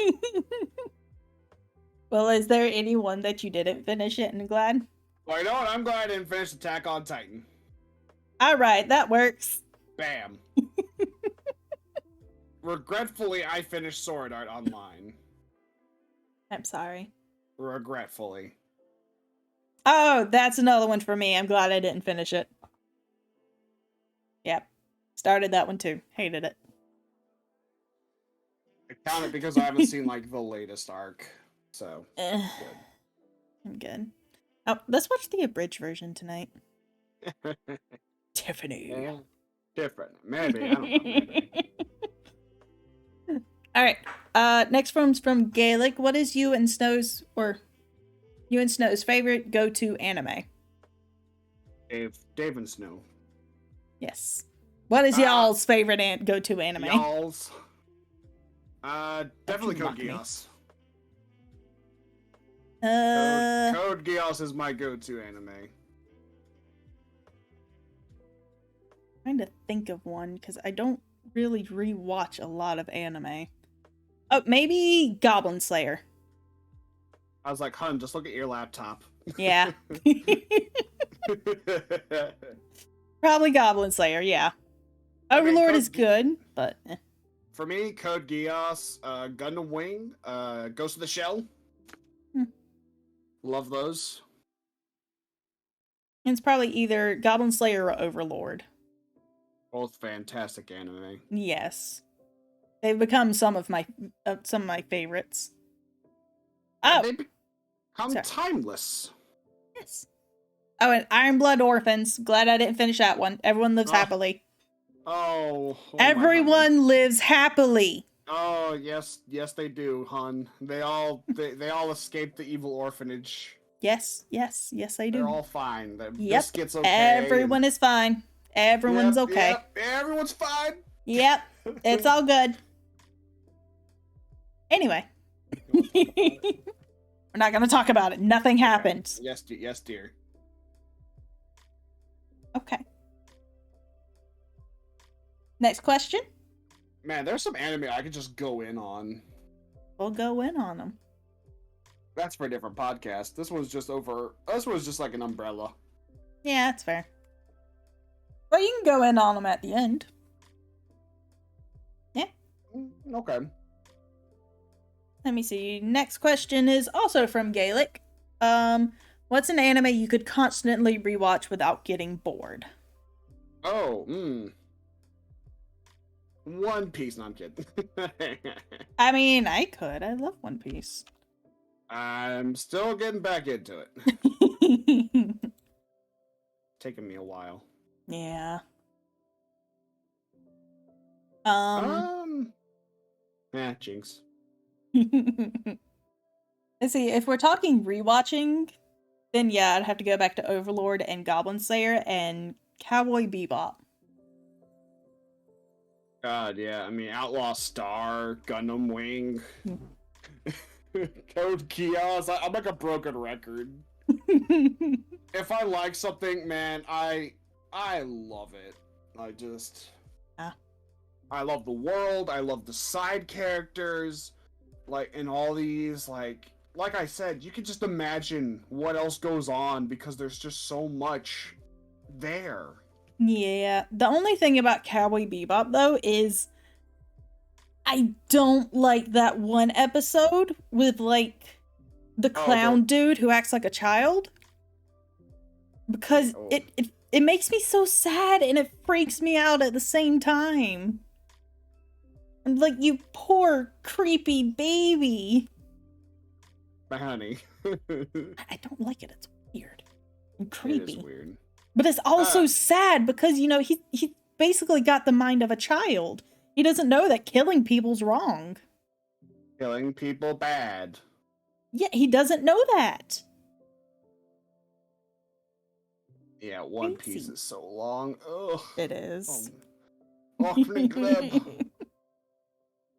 Speaker 2: Well, is there anyone that you didn't finish it and glad?
Speaker 1: Well, you know what? I'm glad I didn't finish Attack on Titan.
Speaker 2: Alright, that works.
Speaker 1: Bam. Regretfully, I finished Sword Art Online.
Speaker 2: I'm sorry.
Speaker 1: Regretfully.
Speaker 2: Oh, that's another one for me. I'm glad I didn't finish it. Yep. Started that one too. Hated it.
Speaker 1: I count it because I haven't seen, like, the latest arc. So, good.
Speaker 2: I'm good. Oh, let's watch the abridged version tonight. Tiffany.
Speaker 1: Yeah. Different. Maybe. I don't know. Maybe.
Speaker 2: Alright. Next one's from Gaelic. What is you and Snow's favorite go-to anime?
Speaker 1: Dave and Snow.
Speaker 2: Yes. What is y'all's favorite go-to anime?
Speaker 1: Y'all's. Definitely Code Geass. Code Geass is my go-to anime.
Speaker 2: Trying to think of one because I don't really rewatch a lot of anime. Oh, maybe Goblin Slayer.
Speaker 1: I was like, hun, just look at your laptop.
Speaker 2: Yeah. Probably Goblin Slayer, yeah. Overlord is good, but
Speaker 1: for me, Code Geass, Gundam Wing, Ghost of the Shell. Love those.
Speaker 2: It's probably either Goblin Slayer or Overlord.
Speaker 1: Both fantastic anime.
Speaker 2: Yes. They've become some of my favorites. Oh!
Speaker 1: They become timeless.
Speaker 2: Yes. Oh, and Iron Blood Orphans. Glad I didn't finish that one. Everyone lives happily.
Speaker 1: Oh.
Speaker 2: Everyone lives happily.
Speaker 1: Oh, yes, they do, hun. They all escaped the evil orphanage.
Speaker 2: Yes, they do.
Speaker 1: They're all fine. The
Speaker 2: yep.
Speaker 1: Biscuit's okay.
Speaker 2: Everyone is fine. Everyone's okay.
Speaker 1: Yep, everyone's fine.
Speaker 2: Yep, it's all good. Anyway. We're not gonna talk about it. Nothing happened.
Speaker 1: Yes, dear.
Speaker 2: Okay. Next question.
Speaker 1: Man, there's some anime I could just go in on.
Speaker 2: We'll go in on them.
Speaker 1: That's for a different podcast. This was just like an umbrella.
Speaker 2: Yeah, that's fair. Well, you can go in on them at the end. Yeah.
Speaker 1: Okay.
Speaker 2: Let me see. Next question is also from Gaelic. What's an anime you could constantly rewatch without getting bored?
Speaker 1: Oh, One Piece. No, I'm kidding.
Speaker 2: I mean, I could. I love One Piece.
Speaker 1: I'm still getting back into it. Taking me a while.
Speaker 2: Yeah.
Speaker 1: Jinx.
Speaker 2: Let's see, if we're talking rewatching, then yeah, I'd have to go back to Overlord and Goblin Slayer and Cowboy Bebop.
Speaker 1: God, yeah. I mean, Outlaw Star, Gundam Wing, Code Geass. I'm like a broken record. If I like something, man, I love it. I just
Speaker 2: Ah.
Speaker 1: I love the world. I love the side characters. Like in all these, like I said, you can just imagine what else goes on because there's just so much there.
Speaker 2: Yeah. The only thing about Cowboy Bebop, though, is I don't like that one episode with, like, the clown dude who acts like a child. Because it makes me so sad and it freaks me out at the same time. I'm like, you poor, creepy baby.
Speaker 1: My honey.
Speaker 2: I don't like it. It's weird and creepy.
Speaker 1: It is weird.
Speaker 2: But it's also sad because, you know, he basically got the mind of a child. He doesn't know that killing people's wrong.
Speaker 1: Killing people bad.
Speaker 2: Yeah, he doesn't know that.
Speaker 1: Yeah, One Piece is so long. Ugh.
Speaker 2: It is.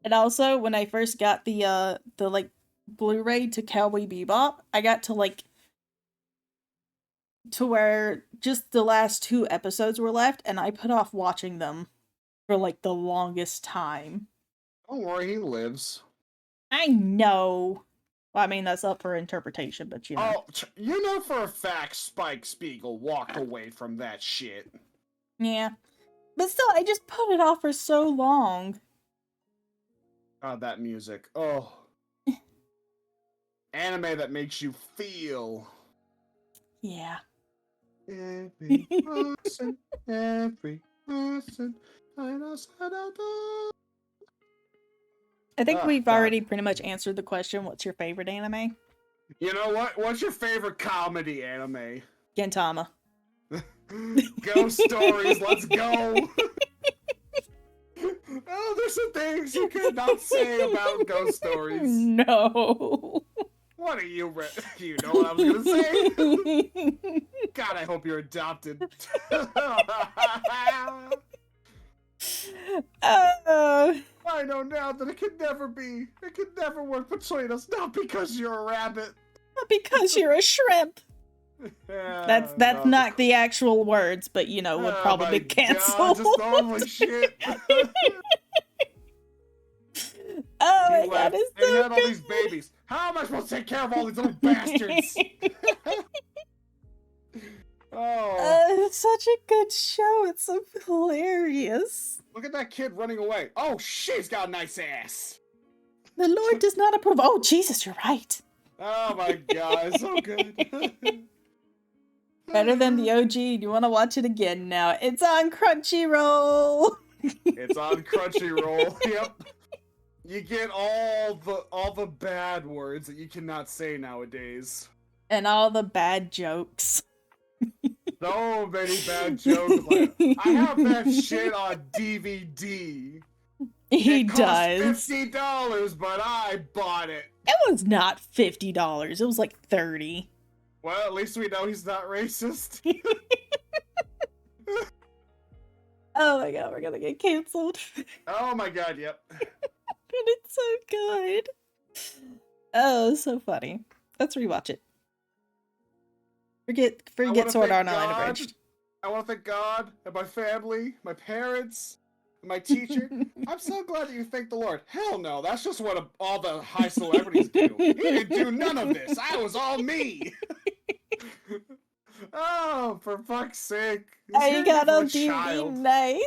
Speaker 2: And also, when I first got the like Blu-ray to Cowboy Bebop, I got to like to where just the last 2 episodes were left, and I put off watching them for like the longest time.
Speaker 1: Don't worry, he lives.
Speaker 2: I know. Well, I mean, that's up for interpretation, but you know.
Speaker 1: Oh, you know for a fact Spike Spiegel walked away from that shit.
Speaker 2: Yeah. But still, I just put it off for so long.
Speaker 1: God, that music. Oh. Anime that makes you feel.
Speaker 2: Yeah.
Speaker 1: Every person, I know.
Speaker 2: I think we've already pretty much answered the question, what's your favorite anime?
Speaker 1: You know what? What's your favorite comedy anime?
Speaker 2: Gintama.
Speaker 1: Ghost Stories, let's go! Oh, there's some things you could not say about Ghost Stories.
Speaker 2: No.
Speaker 1: What are you you know what I was gonna say? God, I hope you're adopted. I know now that it could never be. It could never work between us. Not because you're a rabbit.
Speaker 2: Not because you're a shrimp.
Speaker 1: Yeah,
Speaker 2: that's not the actual words, but you know, would probably be canceled.
Speaker 1: Just holy shit.
Speaker 2: Oh my god, it's so
Speaker 1: and he had all
Speaker 2: good.
Speaker 1: these babies. How am I supposed to take care of all these little bastards?
Speaker 2: It's such a good show. It's so hilarious.
Speaker 1: Look at that kid running away. Oh, she's got a nice ass.
Speaker 2: The Lord does not approve. Oh, Jesus, you're right.
Speaker 1: Oh my god, it's so good.
Speaker 2: Better than the OG. Do you want to watch it again now? It's on Crunchyroll.
Speaker 1: It's on Crunchyroll. Yep. You get all the bad words that you cannot say nowadays.
Speaker 2: And all the bad jokes.
Speaker 1: So many bad jokes. Like, I have that shit on DVD.
Speaker 2: He
Speaker 1: it
Speaker 2: does.
Speaker 1: $50, but I bought it.
Speaker 2: It was not $50. It was like $30.
Speaker 1: Well, at least we know he's not racist.
Speaker 2: Oh my god, we're gonna get canceled.
Speaker 1: Oh my god, yep.
Speaker 2: But it's so good. Oh, so funny. Let's rewatch it. Forget Sword Art Online Abridged.
Speaker 1: I want to thank God and my family, my parents, and my teacher. I'm so glad that you thank the Lord. Hell no, that's just what all the high celebrities do. He didn't do none of this. I was all me. Oh, for fuck's sake.
Speaker 2: I got on DVD nice.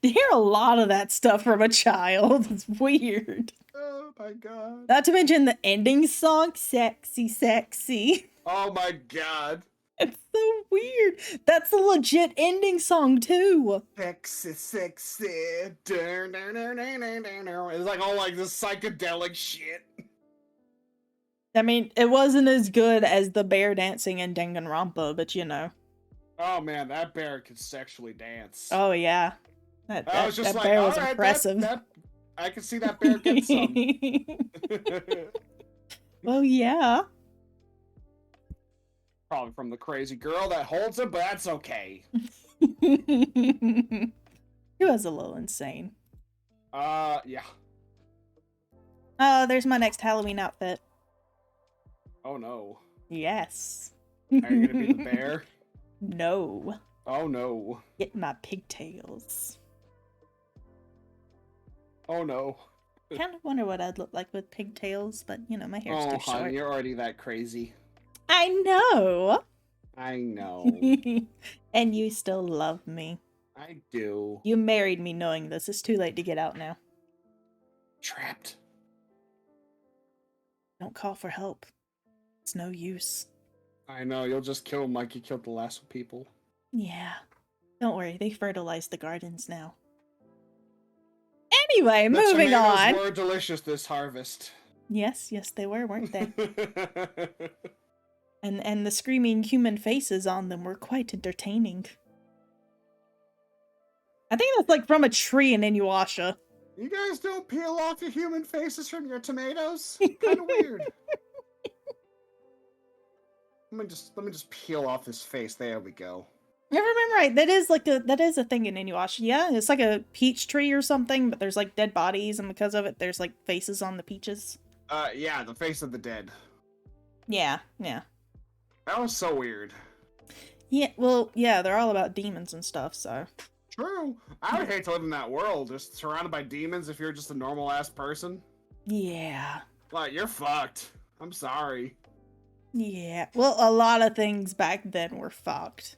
Speaker 2: To hear a lot of that stuff from a child, it's weird.
Speaker 1: Oh my god.
Speaker 2: Not to mention the ending song, Sexy, Sexy.
Speaker 1: Oh my god.
Speaker 2: It's so weird. That's the legit ending song, too.
Speaker 1: Sexy, sexy. It's like all like this psychedelic shit.
Speaker 2: I mean, it wasn't as good as the bear dancing in Danganronpa, but you know.
Speaker 1: Oh man, that bear could sexually dance.
Speaker 2: Oh yeah. That
Speaker 1: like,
Speaker 2: bear was
Speaker 1: right,
Speaker 2: impressive.
Speaker 1: I can see that bear get some.
Speaker 2: Well, yeah.
Speaker 1: Probably from the crazy girl that holds him, but that's okay.
Speaker 2: He was a little insane.
Speaker 1: Yeah.
Speaker 2: Oh, there's my next Halloween outfit.
Speaker 1: Oh no.
Speaker 2: Yes.
Speaker 1: Are you gonna be the bear?
Speaker 2: No.
Speaker 1: Oh no.
Speaker 2: Get my pigtails.
Speaker 1: Oh no.
Speaker 2: Kind of wonder what I'd look like with pigtails, but you know, my hair's
Speaker 1: Oh,
Speaker 2: too
Speaker 1: hon,
Speaker 2: short.
Speaker 1: you're already that crazy.
Speaker 2: I know.
Speaker 1: I know.
Speaker 2: And you still love me.
Speaker 1: I do.
Speaker 2: You married me knowing this. It's too late to get out now.
Speaker 1: Trapped.
Speaker 2: Don't call for help. It's no use.
Speaker 1: I know, you'll just kill him like you killed the last people.
Speaker 2: Yeah. Don't worry, they fertilize the gardens now. Anyway,
Speaker 1: The
Speaker 2: moving
Speaker 1: tomatoes
Speaker 2: on.
Speaker 1: were delicious this harvest.
Speaker 2: Yes, they were, weren't they? And the screaming human faces on them were quite entertaining. I think that's like from a tree in Inuyasha.
Speaker 1: You guys don't peel off your human faces from your tomatoes? Kind of weird. Let me just peel off his face. There we go.
Speaker 2: If I remember right, that is a thing in Inuyasha. Yeah, it's like a peach tree or something, but there's like dead bodies, and because of it, there's like faces on the peaches.
Speaker 1: Yeah, the face of the dead.
Speaker 2: Yeah.
Speaker 1: That was so weird.
Speaker 2: Yeah, well, yeah, they're all about demons and stuff, so.
Speaker 1: True. I would hate to live in that world, just surrounded by demons if you're just a normal ass person.
Speaker 2: Yeah.
Speaker 1: Like, you're fucked. I'm sorry.
Speaker 2: Yeah. Well, a lot of things back then were fucked.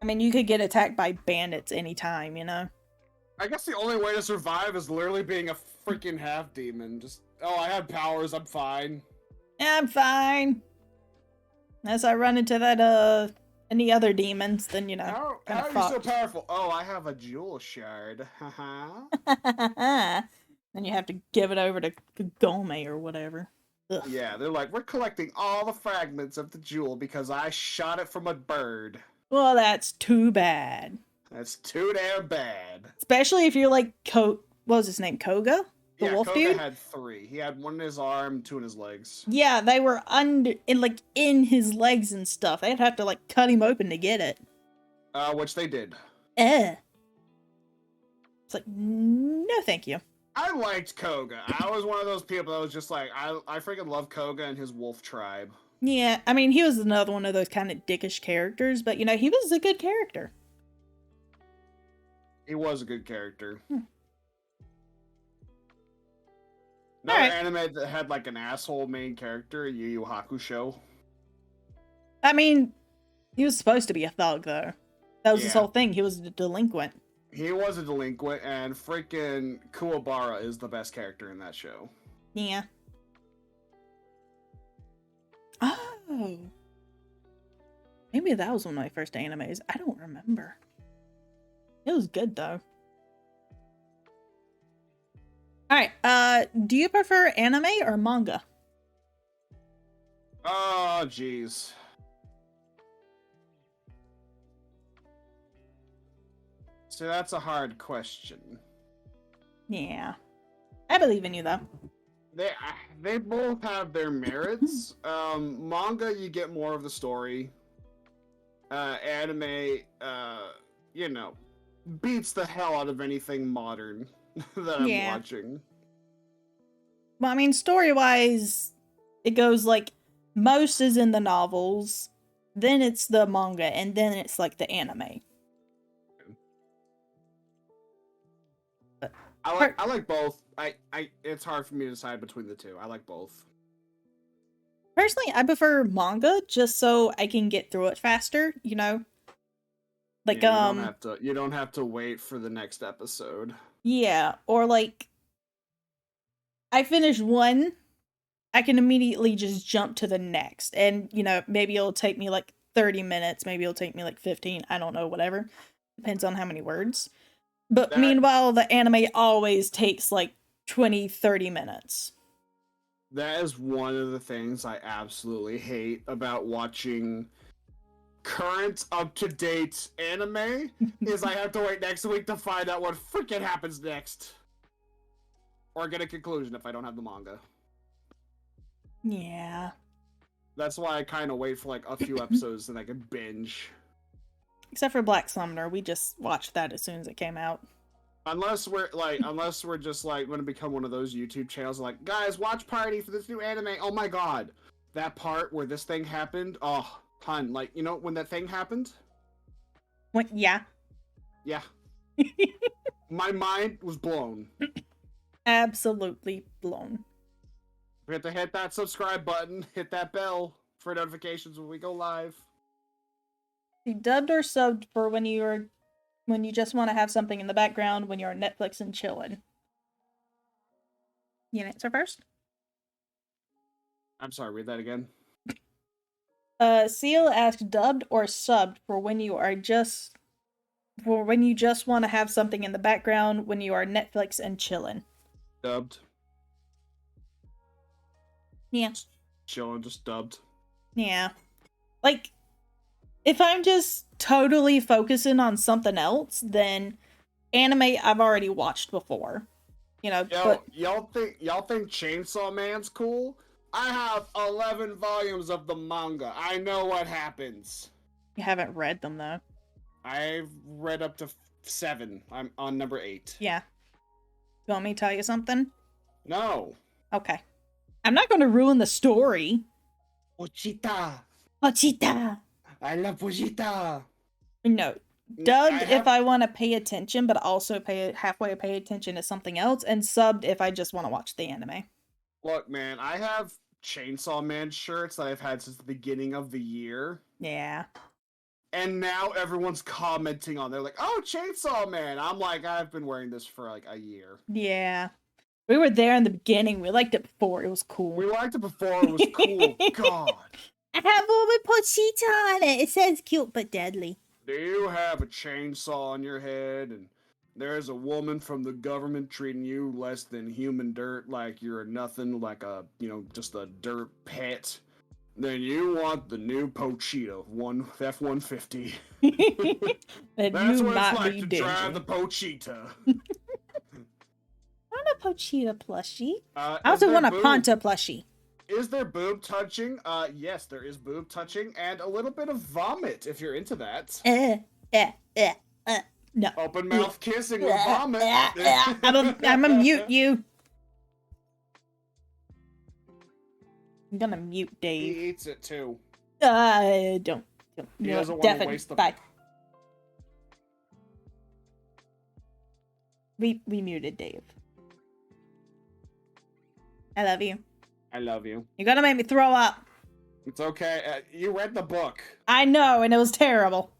Speaker 2: I mean, you could get attacked by bandits anytime, you know?
Speaker 1: I guess the only way to survive is literally being a freaking half demon. Just, oh, I have powers, I'm fine.
Speaker 2: Yeah, I'm fine. Unless I run into that, any other demons, then, you know,
Speaker 1: How
Speaker 2: kind
Speaker 1: are
Speaker 2: of
Speaker 1: you so
Speaker 2: fucked.
Speaker 1: powerful? Oh, I have a jewel shard. Haha.
Speaker 2: Then you have to give it over to Kagome or whatever. Ugh.
Speaker 1: Yeah, they're like, we're collecting all the fragments of the jewel because I shot it from a bird.
Speaker 2: Well, that's too bad.
Speaker 1: That's too damn bad.
Speaker 2: Especially if you're like what was his name? Koga? The wolf
Speaker 1: Koga
Speaker 2: dude?
Speaker 1: had 3. He had 1 in his arm, 2 in his legs.
Speaker 2: Yeah, they were in his legs and stuff. They'd have to like cut him open to get it.
Speaker 1: Which they did.
Speaker 2: It's like, no thank you.
Speaker 1: I liked Koga. I was one of those people that was just like, I freaking love Koga and his wolf tribe.
Speaker 2: Yeah, I mean, he was another one of those kind of dickish characters, but you know, he was a good character.
Speaker 1: He was a good character.
Speaker 2: Hmm.
Speaker 1: Another
Speaker 2: Alright.
Speaker 1: anime that had like an asshole main character, Yu Yu Hakusho.
Speaker 2: I mean, he was supposed to be a thug, though. That was his
Speaker 1: Yeah.
Speaker 2: whole thing. He was a delinquent.
Speaker 1: He was a delinquent, and freaking Kuwabara is the best character in that show.
Speaker 2: Yeah. Oh. Maybe that was one of my first animes. I don't remember. It was good, though. Alright, do you prefer anime or manga?
Speaker 1: Oh, jeez. So that's a hard question.
Speaker 2: Yeah. I believe in you, though.
Speaker 1: They both have their merits. Manga, you get more of the story. Anime, you know, beats the hell out of anything modern that I'm
Speaker 2: Yeah.
Speaker 1: watching.
Speaker 2: Well, I mean, story-wise, it goes like, most is in the novels, then it's the manga, and then it's like the anime.
Speaker 1: I like both. It's hard for me to decide between the two. I like both.
Speaker 2: Personally, I prefer manga just so I can get through it faster, you know? Like,
Speaker 1: Yeah, you don't have to wait for the next episode.
Speaker 2: yeah, or like, I finish one, I can immediately just jump to the next, and, you know, maybe it'll take me like 30 minutes, maybe it'll take me like 15, I don't know, whatever. Depends on how many words. But meanwhile, the anime always takes like 20, 30 minutes.
Speaker 1: That is one of the things I absolutely hate about watching current, up-to-date anime, is I have to wait next week to find out what freaking happens next. Or get a conclusion if I don't have the manga.
Speaker 2: Yeah.
Speaker 1: That's why I kind of wait for like a few episodes and I can binge.
Speaker 2: Except for Black Summoner, we just watched that as soon as it came out.
Speaker 1: Unless we're just like going to become one of those YouTube channels like, guys, watch party for this new anime. Oh my god, that part where this thing happened. Oh, hun, like, you know when that thing happened?
Speaker 2: Yeah.
Speaker 1: Yeah. My mind was blown.
Speaker 2: Absolutely blown.
Speaker 1: We have to hit that subscribe button, hit that bell for notifications when we go live.
Speaker 2: The dubbed or subbed for when you just want to have something in the background when you're on Netflix and chilling. You answer first?
Speaker 1: I'm sorry, read that again.
Speaker 2: Seal asked dubbed or subbed for when you just want to have something in the background when you are Netflix and chilling.
Speaker 1: Dubbed.
Speaker 2: Yeah.
Speaker 1: Chilling, just dubbed.
Speaker 2: Yeah. Like, if I'm just totally focusing on something else, then anime I've already watched before. You know, but
Speaker 1: y'all think Chainsaw Man's cool? I have 11 volumes of the manga. I know what happens.
Speaker 2: you haven't read them though.
Speaker 1: I've read up to 7. I'm on number 8.
Speaker 2: Yeah. You want me to tell you something?
Speaker 1: No.
Speaker 2: Okay. I'm not going to ruin the story.
Speaker 1: Pochita.
Speaker 2: Pochita.
Speaker 1: I love Pochita.
Speaker 2: No. Dubbed if I want to pay attention, but also halfway pay attention to something else, and subbed if I just want to watch the anime.
Speaker 1: Look, man, I have Chainsaw Man shirts that I've had since the beginning of the year.
Speaker 2: Yeah.
Speaker 1: And now everyone's commenting on. They're like, "Oh, Chainsaw Man." I'm like, I've been wearing this for like a year.
Speaker 2: Yeah. We were there in the beginning. We liked it before. It was cool.
Speaker 1: We liked it before. It was cool. God.
Speaker 2: I have one with Pochita on it. It says cute but deadly.
Speaker 1: Do you have a chainsaw on your head and there's a woman from the government treating you less than human dirt, like you're nothing, like a, just a dirt pet? Then you want the new Pochita F-150. That's what it's like to drive the Pochita.
Speaker 2: I want a Pochita plushie. I also want a Ponta plushie.
Speaker 1: Is there boob touching? Yes, there is boob touching and a little bit of vomit if you're into that.
Speaker 2: No.
Speaker 1: Open mouth kissing with vomit.
Speaker 2: I'm gonna mute you. I'm gonna mute Dave.
Speaker 1: He eats it too.
Speaker 2: Don't.
Speaker 1: He doesn't want to waste the...
Speaker 2: Bye. We muted Dave. I love you.
Speaker 1: I love you.
Speaker 2: You're gonna make me throw up.
Speaker 1: It's okay. You read the book.
Speaker 2: I know, and it was terrible.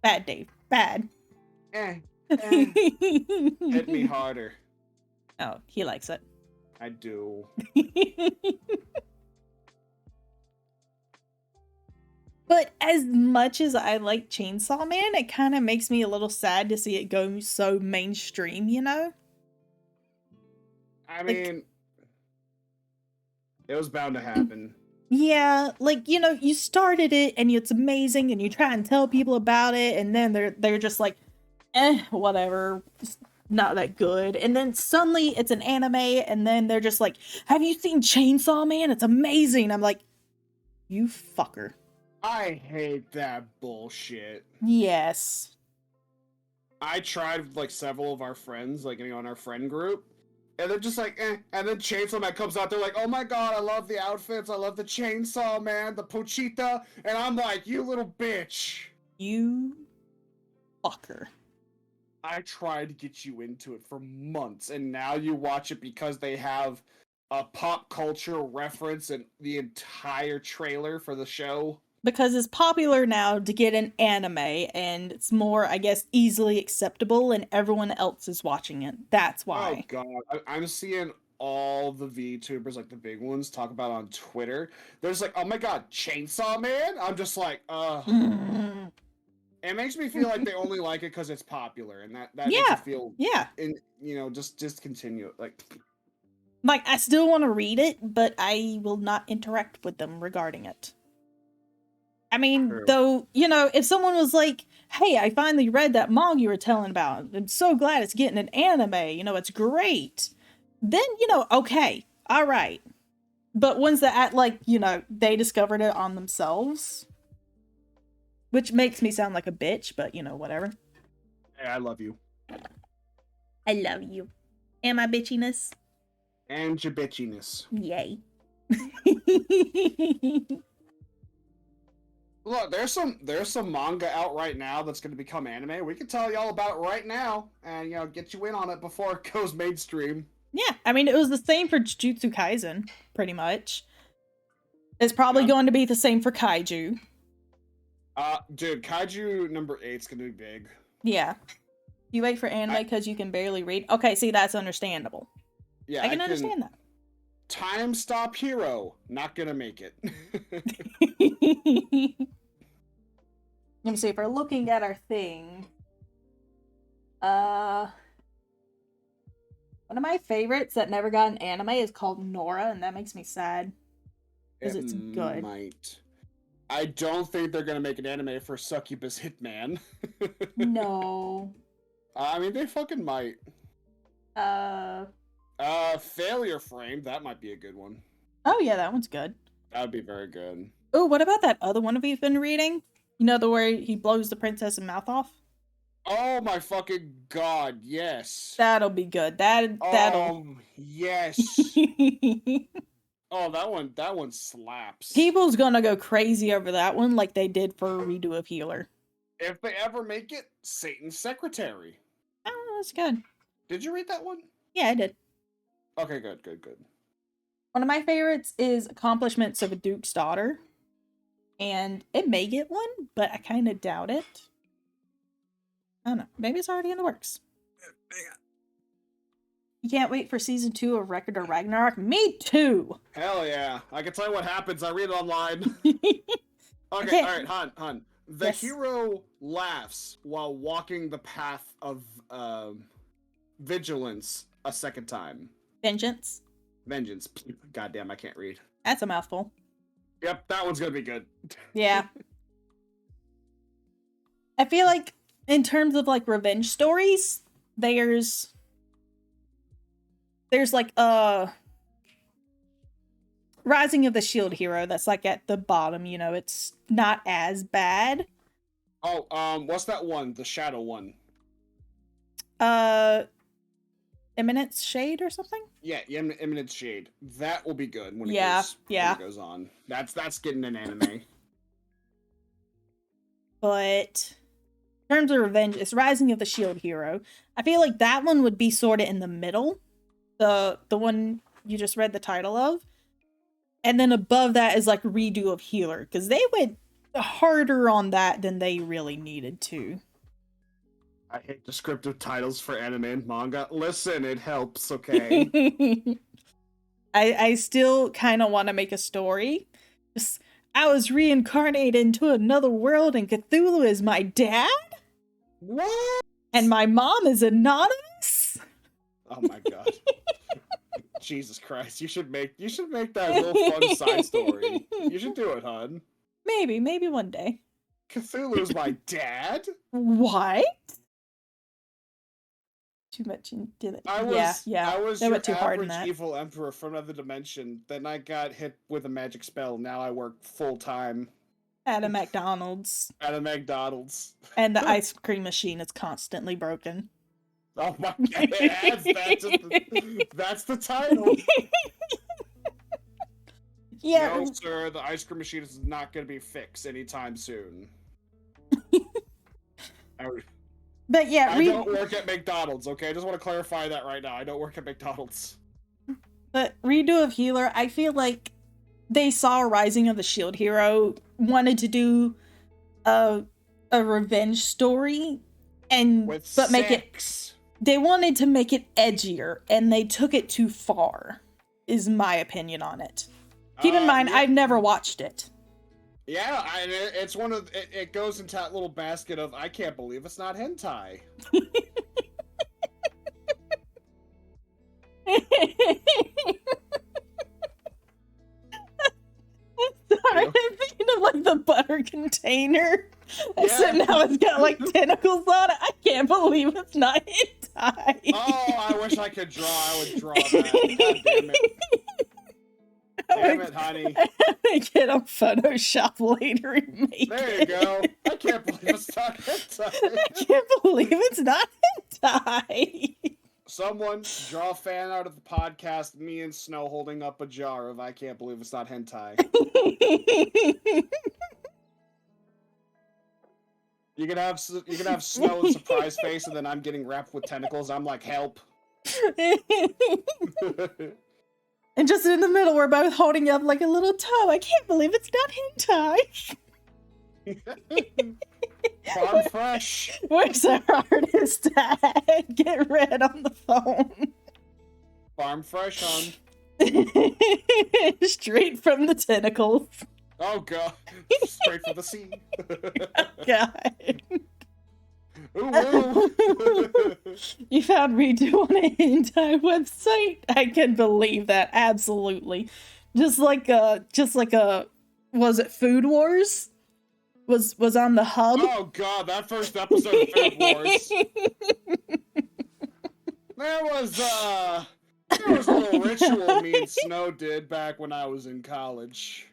Speaker 2: Bad, Dave. Bad.
Speaker 1: Hit me harder.
Speaker 2: Oh, he likes it.
Speaker 1: I do.
Speaker 2: But as much as I like Chainsaw Man, it kind of makes me a little sad to see it go so mainstream, you know?
Speaker 1: I mean, it was bound to happen.
Speaker 2: Yeah, you started it and it's amazing and you try and tell people about it and then they're just like, whatever, it's not that good. And then suddenly it's an anime and then they're just like, have you seen Chainsaw Man? It's amazing. I'm like, you fucker.
Speaker 1: I hate that bullshit.
Speaker 2: Yes.
Speaker 1: I tried with several of our friends, on our friend group. And they're just like, and then Chainsaw Man comes out, they're like, oh my god, I love the outfits, I love the Chainsaw Man, the Pochita, and I'm like, you little bitch.
Speaker 2: You fucker.
Speaker 1: I tried to get you into it for months, and now you watch it because they have a pop culture reference in the entire trailer for the show.
Speaker 2: Because it's popular now to get an anime, and it's more, I guess, easily acceptable, and everyone else is watching it. That's why.
Speaker 1: Oh god, I'm seeing all the VTubers, the big ones, talk about on Twitter. They're just like, oh my god, Chainsaw Man? I'm just like, It makes me feel like they only like it because it's popular, and that makes you feel, just continue it.
Speaker 2: I still want to read it, but I will not interact with them regarding it. I mean,
Speaker 1: True.
Speaker 2: though, if someone was like, hey, I finally read that manga you were telling about. I'm so glad it's getting an anime. It's great. Then, okay. All right. But ones that act like, they discovered it on themselves. Which makes me sound like a bitch, but you know, whatever.
Speaker 1: Hey, I love you.
Speaker 2: I love you. And my bitchiness.
Speaker 1: And your bitchiness.
Speaker 2: Yay.
Speaker 1: Look, there's some manga out right now that's going to become anime. We can tell y'all about it right now, and get you in on it before it goes mainstream.
Speaker 2: Yeah, I mean, it was the same for Jujutsu Kaisen, pretty much. It's probably going to be the same for Kaiju.
Speaker 1: Dude, Kaiju number 8's going to be big.
Speaker 2: Yeah. You wait for anime because you can barely read. Okay, see, that's understandable.
Speaker 1: Yeah,
Speaker 2: I can understand that.
Speaker 1: Time Stop Hero, not gonna make it.
Speaker 2: Let me see, if we're looking at our thing. One of my favorites that never got an anime is called Nora, and that makes me sad. Because it's good.
Speaker 1: Might. I don't think they're gonna make an anime for Succubus Hitman.
Speaker 2: No.
Speaker 1: I mean, they fucking might. Failure Frame, that might be a good one.
Speaker 2: Oh yeah, that one's good.
Speaker 1: That would be very good.
Speaker 2: Oh, what about that other one we've been reading? You know, the where he blows the princess's mouth off?
Speaker 1: Oh my fucking god, yes.
Speaker 2: That'll be good. That'll
Speaker 1: yes. Oh, that one slaps.
Speaker 2: People's gonna go crazy over that one like they did for Redo of Healer.
Speaker 1: If they ever make it, Satan's Secretary.
Speaker 2: Oh, that's good.
Speaker 1: Did you read that one?
Speaker 2: Yeah, I did.
Speaker 1: Okay, good.
Speaker 2: One of my favorites is Accomplishments of a Duke's Daughter. And it may get one, but I kind of doubt it. I don't know. Maybe it's already in the works. You can't wait for season 2 of Record of Ragnarok? Me too!
Speaker 1: Hell yeah. I can tell you what happens. I read it online. Okay, alright, Han. The hero laughs while walking the path of vigilance a second time.
Speaker 2: Vengeance.
Speaker 1: Goddamn, I can't read.
Speaker 2: That's a mouthful.
Speaker 1: Yep, that one's gonna be good.
Speaker 2: Yeah. I feel like in terms of like revenge stories, there's like Rising of the Shield Hero that's like at the bottom, you know, it's not as bad.
Speaker 1: Oh, what's that one? The shadow one.
Speaker 2: Eminence Shade or something?
Speaker 1: Yeah, Eminence Shade. That will be good when it goes on. That's getting an anime.
Speaker 2: But in terms of revenge, it's Rising of the Shield Hero. I feel like that one would be sort of in the middle. The one you just read the title of. And then above that is like Redo of Healer, because they went harder on that than they really needed to.
Speaker 1: I hate descriptive titles for anime and manga. Listen, it helps, okay?
Speaker 2: I still kind of want to make a story. Just, I was reincarnated into another world and Cthulhu is my dad?
Speaker 1: What?
Speaker 2: And my mom is anonymous?
Speaker 1: Oh my god. Jesus Christ, you should make that a little fun side story. You should do it, hun.
Speaker 2: Maybe one day.
Speaker 1: Cthulhu's my dad?
Speaker 2: What? Too much into it.
Speaker 1: I
Speaker 2: was
Speaker 1: they
Speaker 2: went too hard in that.
Speaker 1: Evil emperor from another dimension. Then I got hit with a magic spell. Now I work full time
Speaker 2: At a McDonald's.
Speaker 1: And
Speaker 2: the ice cream machine is constantly broken.
Speaker 1: Oh my god, that's the title.
Speaker 2: Yeah.
Speaker 1: No, sir, the ice cream machine is not going to be fixed anytime soon.
Speaker 2: But yeah,
Speaker 1: I don't work at McDonald's, okay? I just want to clarify that right now. I don't work at McDonald's.
Speaker 2: But Redo of Healer, I feel like they saw Rising of the Shield Hero, wanted to do a revenge story, they wanted to make it edgier, and they took it too far, is my opinion on it. Keep in mind, I've never watched it.
Speaker 1: Yeah, it's one of it goes into that little basket of I can't believe it's not hentai.
Speaker 2: Sorry, I'm thinking of like the butter container. Except now it's got like tentacles on it. I can't believe it's not hentai.
Speaker 1: Oh, I wish I could draw. I would draw that. God damn it.
Speaker 2: I
Speaker 1: damn it, honey.
Speaker 2: Get on Photoshop later and make
Speaker 1: There you go. I can't believe it's not hentai.
Speaker 2: I can't believe it's not hentai.
Speaker 1: Someone draw a fan art of the podcast, me and Snow holding up a jar of I can't believe it's not hentai. You can have Snow's surprise face, and then I'm getting wrapped with tentacles. I'm like, help.
Speaker 2: And just in the middle, we're both holding up like a little toe. I can't believe it's not hentai.
Speaker 1: Farm fresh.
Speaker 2: Where's our artist at? Get red on the phone.
Speaker 1: Farm fresh, hon.
Speaker 2: Straight from the tentacles.
Speaker 1: Oh god. Straight for the sea.
Speaker 2: God.
Speaker 1: Ooh, ooh.
Speaker 2: You found Redo on a hentai website? I can believe that, absolutely. Just like a was it Food Wars? Was on the hub?
Speaker 1: Oh god, that first episode of Food Wars. There was a little ritual me and Snow did back when I was in college.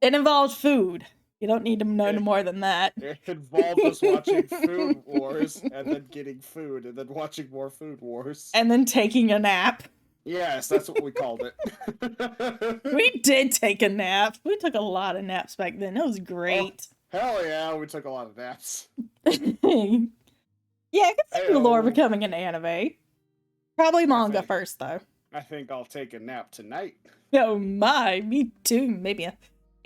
Speaker 2: It involved food. You don't need to know no more than that.
Speaker 1: It involved us watching Food Wars and then getting food and then watching more Food Wars.
Speaker 2: And then taking a nap.
Speaker 1: Yes, that's what we called it.
Speaker 2: We did take a nap. We took a lot of naps back then. It was great.
Speaker 1: Oh, hell yeah, we took a lot of naps.
Speaker 2: Yeah, I can see the lore becoming an anime. Probably manga first, though.
Speaker 1: I think I'll take a nap tonight.
Speaker 2: Oh my, me too. Maybe a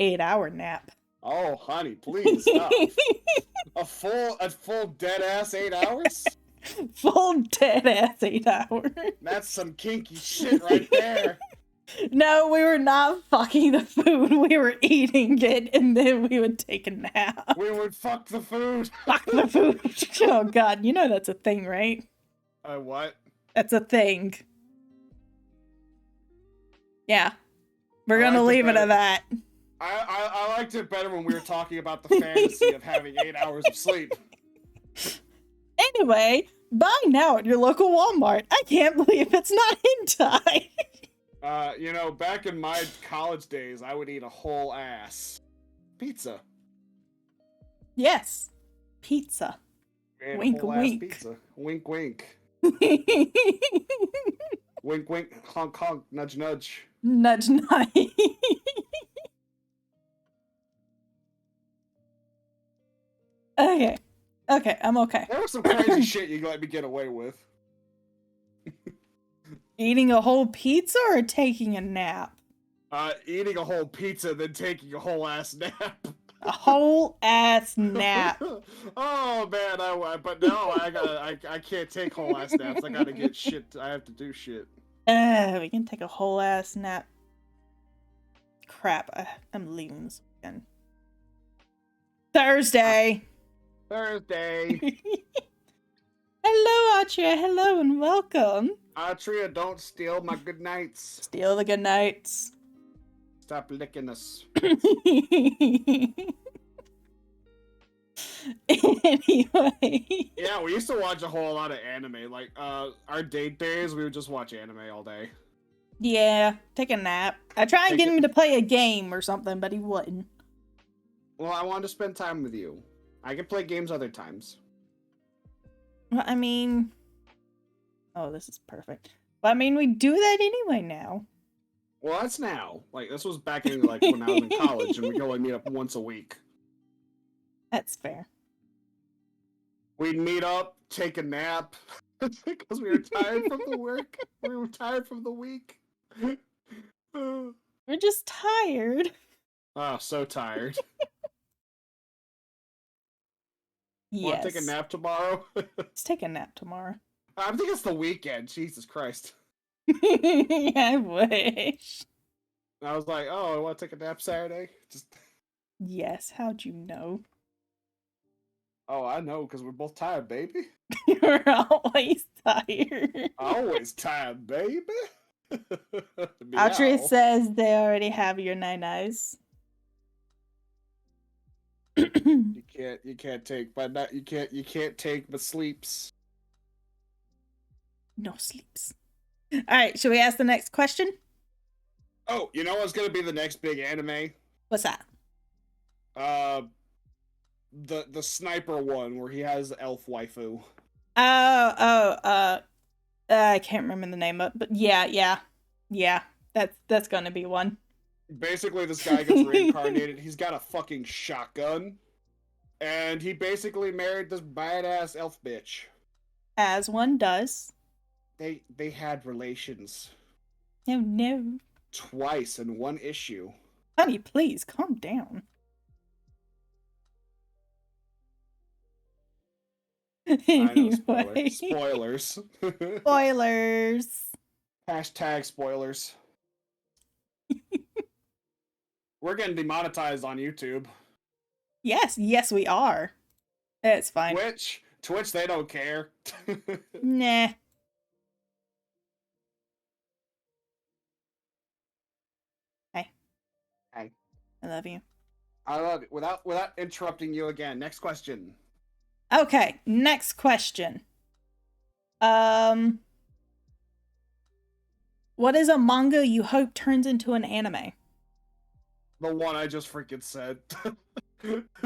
Speaker 2: 8-hour nap.
Speaker 1: Oh, honey, please stop. a full dead ass 8 hours?
Speaker 2: Full dead ass 8 hours.
Speaker 1: That's some kinky shit right there.
Speaker 2: No, we were not fucking the food. We were eating it, and then we would take a nap.
Speaker 1: We would fuck the food.
Speaker 2: Fuck the food. Oh god, you know that's a thing, right?
Speaker 1: What?
Speaker 2: That's a thing. Yeah. We're gonna leave it at that.
Speaker 1: I liked it better when we were talking about the fantasy of having 8 hours of sleep.
Speaker 2: Anyway, buy now at your local Walmart. I can't believe it's not hentai.
Speaker 1: Back in my college days, I would eat a whole ass pizza.
Speaker 2: Yes. Pizza.
Speaker 1: Man,
Speaker 2: wink, wink.
Speaker 1: Pizza. Wink, wink. Wink, wink. Honk, honk. Nudge, nudge.
Speaker 2: Nudge, nudge. Okay. Okay, I'm okay.
Speaker 1: There was some crazy shit you let me get away with.
Speaker 2: Eating a whole pizza or taking a nap?
Speaker 1: Eating a whole pizza, then taking a whole ass nap.
Speaker 2: A whole ass nap.
Speaker 1: Oh man, I can't take whole ass naps. I gotta get shit. I have to do shit.
Speaker 2: We can take a whole ass nap. Crap, I'm leaving this weekend. Thursday. Hello, Atria. Hello and welcome.
Speaker 1: Atria, don't steal my good nights.
Speaker 2: Steal the good nights.
Speaker 1: Stop licking us.
Speaker 2: Anyway.
Speaker 1: Yeah, we used to watch a whole lot of anime. Like, our date days, we would just watch anime all day.
Speaker 2: Yeah, take a nap. I tried to get him to play a game or something, but he wouldn't.
Speaker 1: Well, I wanted to spend time with you. I can play games other times.
Speaker 2: Well, I mean... Oh, this is perfect. But I mean, we do that anyway now.
Speaker 1: Well, that's now. Like, this was back in, like, when I was in college, and we could only meet up once a week.
Speaker 2: That's fair.
Speaker 1: We'd meet up, take a nap, because we were tired from the work. We were tired from the week.
Speaker 2: We're just tired.
Speaker 1: Oh, so tired.
Speaker 2: Yes.
Speaker 1: Want to take a nap tomorrow?
Speaker 2: Let's take a nap tomorrow.
Speaker 1: I think it's the weekend. Jesus Christ.
Speaker 2: I wish.
Speaker 1: I was like, oh, I want to take a nap Saturday? Just...
Speaker 2: Yes, how'd you know?
Speaker 1: Oh, I know, because we're both tired, baby.
Speaker 2: You're always tired.
Speaker 1: Always tired, baby.
Speaker 2: Audrey says they already have your nine-eyes.
Speaker 1: You can't take my sleeps.
Speaker 2: No sleeps. Alright, should we ask the next question?
Speaker 1: Oh, you know what's gonna be the next big anime?
Speaker 2: What's that?
Speaker 1: Uh, the sniper one where he has the elf waifu.
Speaker 2: I can't remember the name of, but yeah. That's gonna be one.
Speaker 1: Basically, this guy gets reincarnated. He's got a fucking shotgun, and he basically married this badass elf bitch.
Speaker 2: As one does.
Speaker 1: They had relations
Speaker 2: Oh no,
Speaker 1: twice in one issue.
Speaker 2: honey, please calm down.
Speaker 1: I know,
Speaker 2: Anyway,
Speaker 1: spoilers.
Speaker 2: spoilers.
Speaker 1: Hashtag spoilers. We're getting demonetized on YouTube.
Speaker 2: Yes, we are. It's fine.
Speaker 1: Twitch, they don't care.
Speaker 2: Nah. Hey.
Speaker 1: Hey.
Speaker 2: I love you.
Speaker 1: I love it. Without interrupting you again. Next question.
Speaker 2: Okay, next question. What is a manga you hope turns into an anime?
Speaker 1: The one I just freaking said.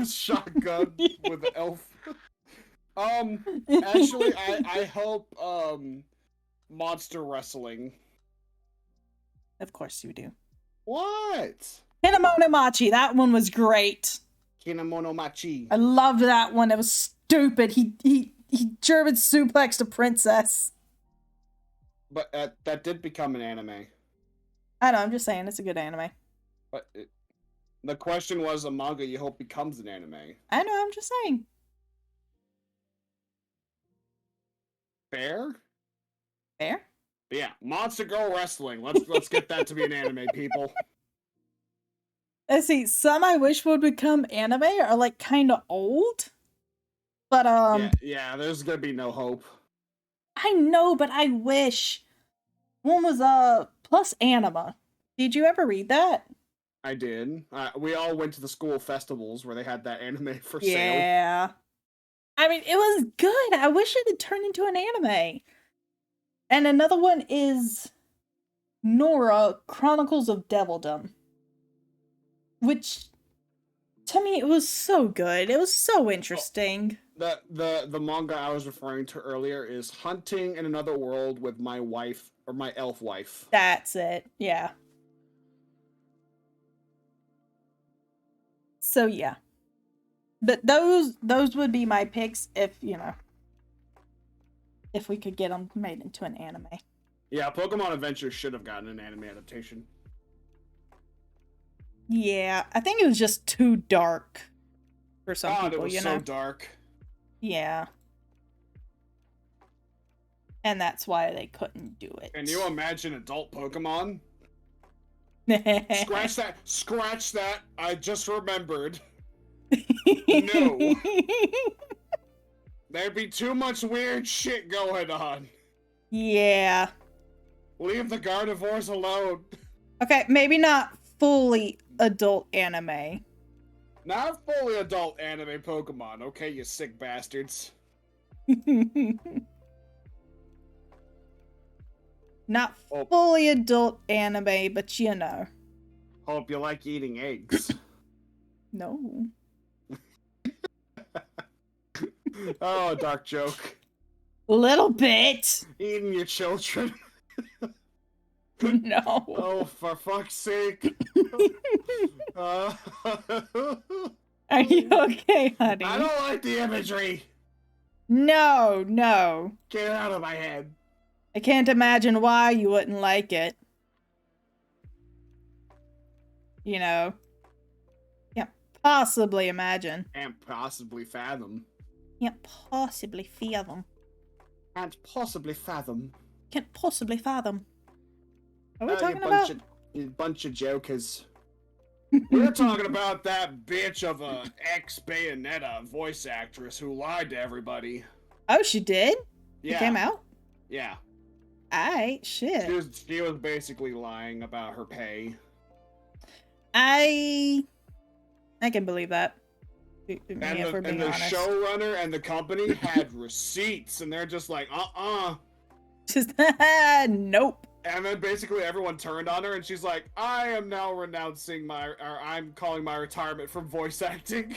Speaker 1: Shotgun with elf. Actually, I hope monster wrestling.
Speaker 2: Of course you do.
Speaker 1: What?
Speaker 2: Hinamonomachi, that one was great.
Speaker 1: Kinamonomachi.
Speaker 2: I loved that one. It was stupid. He German suplexed a princess.
Speaker 1: But that did become an anime.
Speaker 2: I know, I'm just saying it's a good anime.
Speaker 1: But the question was a manga you hope becomes an anime.
Speaker 2: I know, I'm just saying.
Speaker 1: Fair?
Speaker 2: Fair?
Speaker 1: But yeah, Monster Girl Wrestling. Let's get that to be an anime, people.
Speaker 2: Let's see, some I wish would become anime are like kind of old. But
Speaker 1: yeah, there's gonna be no hope.
Speaker 2: I know, but I wish. One was Plus Anima. Did you ever read that?
Speaker 1: I did. We all went to the school festivals where they had that anime for sale.
Speaker 2: Yeah. I mean, it was good. I wish it had turned into an anime. And another one is Nora Chronicles of Devildom. Which, to me, it was so good. It was so interesting.
Speaker 1: The manga I was referring to earlier is Hunting in Another World with My Wife, or My Elf Wife.
Speaker 2: That's it. Yeah. So yeah. But those would be my picks if, if we could get them made into an anime.
Speaker 1: Yeah, Pokemon Adventure should have gotten an anime adaptation.
Speaker 2: Yeah, I think it was just too dark for some people,
Speaker 1: it was so dark.
Speaker 2: Yeah. And that's why they couldn't do it.
Speaker 1: Can you imagine adult Pokemon? Scratch that. I just remembered. No. There'd be too much weird shit going on.
Speaker 2: Yeah.
Speaker 1: Leave the Gardevoirs alone.
Speaker 2: Okay, maybe not fully adult anime.
Speaker 1: Not fully adult anime Pokemon, okay, you sick bastards.
Speaker 2: Not fully adult anime, but
Speaker 1: Hope you like eating eggs.
Speaker 2: No.
Speaker 1: Oh, dark joke.
Speaker 2: Little bit.
Speaker 1: Eating your children.
Speaker 2: No.
Speaker 1: Oh, for fuck's sake.
Speaker 2: Are you okay, honey?
Speaker 1: I don't like the imagery.
Speaker 2: No.
Speaker 1: Get it out of my head.
Speaker 2: I can't imagine why you wouldn't like it. Can't possibly imagine.
Speaker 1: Can't possibly fathom.
Speaker 2: Can't possibly fathom.
Speaker 1: Can't possibly fathom.
Speaker 2: Can't possibly fathom. What are we talking
Speaker 1: about?
Speaker 2: You
Speaker 1: bunch of jokers. We're talking about that bitch of a ex-Bayonetta voice actress who lied to everybody.
Speaker 2: Oh, she did?
Speaker 1: Yeah.
Speaker 2: It came out?
Speaker 1: Yeah.
Speaker 2: Aight, shit.
Speaker 1: She was basically lying about her pay.
Speaker 2: I can believe that.
Speaker 1: And the showrunner and the company had receipts, and they're just like,
Speaker 2: Just, nope.
Speaker 1: And then basically everyone turned on her, and she's like, "I am now renouncing I'm calling my retirement from voice acting."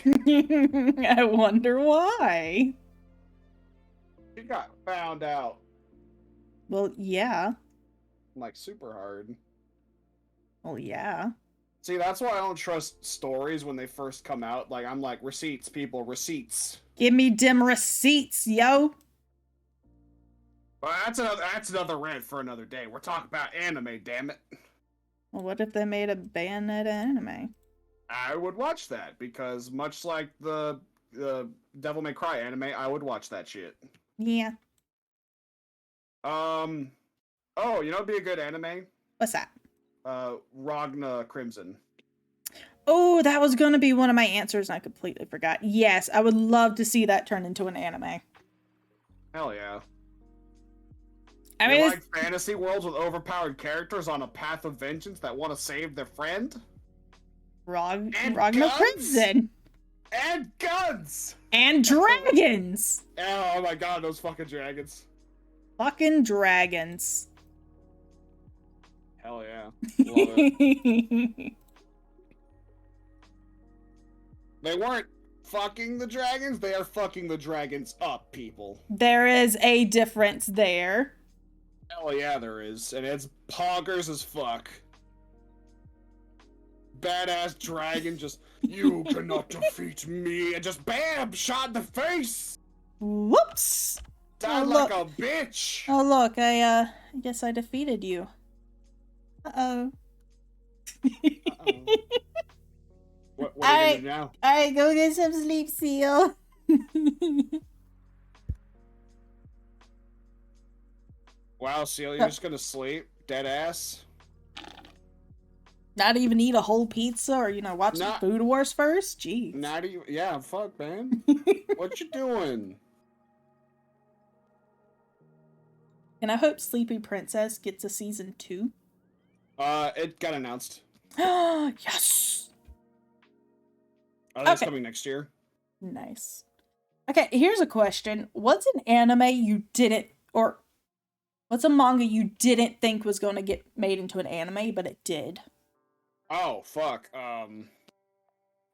Speaker 2: I wonder why.
Speaker 1: She got found out,
Speaker 2: Well, yeah.
Speaker 1: like, super hard.
Speaker 2: Well, yeah.
Speaker 1: See, that's why I don't trust stories when they first come out. Like, I'm like, receipts, people, receipts.
Speaker 2: Give me dim receipts, yo.
Speaker 1: But that's another rant for another day. We're talking about anime, damn it.
Speaker 2: Well, what if they made a Bayonetta anime?
Speaker 1: I would watch that because much like the Devil May Cry anime, I would watch that shit.
Speaker 2: Yeah.
Speaker 1: Oh, you know what'd be a good anime?
Speaker 2: What's that?
Speaker 1: Ragna Crimson.
Speaker 2: Oh, that was going to be one of my answers and I completely forgot. Yes, I would love to see that turn into an anime.
Speaker 1: Hell yeah.
Speaker 2: I
Speaker 1: you
Speaker 2: mean,
Speaker 1: like fantasy worlds with overpowered characters on a path of vengeance that want to save their friend?
Speaker 2: Ragnar Crimson.
Speaker 1: And guns!
Speaker 2: And dragons!
Speaker 1: Oh my god, those fucking dragons.
Speaker 2: Fucking dragons.
Speaker 1: Hell yeah. Love it. They weren't fucking the dragons, they are fucking the dragons up, people.
Speaker 2: There is a difference there.
Speaker 1: Hell yeah, there is. And it's poggers as fuck. Badass dragon just, you cannot defeat me, and just BAM! Shot in the face!
Speaker 2: Whoops!
Speaker 1: Died like a bitch!
Speaker 2: Oh look, I guess I defeated you. Uh-oh.
Speaker 1: Uh-oh. What are you gonna do now?
Speaker 2: Alright, go get some sleep, Seal.
Speaker 1: Wow, Seal, you're just gonna sleep? Dead ass?
Speaker 2: Not even eat a whole pizza or, watch some Food Wars first? Jeez.
Speaker 1: Not even, yeah, fuck, man. What you doing?
Speaker 2: And I hope Sleepy Princess gets a season 2.
Speaker 1: It got announced.
Speaker 2: Yes!
Speaker 1: I think it's coming next year.
Speaker 2: Nice. Okay, here's a question. What's an anime you didn't, or what's a manga you didn't think was going to get made into an anime, but it did?
Speaker 1: Oh, fuck.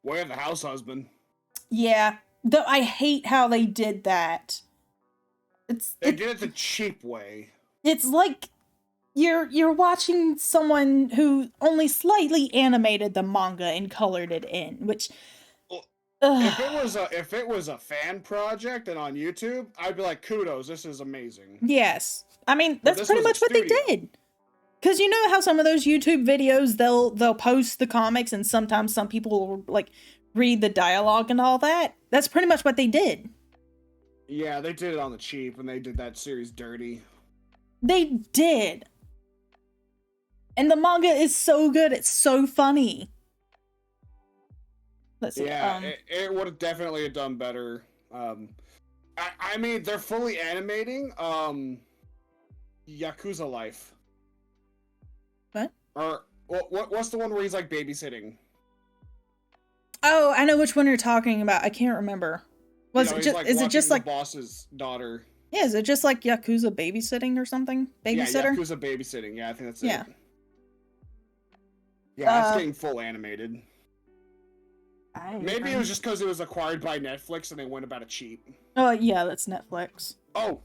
Speaker 1: Way of the House Husband.
Speaker 2: Yeah. Though I hate how they did that.
Speaker 1: They did it the cheap way.
Speaker 2: It's like you're watching someone who only slightly animated the manga and colored it in, which
Speaker 1: if it was a fan project and on YouTube, I'd be like, kudos, this is amazing.
Speaker 2: Yes. I mean, that's pretty much what they did. Because you know how some of those YouTube videos, they'll post the comics and sometimes some people will, like, read the dialogue and all that? That's pretty much what they did.
Speaker 1: Yeah, they did it on the cheap and they did that series dirty.
Speaker 2: They did. And the manga is so good, it's so funny. Let's see.
Speaker 1: Yeah, it would have definitely done better. I mean, they're fully animating Yakuza Life.
Speaker 2: What?
Speaker 1: Or what's the one where he's like babysitting?
Speaker 2: Oh, I know which one you're talking about. I can't remember. Was it just? Like, is it just like
Speaker 1: the boss's daughter?
Speaker 2: Yeah, is it just like Yakuza babysitting or something? Babysitter?
Speaker 1: Yeah, Yakuza babysitting. Yeah, I think that's it.
Speaker 2: Yeah.
Speaker 1: Yeah, it's getting full animated. Maybe it was just because it was acquired by Netflix and they went about it cheap.
Speaker 2: Oh, yeah, that's Netflix.
Speaker 1: Oh,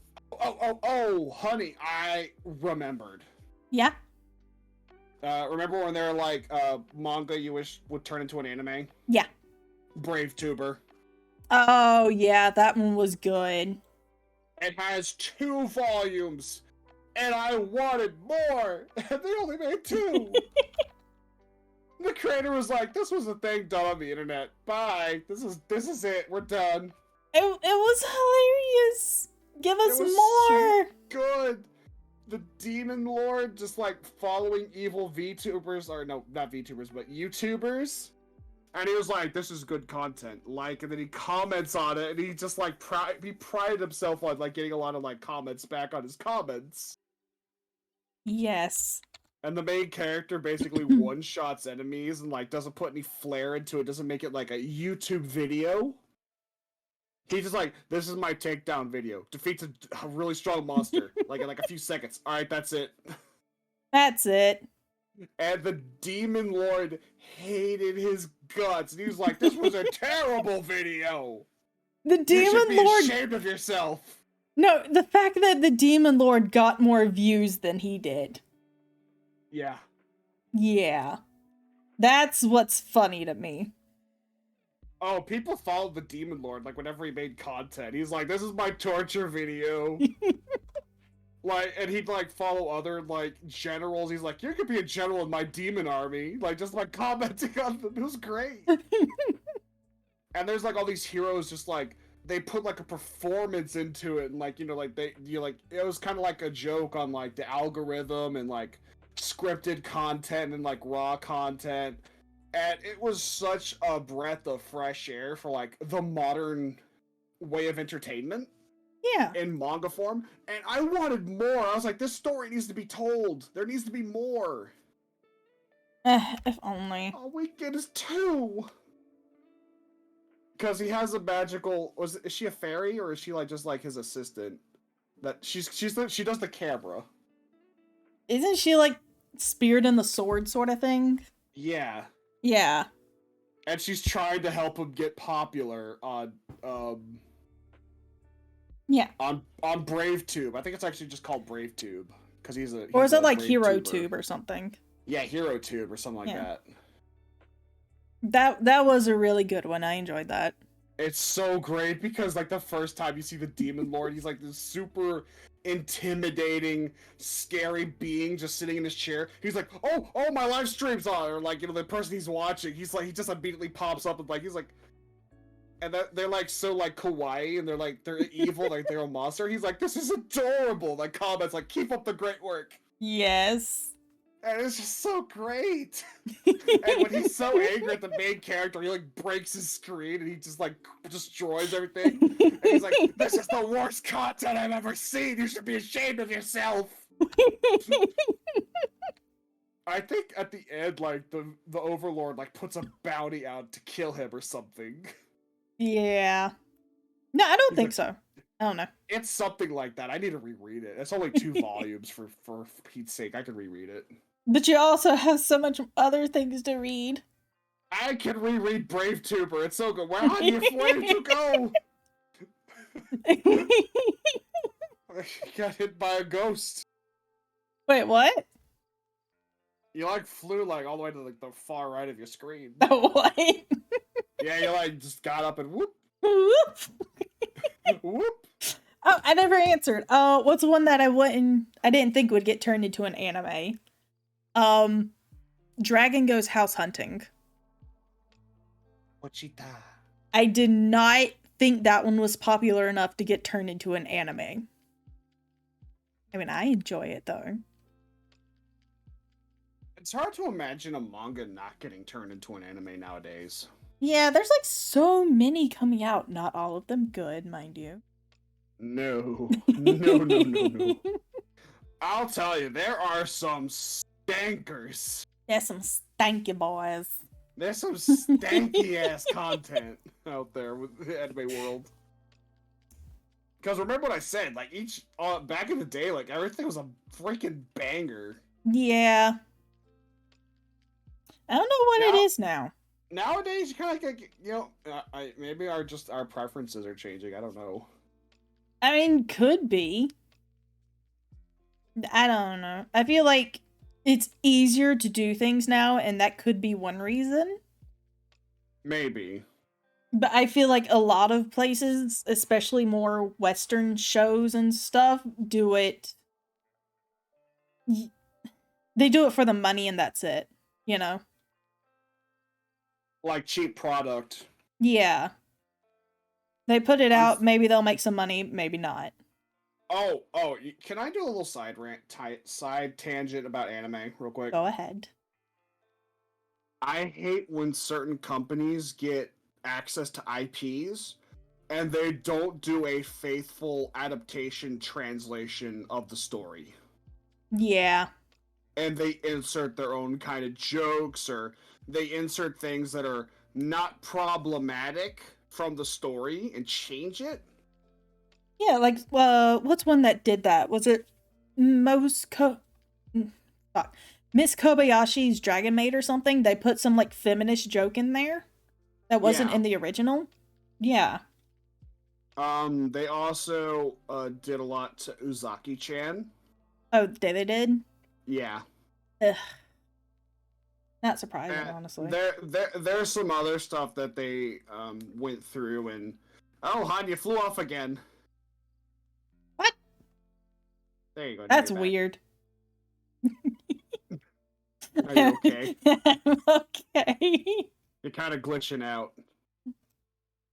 Speaker 1: honey, I remembered.
Speaker 2: Yeah?
Speaker 1: Remember when they were like, manga you wish would turn into an anime?
Speaker 2: Yeah.
Speaker 1: Brave Tuber.
Speaker 2: Oh, yeah, that one was good.
Speaker 1: It has 2 volumes, and I wanted more, and they only made 2. The creator was like, this was a thing done on the internet. Bye. This is it. We're done.
Speaker 2: It was hilarious. Give us more.
Speaker 1: So good. The Demon Lord just like following evil VTubers, or no, not VTubers, but YouTubers. And he was like, this is good content. Like, and then he comments on it, and he just like, he prided himself on like getting a lot of like comments back on his comments.
Speaker 2: Yes.
Speaker 1: And the main character basically one-shots enemies and, like, doesn't put any flair into it, doesn't make it, like, a YouTube video. He's just like, this is my takedown video. Defeats a really strong monster, like, in, like, a few seconds. Alright, that's it.
Speaker 2: That's it.
Speaker 1: And the Demon Lord hated his guts. And he was like, this was a terrible video.
Speaker 2: The
Speaker 1: You should
Speaker 2: Demon
Speaker 1: be
Speaker 2: Lord.
Speaker 1: ashamed of yourself.
Speaker 2: No, the fact that the Demon Lord got more views than he did.
Speaker 1: Yeah.
Speaker 2: Yeah. That's what's funny to me.
Speaker 1: Oh, people followed the Demon Lord, like, whenever he made content. He's like, this is my torture video. Like, and he'd, like, follow other, like, generals. He's like, you could be a general in my demon army. Like, just, like, commenting on them. It was great. And there's, like, all these heroes just, like, they put, like, a performance into it. And, like, you know, like, it was kind of like a joke on, like, the algorithm and, like, scripted content and, like, raw content. And it was such a breath of fresh air for, like, the modern way of entertainment.
Speaker 2: Yeah.
Speaker 1: In manga form, and I wanted more. I was like, this story needs to be told. There needs to be more.
Speaker 2: If only.
Speaker 1: All we get is 2. Because he has a magical. Is she a fairy or is she like just like his assistant? That she does the camera.
Speaker 2: Isn't she like speared in the sword sort of thing?
Speaker 1: Yeah.
Speaker 2: Yeah.
Speaker 1: And she's trying to help him get popular on
Speaker 2: Yeah.
Speaker 1: on BraveTube. I think it's actually just called BraveTube because he's a.
Speaker 2: Or is it like
Speaker 1: HeroTuber.
Speaker 2: HeroTube or something?
Speaker 1: Yeah, HeroTube or something like
Speaker 2: that. That was a really good one. I enjoyed that.
Speaker 1: It's so great because like the first time you see the Demon Lord, he's like this super intimidating, scary being just sitting in his chair. He's like, oh, my live stream's on, or like, you know, the person he's watching, he's like, he just immediately pops up and like, he's like, and they're like so like kawaii and they're evil, like they're a monster. He's like, this is adorable. Like comments like, keep up the great work.
Speaker 2: Yes.
Speaker 1: And it's just so great. And when he's so angry at the main character, he like breaks his screen and he just like destroys everything. And he's like, this is the worst content I've ever seen. You should be ashamed of yourself. I think at the end, like the Overlord like puts a bounty out to kill him or something.
Speaker 2: Yeah. No, I don't think so. I don't know.
Speaker 1: It's something like that. I need to reread it. It's only 2 volumes for Pete's sake. I can reread it. But
Speaker 2: you also have so much other things to read.
Speaker 1: I can reread BraveTuber. It's so good. Where are you afraid to go? Got hit by a ghost.
Speaker 2: Wait, what?
Speaker 1: You like flew like all the way to like the far right of your screen.
Speaker 2: What?
Speaker 1: Yeah, you like just got up and whoop.
Speaker 2: Whoop.
Speaker 1: Whoop.
Speaker 2: Oh, I never answered. What's one that I didn't think would get turned into an anime? Dragon Goes House Hunting.
Speaker 1: Wichita.
Speaker 2: I did not think that one was popular enough to get turned into an anime. I mean, I enjoy it though.
Speaker 1: It's hard to imagine a manga not getting turned into an anime nowadays.
Speaker 2: Yeah, there's like so many coming out. Not all of them good, mind you.
Speaker 1: No. I'll tell you, there are some stankers.
Speaker 2: There's some stanky boys.
Speaker 1: There's some stanky ass content out there with the anime world. Because remember what I said, like back in the day, like everything was a freaking banger.
Speaker 2: Yeah. I don't know what it is now.
Speaker 1: Nowadays, you kind of like, you know, maybe our preferences are changing. I don't know.
Speaker 2: I mean, could be. I don't know. I feel like it's easier to do things now, and that could be one reason.
Speaker 1: Maybe.
Speaker 2: But I feel like a lot of places, especially more Western shows and stuff, do it. They do it for the money and that's it, you know?
Speaker 1: Like cheap product.
Speaker 2: Yeah. They put it out, maybe they'll make some money, maybe not.
Speaker 1: Oh, can I do a little side tangent about anime real quick?
Speaker 2: Go ahead.
Speaker 1: I hate when certain companies get access to IPs and they don't do a faithful adaptation translation of the story.
Speaker 2: Yeah.
Speaker 1: And they insert their own kind of jokes or they insert things that are not problematic from the story and change it.
Speaker 2: Yeah, like, what's one that did that? Was it fuck, Miss Kobayashi's Dragon Maid or something. They put some like feminist joke in there that wasn't
Speaker 1: Yeah.
Speaker 2: in the original. Yeah.
Speaker 1: They also did a lot to Uzaki-chan.
Speaker 2: Oh, they did.
Speaker 1: Yeah.
Speaker 2: Ugh. Not surprising,
Speaker 1: And
Speaker 2: honestly.
Speaker 1: there's some other stuff that they went through, and oh, Han, you flew off again.
Speaker 2: What?
Speaker 1: There you go. Now
Speaker 2: That's
Speaker 1: you're back.
Speaker 2: weird.
Speaker 1: Are you okay?
Speaker 2: I'm okay.
Speaker 1: You're kind of glitching out.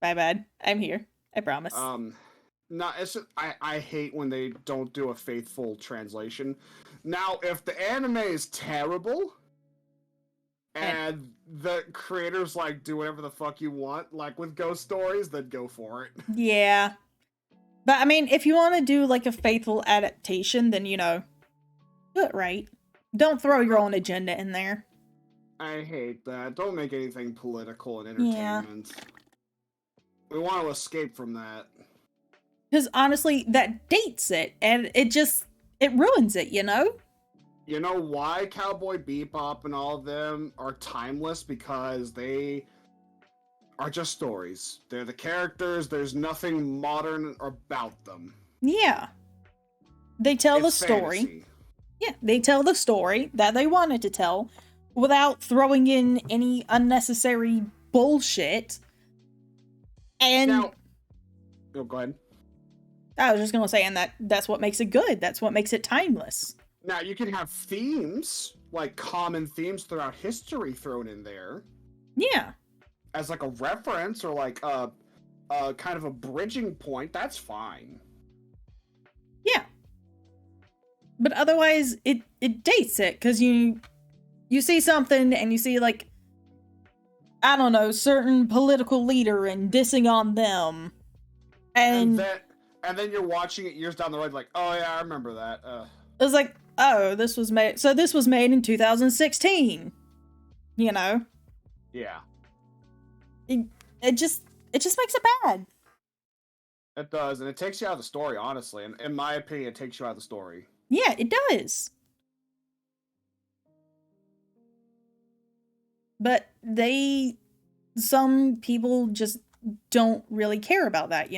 Speaker 2: My bad. I'm here. I promise.
Speaker 1: No, it's just, I hate when they don't do a faithful translation. Now, if the anime is terrible and the creators like do whatever the fuck you want, like with Ghost Stories, then go for it.
Speaker 2: Yeah. But I mean, if you want to do like a faithful adaptation, then do it right. Don't throw your own agenda in there.
Speaker 1: I hate that. Don't make anything political and
Speaker 2: Yeah.
Speaker 1: entertainment. We want to escape from that.
Speaker 2: Because honestly, that dates it, and it ruins it,
Speaker 1: You know why Cowboy Bebop and all of them are timeless? Because they are just stories. They're the characters. There's nothing modern about them.
Speaker 2: Yeah. They tell the story.
Speaker 1: Fantasy.
Speaker 2: Yeah, they tell the story that they wanted to tell without throwing in any unnecessary bullshit. And
Speaker 1: Now, oh, go ahead.
Speaker 2: I was just gonna say, and that's what makes it good. That's what makes it timeless.
Speaker 1: Now, you can have themes, like common themes throughout history thrown in there.
Speaker 2: Yeah.
Speaker 1: As like a reference or like a kind of a bridging point. That's fine.
Speaker 2: Yeah. But otherwise, it dates it, because you see something and you see, like, I don't know, certain political leader and dissing on them. And
Speaker 1: then you're watching it years down the road, like, oh yeah, I remember that.
Speaker 2: it was like, oh, this was made in 2016.
Speaker 1: Yeah.
Speaker 2: It just makes it bad.
Speaker 1: It does, and it takes you out of the story, honestly. And in my opinion, it takes you out of the story.
Speaker 2: Yeah, it does. But some people just don't really care about that,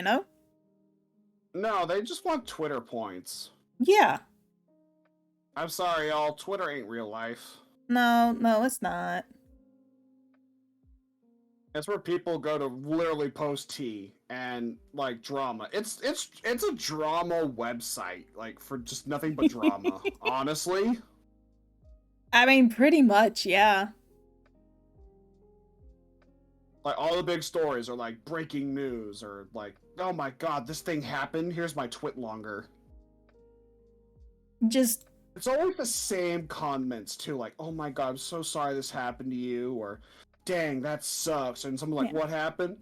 Speaker 1: No, they just want Twitter points.
Speaker 2: Yeah.
Speaker 1: I'm sorry, y'all. Twitter ain't real life.
Speaker 2: No, it's not.
Speaker 1: It's where people go to literally post tea and like drama. It's a drama website, like for just nothing but drama. Honestly.
Speaker 2: I mean, pretty much, yeah.
Speaker 1: Like all the big stories are like breaking news or like, oh my god, this thing happened. Here's my twit longer.
Speaker 2: Just
Speaker 1: it's always the same comments too, like, oh my god, I'm so sorry this happened to you, or dang, that sucks. And someone like, what happened?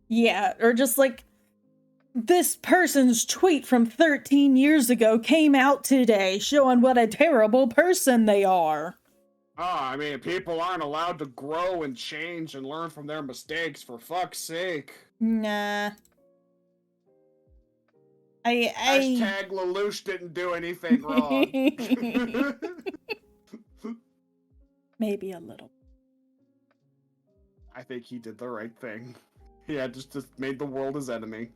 Speaker 2: Yeah, or just like, this person's tweet from 13 years ago came out today showing what a terrible person they are.
Speaker 1: Oh, I mean, people aren't allowed to grow and change and learn from their mistakes, for fuck's sake.
Speaker 2: Nah.
Speaker 1: Hashtag Lelouch didn't do anything wrong.
Speaker 2: Maybe a little.
Speaker 1: I think he did the right thing. He had just made the world his enemy.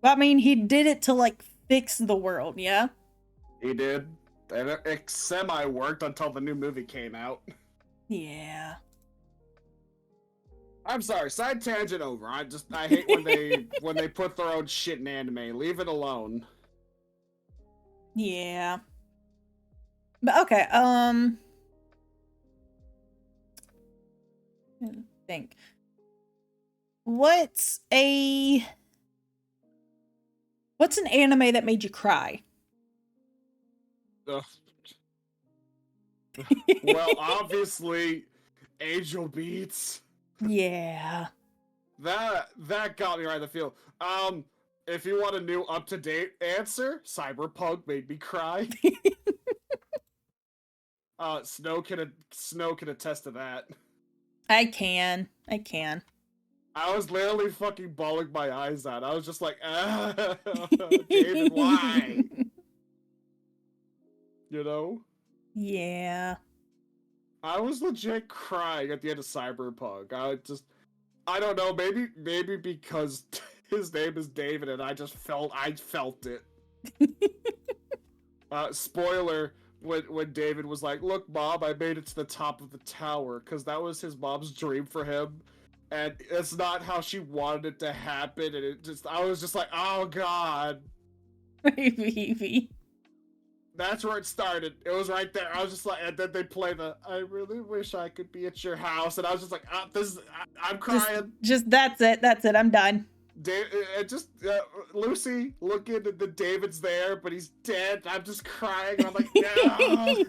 Speaker 2: Well, I mean, he did it to, like, fix the world, yeah?
Speaker 1: He did. And it semi-worked until the new movie came out.
Speaker 2: Yeah.
Speaker 1: I'm sorry, side tangent over. I hate when they put their own shit in anime. Leave it alone.
Speaker 2: Yeah. But okay, think. What's an anime that made you cry?
Speaker 1: Well, obviously, Angel Beats.
Speaker 2: Yeah.
Speaker 1: That got me right in the field. If you want a new up-to-date answer, Cyberpunk made me cry. Snow can attest to that.
Speaker 2: I can.
Speaker 1: I was literally fucking bawling my eyes out. I was just like, David, why? You know?
Speaker 2: Yeah.
Speaker 1: I was legit crying at the end of Cyberpunk. I don't know, maybe because his name is David and I felt it. Spoiler, when David was like, "Look, Mom, I made it to the top of the tower," because that was his mom's dream for him, and it's not how she wanted it to happen, and I was just like, "Oh God."
Speaker 2: Maybe.
Speaker 1: That's where it started. It was right there. I was just like, and then they play the "I really wish I could be at your house," and I was just like, I'm crying.
Speaker 2: Just that's it. That's it. I'm done.
Speaker 1: Lucy looking at the David's there, but he's dead. I'm just crying. I'm like, no,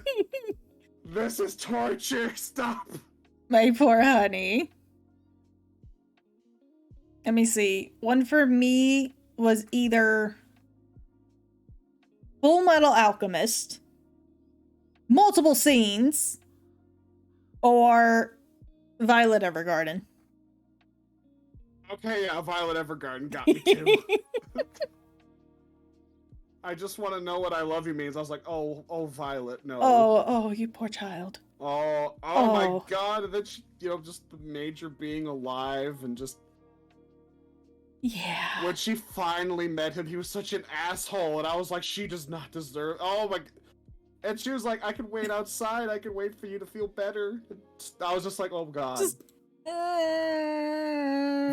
Speaker 1: this is torture. Stop.
Speaker 2: My poor honey. Let me see. One for me was either Full Metal Alchemist, multiple scenes, or Violet Evergarden.
Speaker 1: Okay, yeah, Violet Evergarden got me too. I just want to know what "I love you" means. I was like, oh, Violet, no.
Speaker 2: Oh, you poor child.
Speaker 1: Oh my God! And then she, just the Major being alive and just.
Speaker 2: Yeah.
Speaker 1: When she finally met him, he was such an asshole, and I was like, she does not deserve. Oh my. And she was like, I can wait outside. I can wait for you to feel better. I was just like, oh God.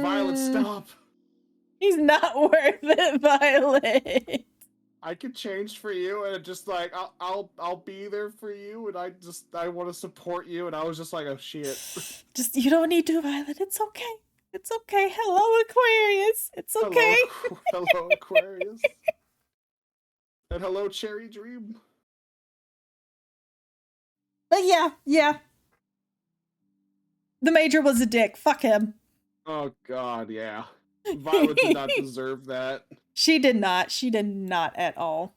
Speaker 1: Violet, stop.
Speaker 2: He's not worth it, Violet.
Speaker 1: I could change for you, and just like I'll be there for you, and I want to support you, and I was just like, oh shit.
Speaker 2: Just you don't need to, Violet. It's okay. It's okay. Hello, Aquarius. It's okay.
Speaker 1: Hello, Aquarius. And hello, Cherry Dream.
Speaker 2: But yeah. The Major was a dick. Fuck him.
Speaker 1: Oh God, yeah. Violet did not deserve that.
Speaker 2: She did not. She did not at all.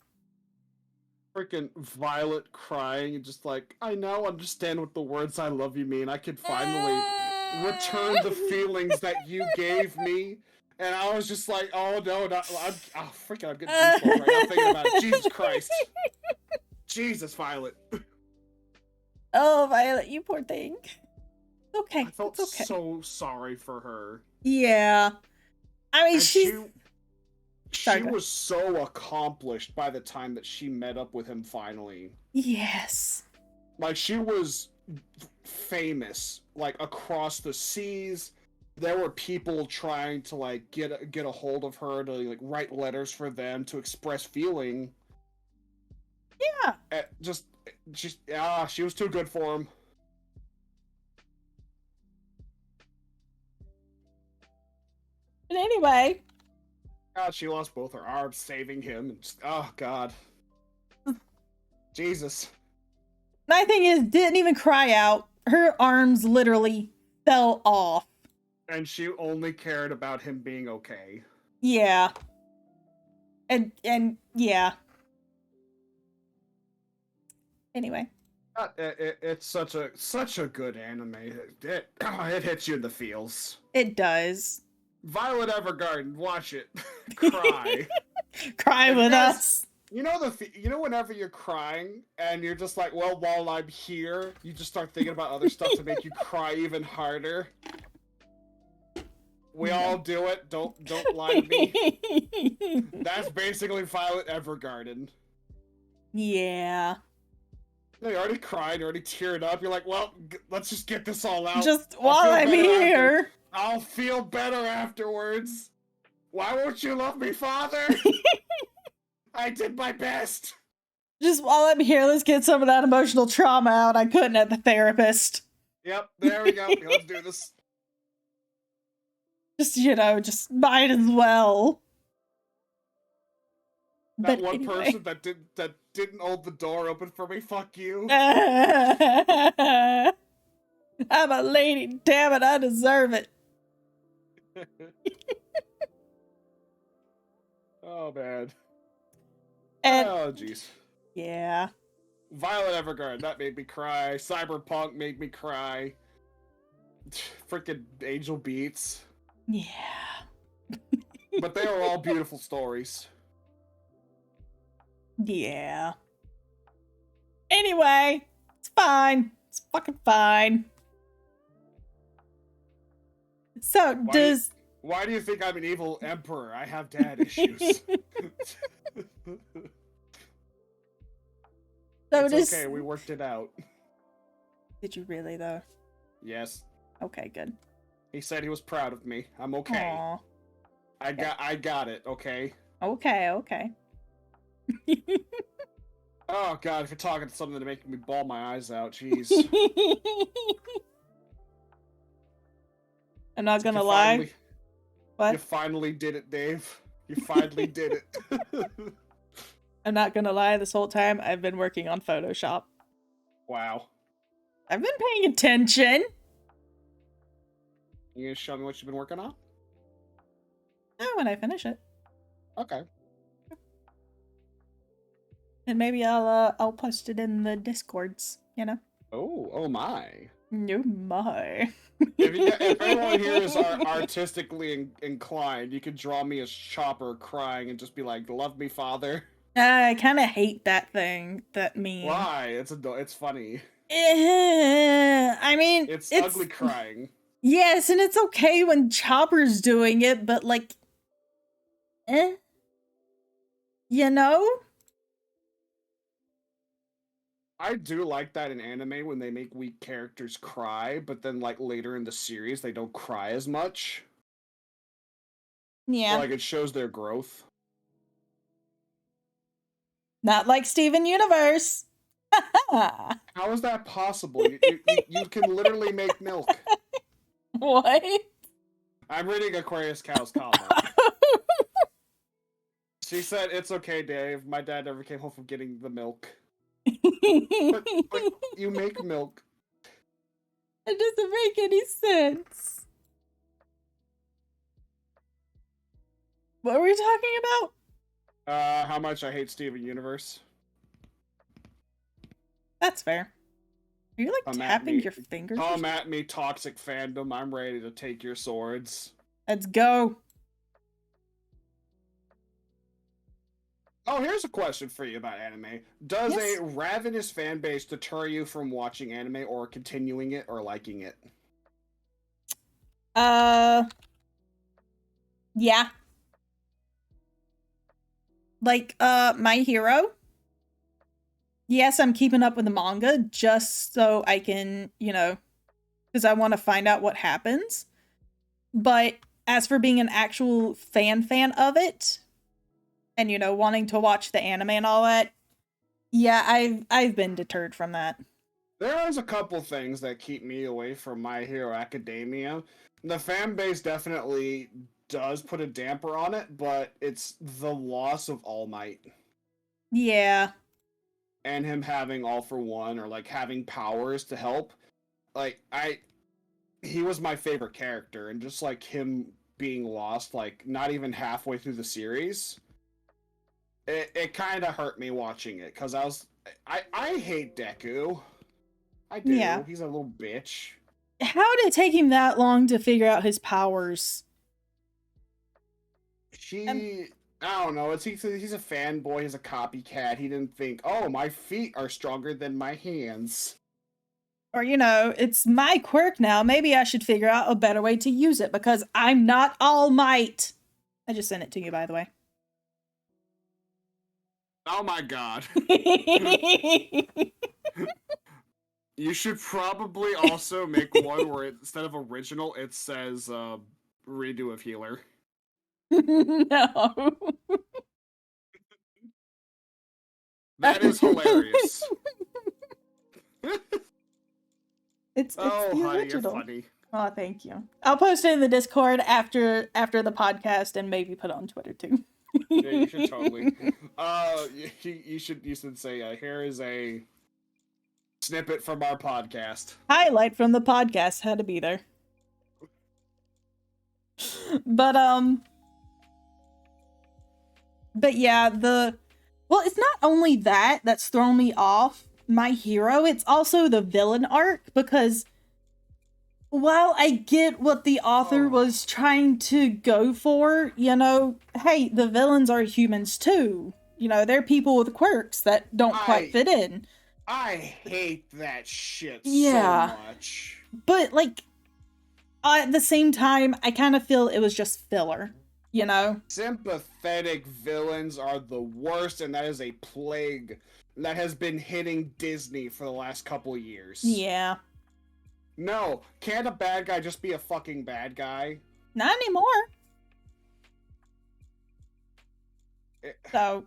Speaker 1: Freaking Violet crying and just like, I now understand what the words "I love you" mean. I can finally return the feelings that you gave me. And I was just like, oh no, I'm getting goosebumps right now thinking about it. Jesus Christ. Jesus, Violet.
Speaker 2: Oh, Violet, you poor thing. Okay.
Speaker 1: I felt
Speaker 2: okay.
Speaker 1: so sorry for her.
Speaker 2: Yeah. I mean, she
Speaker 1: was so accomplished by the time that she met up with him finally.
Speaker 2: Yes.
Speaker 1: Like, she was famous, like, across the seas. There were people trying to, like, get a hold of her to, like, write letters for them to express feeling.
Speaker 2: Yeah.
Speaker 1: She was too good for him.
Speaker 2: But anyway.
Speaker 1: God, she lost both her arms saving him. And oh, God. Jesus.
Speaker 2: My thing is, didn't even cry out. Her arms literally fell off.
Speaker 1: And she only cared about him being okay.
Speaker 2: Yeah. And yeah. Anyway.
Speaker 1: It's such a good anime. It hits you in the feels.
Speaker 2: It does.
Speaker 1: Violet Evergarden, watch it. Cry.
Speaker 2: Cry with us.
Speaker 1: You know whenever you're crying and you're just like, well, while I'm here, you just start thinking about other stuff to make you cry even harder. We all do it. Don't lie to me. That's basically Violet Evergarden.
Speaker 2: Yeah.
Speaker 1: You already cried, you already teared up. You're like, well, let's just get this all out.
Speaker 2: Just while I'm here.
Speaker 1: I'll feel better afterwards. Why won't you love me, Father? I did my best.
Speaker 2: Just while I'm here, let's get some of that emotional trauma out I couldn't at the therapist.
Speaker 1: Yep, there we go. Let's do this.
Speaker 2: Just might as well.
Speaker 1: That one person that didn't hold the door open for me, fuck you.
Speaker 2: I'm a lady, damn it, I deserve it.
Speaker 1: Oh, man.
Speaker 2: And,
Speaker 1: oh, jeez.
Speaker 2: Yeah.
Speaker 1: Violet Evergarden, that made me cry. Cyberpunk made me cry. Freaking Angel Beats.
Speaker 2: Yeah.
Speaker 1: But they are all beautiful stories.
Speaker 2: Yeah. Anyway, it's fine. It's fucking fine. So,
Speaker 1: Why do you think I'm an evil emperor? I have dad issues. It's okay, we worked it out.
Speaker 2: Did you really, though?
Speaker 1: Yes.
Speaker 2: Okay, good.
Speaker 1: He said he was proud of me. I'm okay.
Speaker 2: Aww.
Speaker 1: I got it, okay?
Speaker 2: Okay.
Speaker 1: Oh god, if you're talking something to make me bawl my eyes out, jeez.
Speaker 2: I'm not gonna lie. What?
Speaker 1: You finally did it, Dave. You finally did it.
Speaker 2: I'm not gonna lie, this whole time I've been working on Photoshop.
Speaker 1: Wow.
Speaker 2: I've been paying attention.
Speaker 1: You gonna show me what you've been working on?
Speaker 2: Oh, when I finish it.
Speaker 1: Okay.
Speaker 2: And maybe I'll post it in the Discords, you know?
Speaker 1: Oh my.
Speaker 2: No my.
Speaker 1: If anyone here is artistically inclined, you could draw me as Chopper crying and just be like, "Love me, father."
Speaker 2: I kind of hate that thing, that meme.
Speaker 1: Why? It's funny.
Speaker 2: I mean,
Speaker 1: it's ugly crying.
Speaker 2: Yes, and it's okay when Chopper's doing it, but like, you know?
Speaker 1: I do like that in anime when they make weak characters cry, but then like later in the series they don't cry as much.
Speaker 2: Yeah.
Speaker 1: Like it shows their growth.
Speaker 2: Not like Steven Universe.
Speaker 1: How is that possible? You can literally make milk.
Speaker 2: What?
Speaker 1: I'm reading Aquarius Cow's comment. She said, "It's okay, Dave. My dad never came home from getting the milk." but you make milk.
Speaker 2: It doesn't make any sense. What were we talking about?
Speaker 1: How much I hate Steven Universe.
Speaker 2: That's fair. Are you like tapping your fingers?
Speaker 1: Come at me, toxic fandom. I'm ready to take your swords.
Speaker 2: Let's go.
Speaker 1: Oh, here's a question for you about anime. Does a ravenous fan base deter you from watching anime or continuing it or liking it?
Speaker 2: Yeah. Like, My Hero. Yes, I'm keeping up with the manga just so I can, you know, because I want to find out what happens. But as for being an actual fan of it, and, you know, wanting to watch the anime and all that, yeah, I've been deterred from that.
Speaker 1: There's a couple things that keep me away from My Hero Academia. The fan base definitely does put a damper on it, but it's the loss of All Might.
Speaker 2: Yeah.
Speaker 1: And him having All for One or like having powers to help. Like he was my favorite character, and just like him being lost like not even halfway through the series, it kind of hurt me watching it because I hate Deku. I do. Yeah. He's a little bitch.
Speaker 2: How did it take him that long to figure out his powers?
Speaker 1: I don't know. He's a fanboy. He's a copycat. He didn't think, oh, my feet are stronger than my hands.
Speaker 2: Or, you know, it's my quirk now. Maybe I should figure out a better way to use it because I'm not All Might. I just sent it to you, by the way.
Speaker 1: Oh my god. You should probably also make one where instead of original, it says redo of healer.
Speaker 2: No.
Speaker 1: That is hilarious.
Speaker 2: It's the
Speaker 1: honey,
Speaker 2: original.
Speaker 1: You're funny.
Speaker 2: Oh, thank you. I'll post it in the Discord after the podcast and maybe put it on Twitter too.
Speaker 1: Yeah, you should totally. You should say here is a snippet from our podcast.
Speaker 2: Highlight from the podcast had to be there. But yeah, it's not only that's thrown me off My Hero, it's also the villain arc, because while I get what the author was trying to go for, you know, hey, the villains are humans too. You know, they're people with quirks that don't quite fit in.
Speaker 1: I hate that shit
Speaker 2: Yeah.
Speaker 1: so much.
Speaker 2: But, like, at the same time, I kind of feel it was just filler, you know?
Speaker 1: Sympathetic villains are the worst, and that is a plague that has been hitting Disney for the last couple years.
Speaker 2: Yeah.
Speaker 1: No, can't a bad guy just be a fucking bad guy?
Speaker 2: Not anymore. So,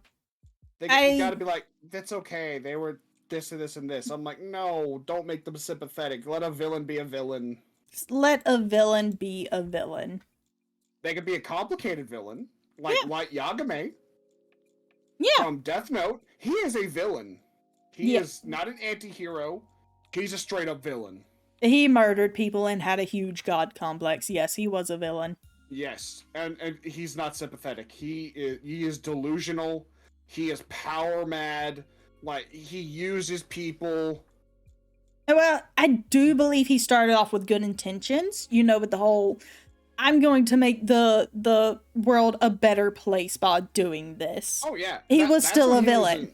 Speaker 1: You gotta be like, that's okay, they were this and this and this. I'm like, no, don't make them sympathetic. Let a villain be a villain.
Speaker 2: let a villain be a villain.
Speaker 1: They could be a complicated villain, like Light Yagami from Death Note. He is a villain. He is not an anti-hero. He's a straight-up villain.
Speaker 2: He murdered people and had a huge god complex. Yes, he was a villain.
Speaker 1: Yes, and he's not sympathetic. He is delusional. He is power mad. Like, he uses people.
Speaker 2: Well, I do believe he started off with good intentions, you know, with the whole, I'm going to make the world a better place by doing this.
Speaker 1: Oh, yeah.
Speaker 2: He was still a villain.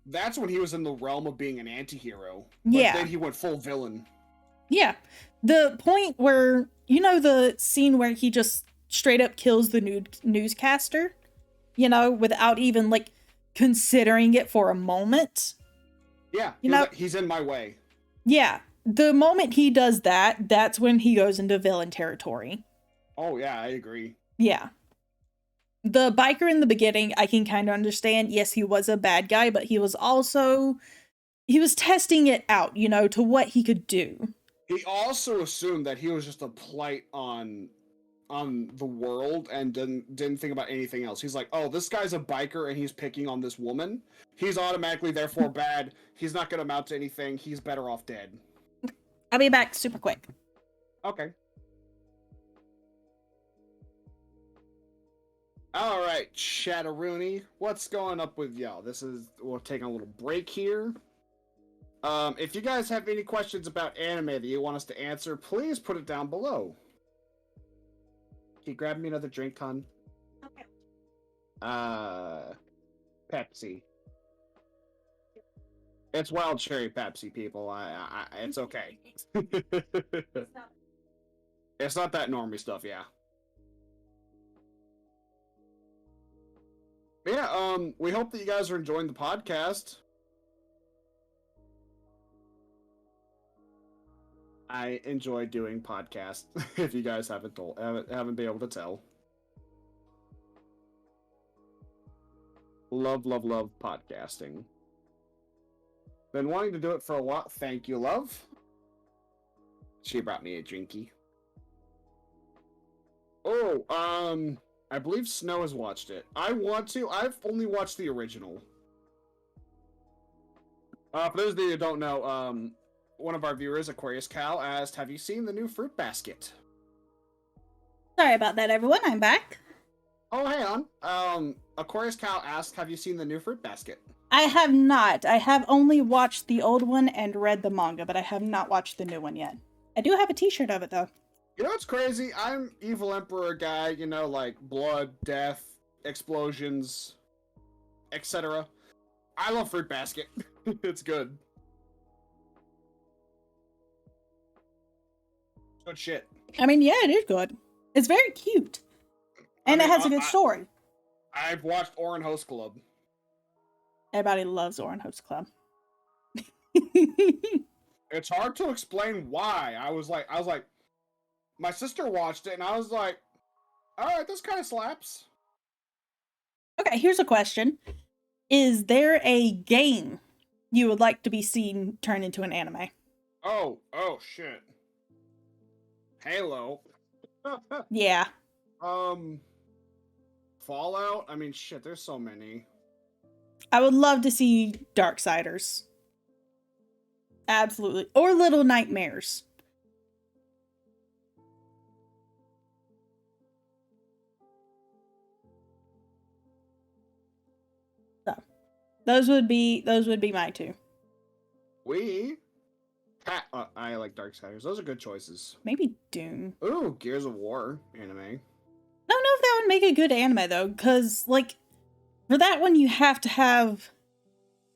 Speaker 1: That's when he was in the realm of being an anti-hero.
Speaker 2: Yeah.
Speaker 1: Then he went full villain.
Speaker 2: Yeah. The point where, you know, the scene where he just straight up kills the newscaster, you know, without even, like, considering it for a moment.
Speaker 1: Yeah,
Speaker 2: you know,
Speaker 1: he's in my way.
Speaker 2: Yeah, the moment he does that, that's when he goes into villain territory.
Speaker 1: Oh yeah, I agree.
Speaker 2: Yeah. The biker in the beginning, I can kind of understand. Yes, he was a bad guy, but he was testing it out, you know, to what he could do.
Speaker 1: He also assumed that he was just a blight on the world and didn't think about anything else. He's like, oh, this guy's a biker and he's picking on this woman. He's automatically therefore bad. He's not gonna amount to anything. He's better off dead.
Speaker 2: I'll be back super quick.
Speaker 1: Okay. All right, Chatteroony, what's going up with y'all? We're taking a little break here. If you guys have any questions about anime that you want us to answer, please put it down below. Can you grab me another drink, hon?
Speaker 2: Okay.
Speaker 1: Pepsi. It's wild cherry Pepsi, people. It's okay. It's not that normie stuff, yeah. But yeah, we hope that you guys are enjoying the podcast. I enjoy doing podcasts. If you guys haven't been able to tell, love podcasting. Been wanting to do it for a while. Thank you, love. She brought me a drinky. Oh, I believe Snow has watched it. I've only watched the original. For those of you who don't know, one of our viewers, Aquarius Cal, asked, have you seen the new Fruit Basket?
Speaker 2: Sorry about that, everyone. I'm back.
Speaker 1: Oh, hang on. Aquarius Cal asked, have you seen the new Fruit Basket?
Speaker 2: I have not. I have only watched the old one and read the manga, but I have not watched the new one yet. I do have a t-shirt of it, though.
Speaker 1: You know what's crazy? I'm Evil Emperor guy, you know, like blood, death, explosions, etc. I love Fruit Basket. It's good. Good shit.
Speaker 2: I mean, yeah, it is good. It's very cute. And it has a good story.
Speaker 1: I've watched Oran Host Club.
Speaker 2: Everybody loves Oran Host Club.
Speaker 1: It's hard to explain why. I was like, my sister watched it, and I was like, all right, this kind of slaps.
Speaker 2: Okay, here's a question. Is there a game you would like to be seen turn into an anime?
Speaker 1: Oh, shit. Halo.
Speaker 2: Yeah.
Speaker 1: Fallout? I mean, shit, there's so many.
Speaker 2: I would love to see Darksiders. Absolutely. Or Little Nightmares. So, those would be my two.
Speaker 1: I like Darksiders. Those are good choices.
Speaker 2: Maybe Doom.
Speaker 1: Ooh, Gears of War anime.
Speaker 2: I don't know if that would make a good anime, though, because, like, for that one, you have to have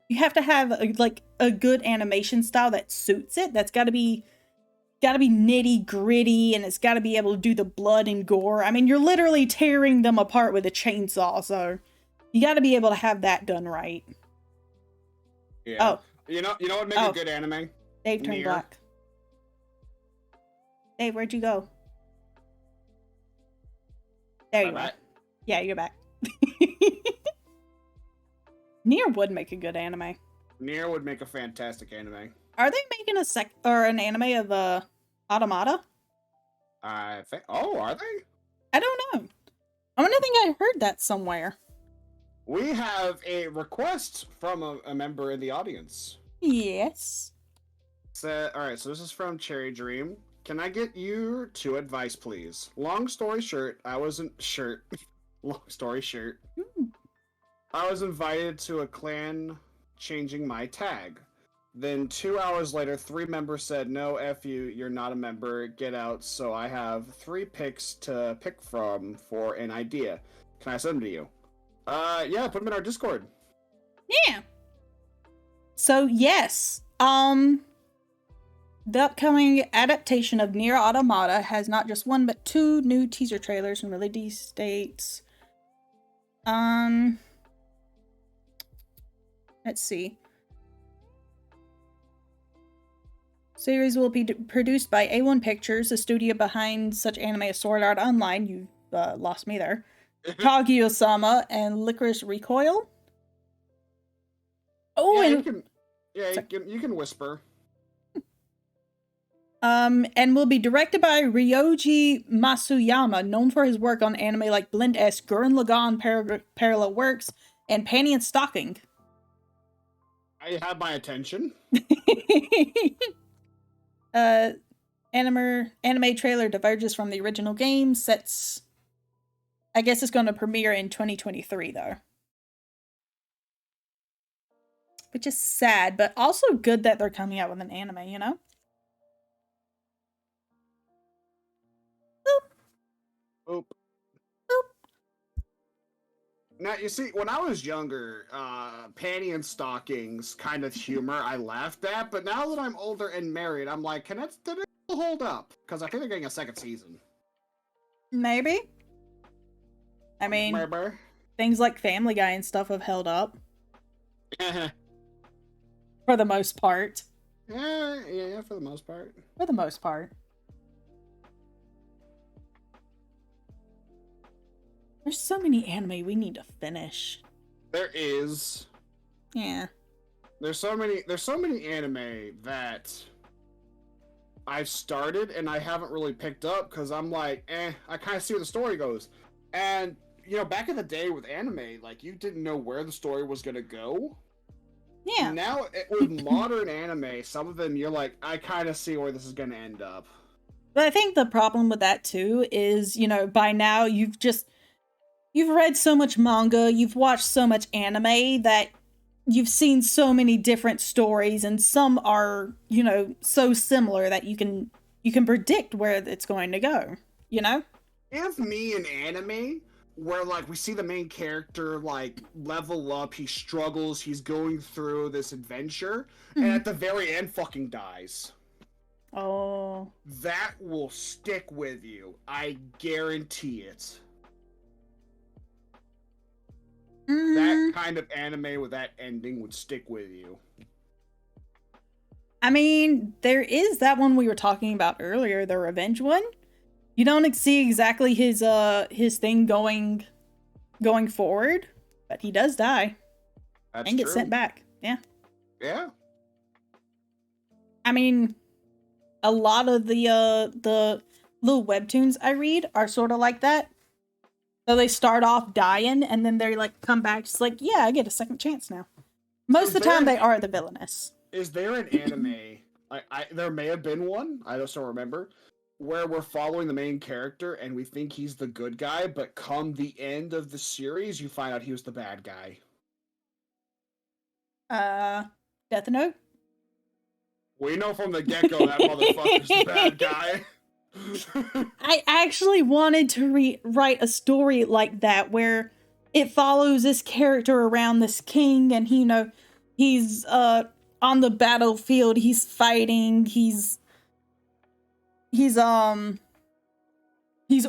Speaker 2: You have to have a good animation style that suits it. That's gotta be nitty gritty, and it's gotta be able to do the blood and gore. I mean, you're literally tearing them apart with a chainsaw, so you gotta be able to have that done right.
Speaker 1: Yeah.
Speaker 2: Oh.
Speaker 1: You know what make a good anime?
Speaker 2: Dave turned black. Dave, where'd you go? There you are. Yeah, you're back. Nier would make a good anime.
Speaker 1: Nier would make a fantastic anime.
Speaker 2: Are they making an anime of Automata?
Speaker 1: I think. Oh, are they?
Speaker 2: I don't know. I think I heard that somewhere.
Speaker 1: We have a request from a member in the audience.
Speaker 2: Yes.
Speaker 1: Alright, so this is from Cherry Dream. Can I get your 2 advice, please? Long story short, Long story short. I was invited to a clan changing my tag. Then 2 hours later, 3 members said, no, F you, you're not a member, get out. So I have 3 picks to pick from for an idea. Can I send them to you? Yeah, put them in our Discord.
Speaker 2: Yeah. So, yes. The upcoming adaptation of Nier Automata has not just 1, but 2 new teaser trailers and release dates. Let's see. Series will be produced by A1 Pictures, the studio behind such anime as Sword Art Online. You lost me there. Kaguya-sama and Licorice Recoil. Oh,
Speaker 1: yeah, you can whisper.
Speaker 2: And will be directed by Ryoji Masuyama, known for his work on anime like Blend S, Gurren Lagann Parallel Works, and Panty and Stocking.
Speaker 1: I have my attention.
Speaker 2: Anime trailer diverges from the original game. I guess it's going to premiere in 2023, though. Which is sad, but also good that they're coming out with an anime, you know?
Speaker 1: Boop. Now, you see, when I was younger, panty and stockings kind of humor I laughed at, but now that I'm older and married, I'm like, did it still hold up? Because I think they're getting a 2nd season.
Speaker 2: Maybe. I mean, things like Family Guy and stuff have held up. For the most part.
Speaker 1: Yeah, for the most part.
Speaker 2: For the most part. There's so many anime we need to finish.
Speaker 1: There is.
Speaker 2: Yeah.
Speaker 1: There's so many anime that I've started and I haven't really picked up because I'm like, I kind of see where the story goes. And, back in the day with anime, like, you didn't know where the story was going to go.
Speaker 2: Yeah.
Speaker 1: Now, with modern anime, some of them, you're like, I kind of see where this is going to end up.
Speaker 2: But I think the problem with that, too, is, by now you've read so much manga, you've watched so much anime that you've seen so many different stories, and some are, so similar that you can predict where it's going to go,
Speaker 1: Give me an anime where, like, we see the main character, like, level up, he struggles, he's going through this adventure, and at the very end fucking dies.
Speaker 2: Oh.
Speaker 1: That will stick with you. I guarantee it. That kind of anime with that ending would stick with you.
Speaker 2: I mean, there is that one we were talking about earlier, the revenge one. You don't see exactly his thing going forward, but he does die.
Speaker 1: That's
Speaker 2: and get
Speaker 1: true.
Speaker 2: Sent back. Yeah.
Speaker 1: Yeah.
Speaker 2: I mean, a lot of the little webtoons I read are sort of like that. So they start off dying, and then they like come back. It's like, yeah, I get a second chance now. Most of the time, they are the villainous.
Speaker 1: Is there an anime? There may have been one. I just don't remember. Where we're following the main character, and we think he's the good guy, but come the end of the series, you find out he was the bad guy.
Speaker 2: Death Note.
Speaker 1: We know from the get-go that motherfucker's the bad guy.
Speaker 2: I actually wanted to write a story like that where it follows this character around this king, and he, He's on the battlefield, he's fighting, he's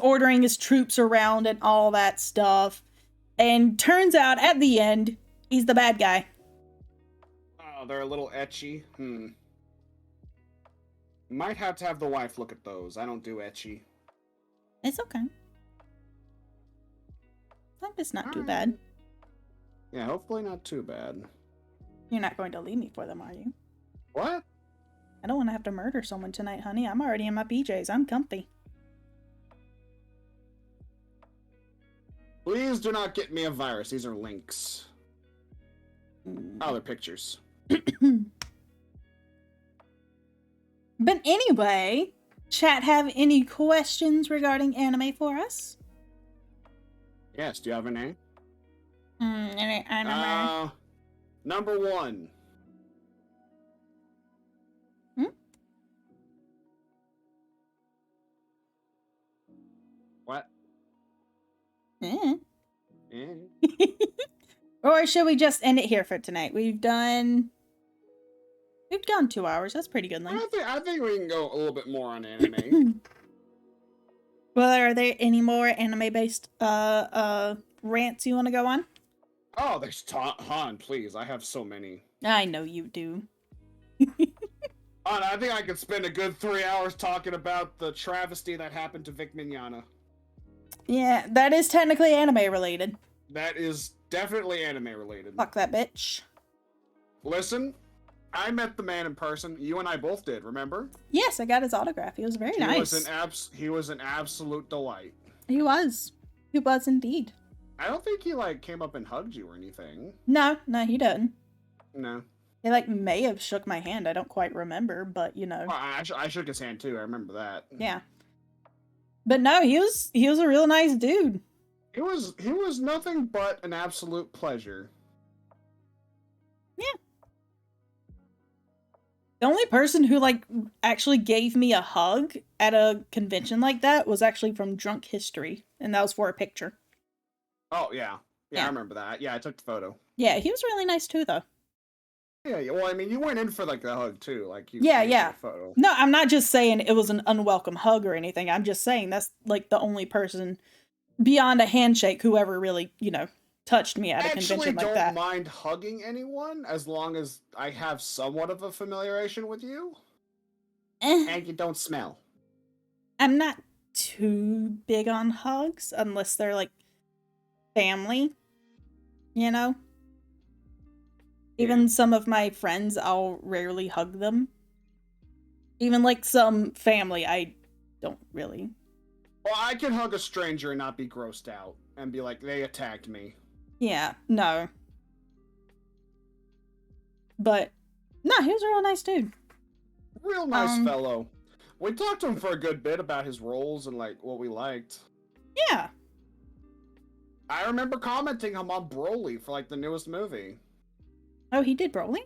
Speaker 2: ordering his troops around and all that stuff. And turns out at the end, he's the bad guy.
Speaker 1: Oh, they're a little etchy. Might have to have the wife look at those. I don't do etchy.
Speaker 2: It's okay. I think it's not too bad.
Speaker 1: Yeah, hopefully not too bad.
Speaker 2: You're not going to leave me for them, are you?
Speaker 1: What?
Speaker 2: I don't want to have to murder someone tonight, honey. I'm already in my PJs. I'm comfy.
Speaker 1: Please do not get me a virus. These are links. Oh, they're pictures.
Speaker 2: But anyway, chat have any questions regarding anime for us?
Speaker 1: Yes, do you have a name?
Speaker 2: Any anime?
Speaker 1: Number 1. What?
Speaker 2: Or should we just end it here for tonight? We've gone 2 hours. That's pretty good length.
Speaker 1: I think we can go a little bit more on anime.
Speaker 2: Well, are there any more anime-based rants you want to go on?
Speaker 1: Oh, there's Han, please. I have so many.
Speaker 2: I know you do.
Speaker 1: I think I could spend a good 3 hours talking about the travesty that happened to Vic Mignogna.
Speaker 2: Yeah, that is technically anime related.
Speaker 1: That is definitely anime related.
Speaker 2: Fuck that bitch.
Speaker 1: Listen, I met the man in person. You and I both did, remember?
Speaker 2: Yes, I got his autograph. He was very nice.
Speaker 1: He was an absolute delight.
Speaker 2: He was. He was indeed.
Speaker 1: I don't think he, came up and hugged you or anything.
Speaker 2: No, he didn't.
Speaker 1: No.
Speaker 2: He, may have shook my hand. I don't quite remember, but,
Speaker 1: Well, I shook his hand, too. I remember that.
Speaker 2: Yeah. But no, he was a real nice dude.
Speaker 1: He was nothing but an absolute pleasure.
Speaker 2: Yeah. The only person who, actually gave me a hug at a convention like that was actually from Drunk History, and that was for a picture.
Speaker 1: Oh, yeah. Yeah, I remember that. Yeah, I took the photo.
Speaker 2: Yeah, he was really nice, too, though.
Speaker 1: Yeah, well, I mean, you went in for, the hug, too.
Speaker 2: Yeah.
Speaker 1: Photo.
Speaker 2: No, I'm not just saying it was an unwelcome hug or anything. I'm just saying that's, the only person beyond a handshake who ever really, touched me at a convention like that.
Speaker 1: I actually don't mind hugging anyone as long as I have somewhat of a familiarization with you. And you don't smell.
Speaker 2: I'm not too big on hugs unless they're, family, Even some of my friends, I'll rarely hug them. Even, some family, I don't really.
Speaker 1: Well, I can hug a stranger and not be grossed out and be like, they attacked me.
Speaker 2: Yeah, no. But, no, he was a real nice dude.
Speaker 1: Real nice fellow. We talked to him for a good bit about his roles and, what we liked.
Speaker 2: Yeah.
Speaker 1: I remember commenting him on Broly for, the newest movie.
Speaker 2: Oh, he did Broly?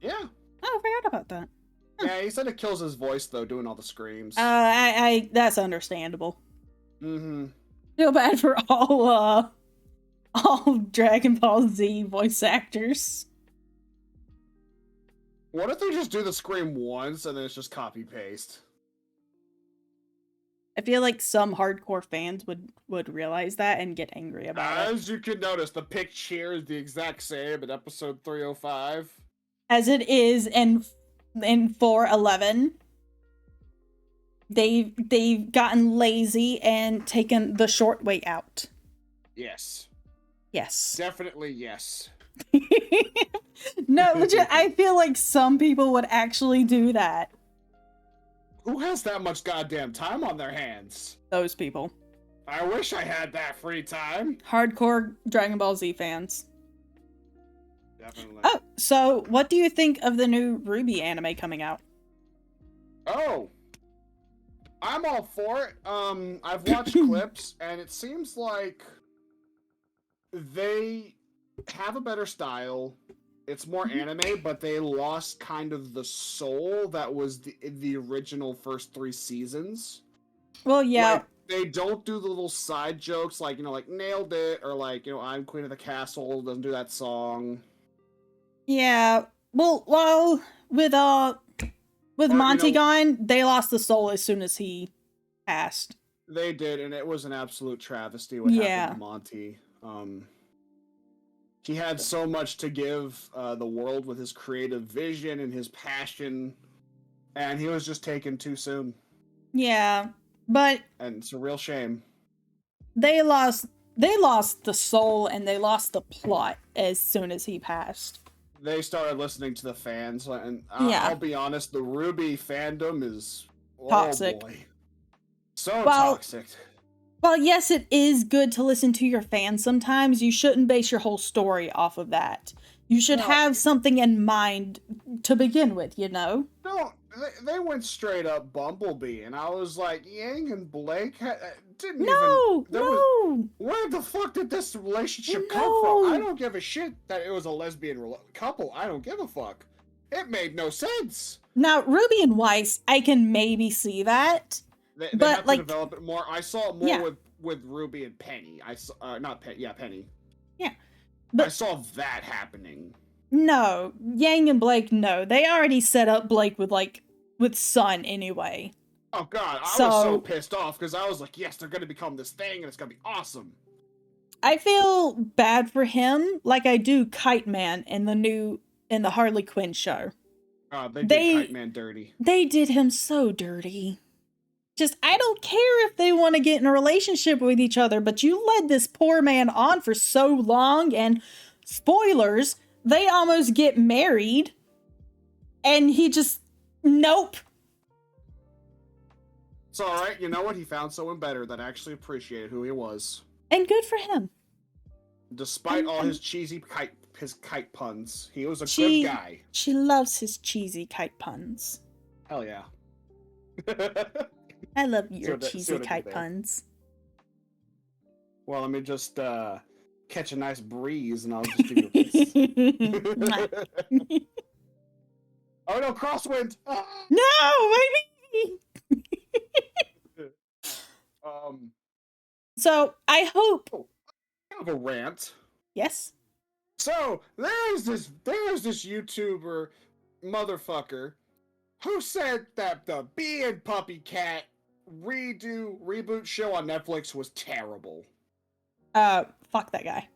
Speaker 1: Yeah.
Speaker 2: Oh, I forgot about that.
Speaker 1: Huh. Yeah, he said it kills his voice, though, doing all the screams.
Speaker 2: That's understandable.
Speaker 1: Mm-hmm.
Speaker 2: Feel bad for all Dragon Ball Z voice actors.
Speaker 1: What if they just do the scream once and then it's just copy-paste?
Speaker 2: I feel like some hardcore fans would realize that and get angry about it.
Speaker 1: As you can notice, the pitch here is the exact same in episode 305.
Speaker 2: As it is in 411. They've gotten lazy and taken the short way out.
Speaker 1: Yes.
Speaker 2: Yes.
Speaker 1: Definitely yes.
Speaker 2: No, legit, I feel like some people would actually do that.
Speaker 1: Who has that much goddamn time on their hands?
Speaker 2: Those people.
Speaker 1: I wish I had that free time.
Speaker 2: Hardcore Dragon Ball Z fans.
Speaker 1: Definitely.
Speaker 2: Oh, so what do you think of the new Ruby anime coming out?
Speaker 1: Oh. I'm all for it. I've watched clips, and it seems like they have a better style. It's more anime, but they lost kind of the soul that was the original first 3 seasons.
Speaker 2: Well, yeah.
Speaker 1: They don't do the little side jokes like, nailed it, or I'm Queen of the Castle, doesn't do that song.
Speaker 2: Yeah. Well, with
Speaker 1: Or, you
Speaker 2: Monty
Speaker 1: know,
Speaker 2: gone, they lost the soul as soon as he passed.
Speaker 1: they did, and it was an absolute travesty what happened to
Speaker 2: Yeah.
Speaker 1: Monty. He had so much to give the world with his creative vision and his passion, and he was just taken too soon.
Speaker 2: Yeah. But
Speaker 1: And it's a real shame.
Speaker 2: they lost the soul and they lost the plot as soon as he passed.
Speaker 1: They started listening to the fans, and
Speaker 2: Yeah.
Speaker 1: I'll be honest, the Ruby fandom is,
Speaker 2: Toxic.
Speaker 1: oh boy, so
Speaker 2: Well,
Speaker 1: toxic.
Speaker 2: Well, yes, it is good to listen to your fans sometimes. You shouldn't base your whole story off of that. You should
Speaker 1: No,
Speaker 2: have something in mind to begin with, you know?
Speaker 1: no, they went straight up Bumblebee, and I was like, Yang and Blake didn't even.
Speaker 2: No!
Speaker 1: There was.
Speaker 2: No!
Speaker 1: Where the fuck did this relationship come from? I
Speaker 2: No!
Speaker 1: don't give a shit that it was a lesbian couple. I don't give a fuck. It made no sense.
Speaker 2: Now, Ruby and Weiss, I can maybe see that.
Speaker 1: They
Speaker 2: But,
Speaker 1: have to
Speaker 2: like,
Speaker 1: develop it more. I saw it more
Speaker 2: yeah.
Speaker 1: with Ruby and Penny. I saw not Penny. Yeah, Penny.
Speaker 2: Yeah.
Speaker 1: I
Speaker 2: But
Speaker 1: saw that happening.
Speaker 2: no, Yang and Blake, no. They already set up Blake with Sun anyway.
Speaker 1: Oh god, I was
Speaker 2: So-
Speaker 1: so pissed off because I was like, yes, they're gonna become this thing and it's gonna be awesome.
Speaker 2: I feel bad for him, like I do Kite Man in the Harley Quinn show.
Speaker 1: They
Speaker 2: They-
Speaker 1: did Kite Man dirty.
Speaker 2: They did him so dirty. Just, I don't care if they want to get in a relationship with each other, but you led this poor man on for so long, and spoilers, they almost get married, and he just, nope.
Speaker 1: It's alright, you know what? He found someone better that actually appreciated who he was.
Speaker 2: And good for him.
Speaker 1: Despite all his cheesy kite puns, he was a
Speaker 2: She-
Speaker 1: good guy.
Speaker 2: She loves his cheesy kite puns.
Speaker 1: Hell yeah.
Speaker 2: I love your
Speaker 1: what I
Speaker 2: cheesy
Speaker 1: did
Speaker 2: kite
Speaker 1: there.
Speaker 2: puns.
Speaker 1: Well, let me just catch a nice breeze and I'll just give you a kiss. Oh no, crosswind! Ah!
Speaker 2: No, baby! So, I hope.
Speaker 1: Kind of a rant.
Speaker 2: Yes?
Speaker 1: So there's this YouTuber motherfucker who said that the Bee and Puppy Cat reboot show on Netflix was terrible.
Speaker 2: Fuck that guy.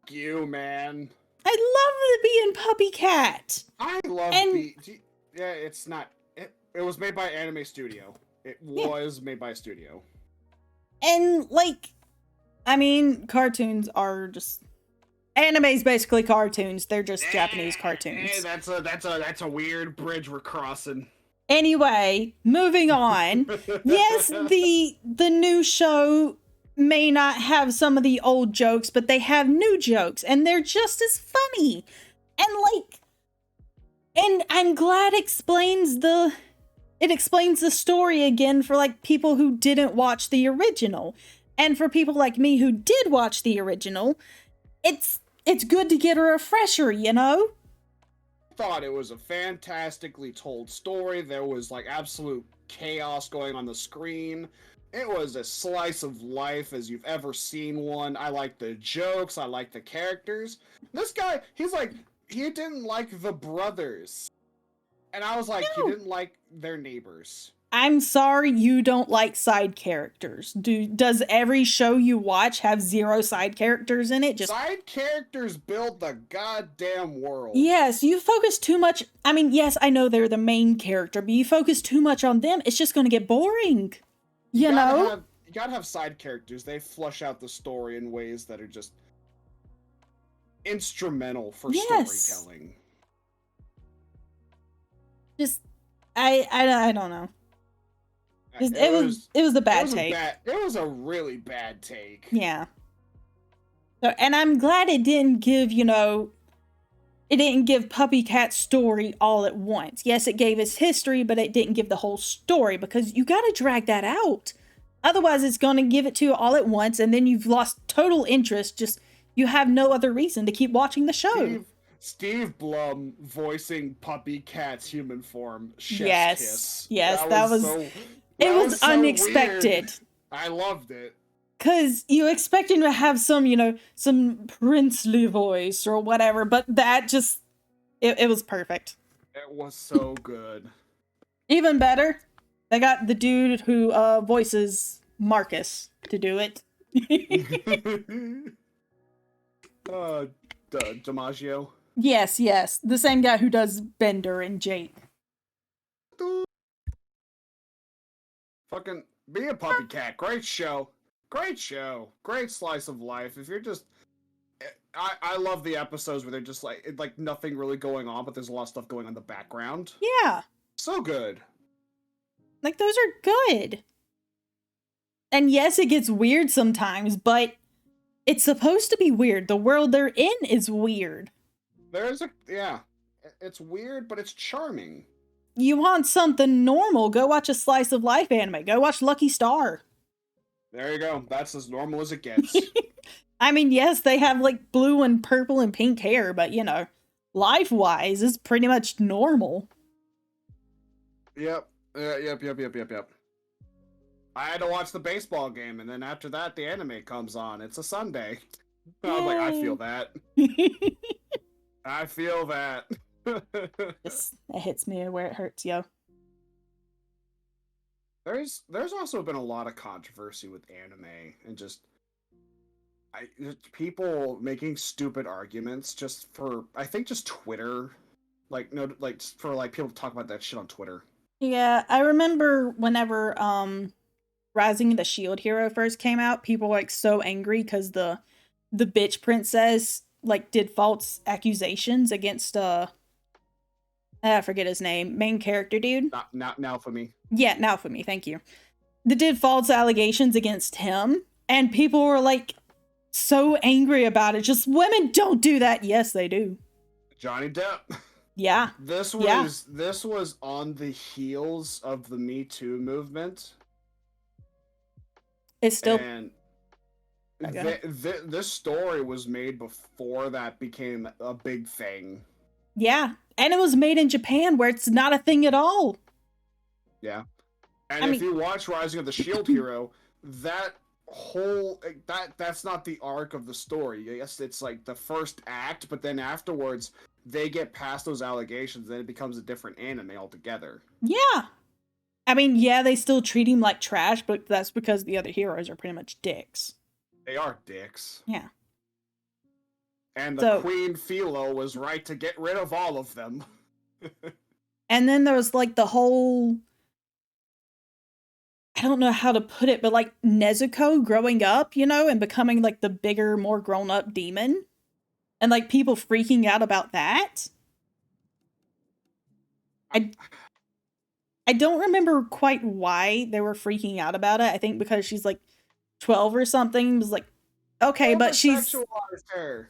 Speaker 1: Fuck you, man.
Speaker 2: I love the Bee and Puppy Cat.
Speaker 1: I love
Speaker 2: And-
Speaker 1: Bee. Yeah, it's not. It was made by Anime Studio. It was made by a studio.
Speaker 2: And like, I mean, cartoons are just anime's basically cartoons. They're just Japanese cartoons.
Speaker 1: Hey, that's a weird bridge we're crossing.
Speaker 2: Anyway, moving on. Yes, the new show may not have some of the old jokes, but they have new jokes, and they're just as funny. And I'm glad it explains the story again for like people who didn't watch the original. And for people like me who did watch the original, it's good to get a refresher, you know?
Speaker 1: Thought it was a fantastically told story. There was like absolute chaos going on the screen. It was a slice of life as you've ever seen one. I like the jokes. I like the characters. This guy, he didn't like the brothers. And I was like,
Speaker 2: No.
Speaker 1: he didn't like their neighbors.
Speaker 2: I'm sorry you don't like side characters. Does every show you watch have 0 side characters in it? Just
Speaker 1: Side characters build the goddamn world.
Speaker 2: yes, you focus too much. I mean, yes, I know they're the main character, but you focus too much on them, it's just going to get boring. You know?
Speaker 1: You gotta have side characters. They flush out the story in ways that are just instrumental for
Speaker 2: Yes.
Speaker 1: storytelling.
Speaker 2: Just I don't know. It was a bad take.
Speaker 1: It was a really bad take.
Speaker 2: Yeah. So, and I'm glad it didn't give, it didn't give Puppy Cat's story all at once. Yes, it gave his history, but it didn't give the whole story because you got to drag that out. Otherwise, it's going to give it to you all at once, and then you've lost total interest. Just, you have no other reason to keep watching the show.
Speaker 1: Steve Blum voicing Puppy Cat's human form. Chef's
Speaker 2: Yes.
Speaker 1: kiss.
Speaker 2: Yes,
Speaker 1: That
Speaker 2: it was
Speaker 1: so
Speaker 2: unexpected.
Speaker 1: weird. I loved it.
Speaker 2: Because you expect him to have some, some princely voice or whatever, but that just, It was perfect.
Speaker 1: It was so good.
Speaker 2: Even better, they got the dude who voices Marcus to do it.
Speaker 1: uh, DiMaggio.
Speaker 2: Yes, yes. The same guy who does Bender and Jake.
Speaker 1: Fucking Be a Puppy Cat. Great show. Great show. Great slice of life. If you're just I love the episodes where they're just like nothing really going on, but there's a lot of stuff going on in the background.
Speaker 2: Yeah.
Speaker 1: So good.
Speaker 2: Like, those are good. And yes, it gets weird sometimes, but it's supposed to be weird. The world they're in is weird.
Speaker 1: It's weird, but it's charming.
Speaker 2: You want something normal, go watch a slice of life anime. Go watch Lucky Star.
Speaker 1: There you go. That's as normal as it gets.
Speaker 2: I mean, yes, they have like blue and purple and pink hair, but you know, life-wise, it's pretty much normal.
Speaker 1: Yep. Yep. I had to watch the baseball game, and then after that, the anime comes on. It's a Sunday. I was like, I feel that. I feel that.
Speaker 2: It hits me where it hurts, yo.
Speaker 1: There's also been a lot of controversy with anime and just people making stupid arguments just for I think just Twitter, like no like for like people to talk about that shit on Twitter.
Speaker 2: Yeah, I remember whenever Rising of the Shield Hero first came out, people were like so angry because the bitch princess like did false accusations against I forget his name, main character dude.
Speaker 1: Now for me.
Speaker 2: Yeah, now for me, thank you. That did false allegations against him, and people were like so angry about it. Just women don't do that. Yes, they do.
Speaker 1: Johnny Depp.
Speaker 2: Yeah.
Speaker 1: This was on the heels of the Me Too movement.
Speaker 2: It's still.
Speaker 1: And this story was made before that became a big thing.
Speaker 2: Yeah, and it was made in Japan, where it's not a thing at all.
Speaker 1: Yeah, and if you watch Rising of the Shield Hero, that whole that's not the arc of the story. Yes, it's like the first act, but then afterwards they get past those allegations, then it becomes a different anime altogether.
Speaker 2: Yeah, I mean, yeah, they still treat him like trash, but that's because the other heroes are pretty much dicks.
Speaker 1: They are dicks.
Speaker 2: Yeah.
Speaker 1: And the Queen Philo was right to get rid of all of them.
Speaker 2: And then there was like the whole, I don't know how to put it, but like Nezuko growing up, you know, and becoming like the bigger, more grown up demon. And like people freaking out about that. I don't remember quite why they were freaking out about it. I think because she's like 12 or something. It was like, okay, but she's
Speaker 1: her.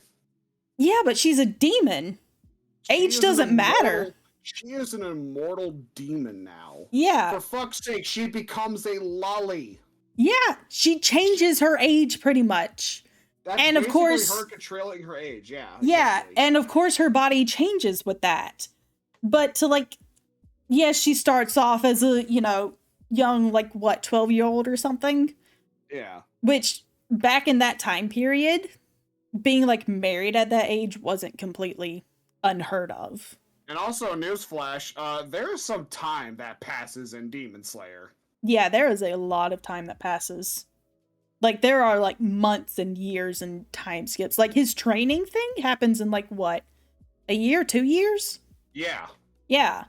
Speaker 2: Yeah, but she's a demon. Age doesn't matter.
Speaker 1: She is an immortal demon now.
Speaker 2: Yeah.
Speaker 1: For fuck's sake, she becomes a lolly.
Speaker 2: Yeah, she changes her age pretty much.
Speaker 1: That's
Speaker 2: and of course
Speaker 1: her controlling her age, yeah.
Speaker 2: Yeah, exactly. And of course her body changes with that. But to like, yes, she starts off as a, you know, young, like what, 12-year-old or something?
Speaker 1: Yeah.
Speaker 2: Which back in that time period, being like married at that age wasn't completely unheard of.
Speaker 1: And also, newsflash, there is some time that passes in Demon Slayer.
Speaker 2: Yeah, there is a lot of time that passes. Like, there are like months and years and time skips. Like, his training thing happens in like what? A year, 2 years?
Speaker 1: Yeah.
Speaker 2: Yeah.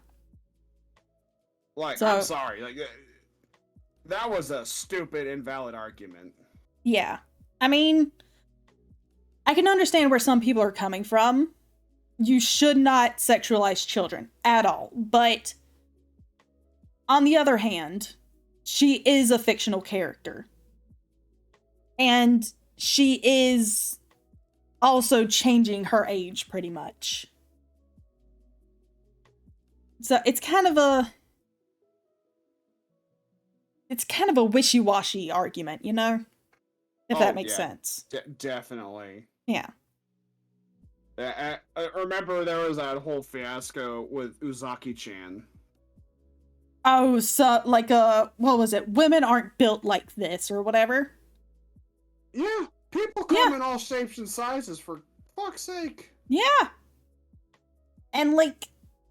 Speaker 1: Like, I'm sorry. Like, that was a stupid, invalid argument.
Speaker 2: Yeah. I mean, I can understand where some people are coming from. You should not sexualize children at all. But on the other hand, she is a fictional character. And she is also changing her age pretty much. So it's kind of a wishy-washy argument, you know? If that makes sense.
Speaker 1: Definitely.
Speaker 2: Yeah.
Speaker 1: I remember there was that whole fiasco with Uzaki-chan.
Speaker 2: Oh, so, like, what was it? Women aren't built like this, or whatever?
Speaker 1: Yeah, people come in all shapes and sizes, for fuck's sake.
Speaker 2: Yeah. And like,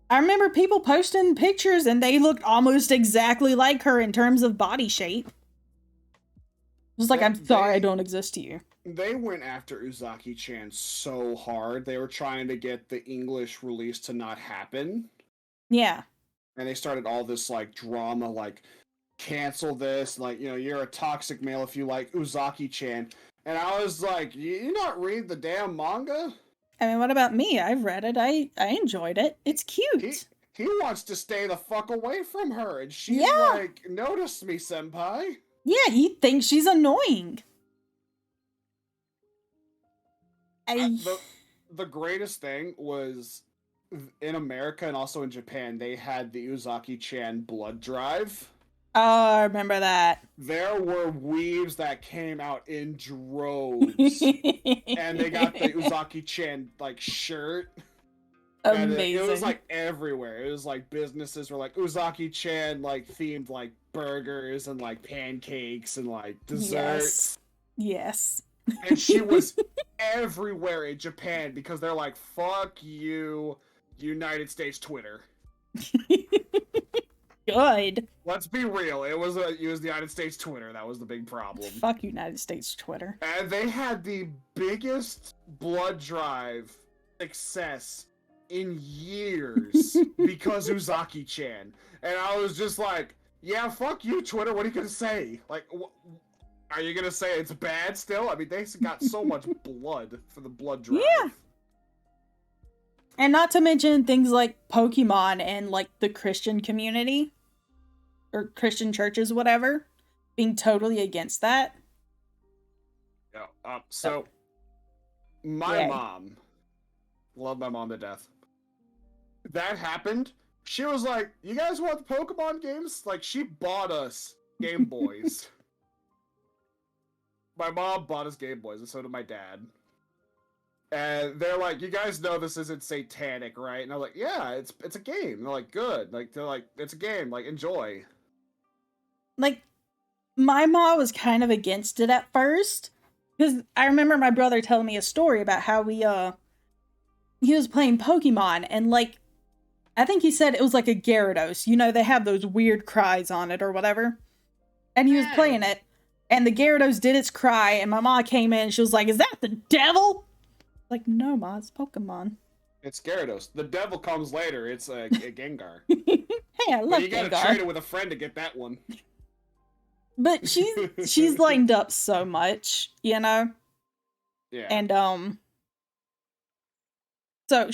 Speaker 2: I remember people posting pictures and they looked almost exactly like her in terms of body shape. Just like, I'm sorry I don't exist to you.
Speaker 1: They went after Uzaki-chan so hard. They were trying to get the English release to not happen.
Speaker 2: Yeah.
Speaker 1: And they started all this like drama, like cancel this, like, you know, you're a toxic male if you like Uzaki-chan. And I was like, you not read the damn manga?
Speaker 2: I mean, what about me? I've read it. I enjoyed it. It's cute.
Speaker 1: He wants to stay the fuck away from her, and she's
Speaker 2: Yeah.
Speaker 1: like, notice me, senpai.
Speaker 2: Yeah, he thinks she's annoying.
Speaker 1: The greatest thing was in America and also in Japan, they had the Uzaki-chan blood drive.
Speaker 2: Oh, I remember that.
Speaker 1: There were weebs that came out in droves. And they got the Uzaki-chan, like, shirt.
Speaker 2: Amazing.
Speaker 1: It was, like, everywhere. It was, like, businesses were, like, Uzaki-chan, like, themed, like, burgers and, like, pancakes and, like, desserts.
Speaker 2: Yes.
Speaker 1: And she was everywhere in Japan because they're like, fuck you, United States Twitter.
Speaker 2: Good.
Speaker 1: Let's be real. It was the United States Twitter that was the big problem.
Speaker 2: Fuck United States Twitter.
Speaker 1: And they had the biggest blood drive success in years because Uzaki-chan. And I was just like, yeah, fuck you, Twitter. What are you gonna say? Like, are you gonna say it's bad still? I mean, they got so much blood for the blood drive.
Speaker 2: Yeah. And not to mention things like Pokemon and like the Christian community or Christian churches, whatever, being totally against that.
Speaker 1: Yeah. So my mom, love my mom to death. That happened. She was like, "You guys want the Pokemon games?" Like, she bought us Game Boys. My mom bought us Game Boys, and so did my dad. And they're like, "You guys know this isn't satanic, right?" And I'm like, "Yeah, it's a game." And they're like, "Good." Like, they're like, "It's a game. Like, enjoy."
Speaker 2: Like, my mom was kind of against it at first, because I remember my brother telling me a story about how he was playing Pokemon, and like, I think he said it was like a Gyarados. You know, they have those weird cries on it or whatever. And he was playing it, and the Gyarados did its cry, and my mom came in, and she was like, "Is that the devil?" Like, no, Ma, it's Pokemon.
Speaker 1: It's Gyarados. The devil comes later. It's a Gengar.
Speaker 2: Hey, I love Gengar.
Speaker 1: But you gotta trade it with a friend to get that one.
Speaker 2: But she's lined up so much, you know?
Speaker 1: Yeah.
Speaker 2: And, so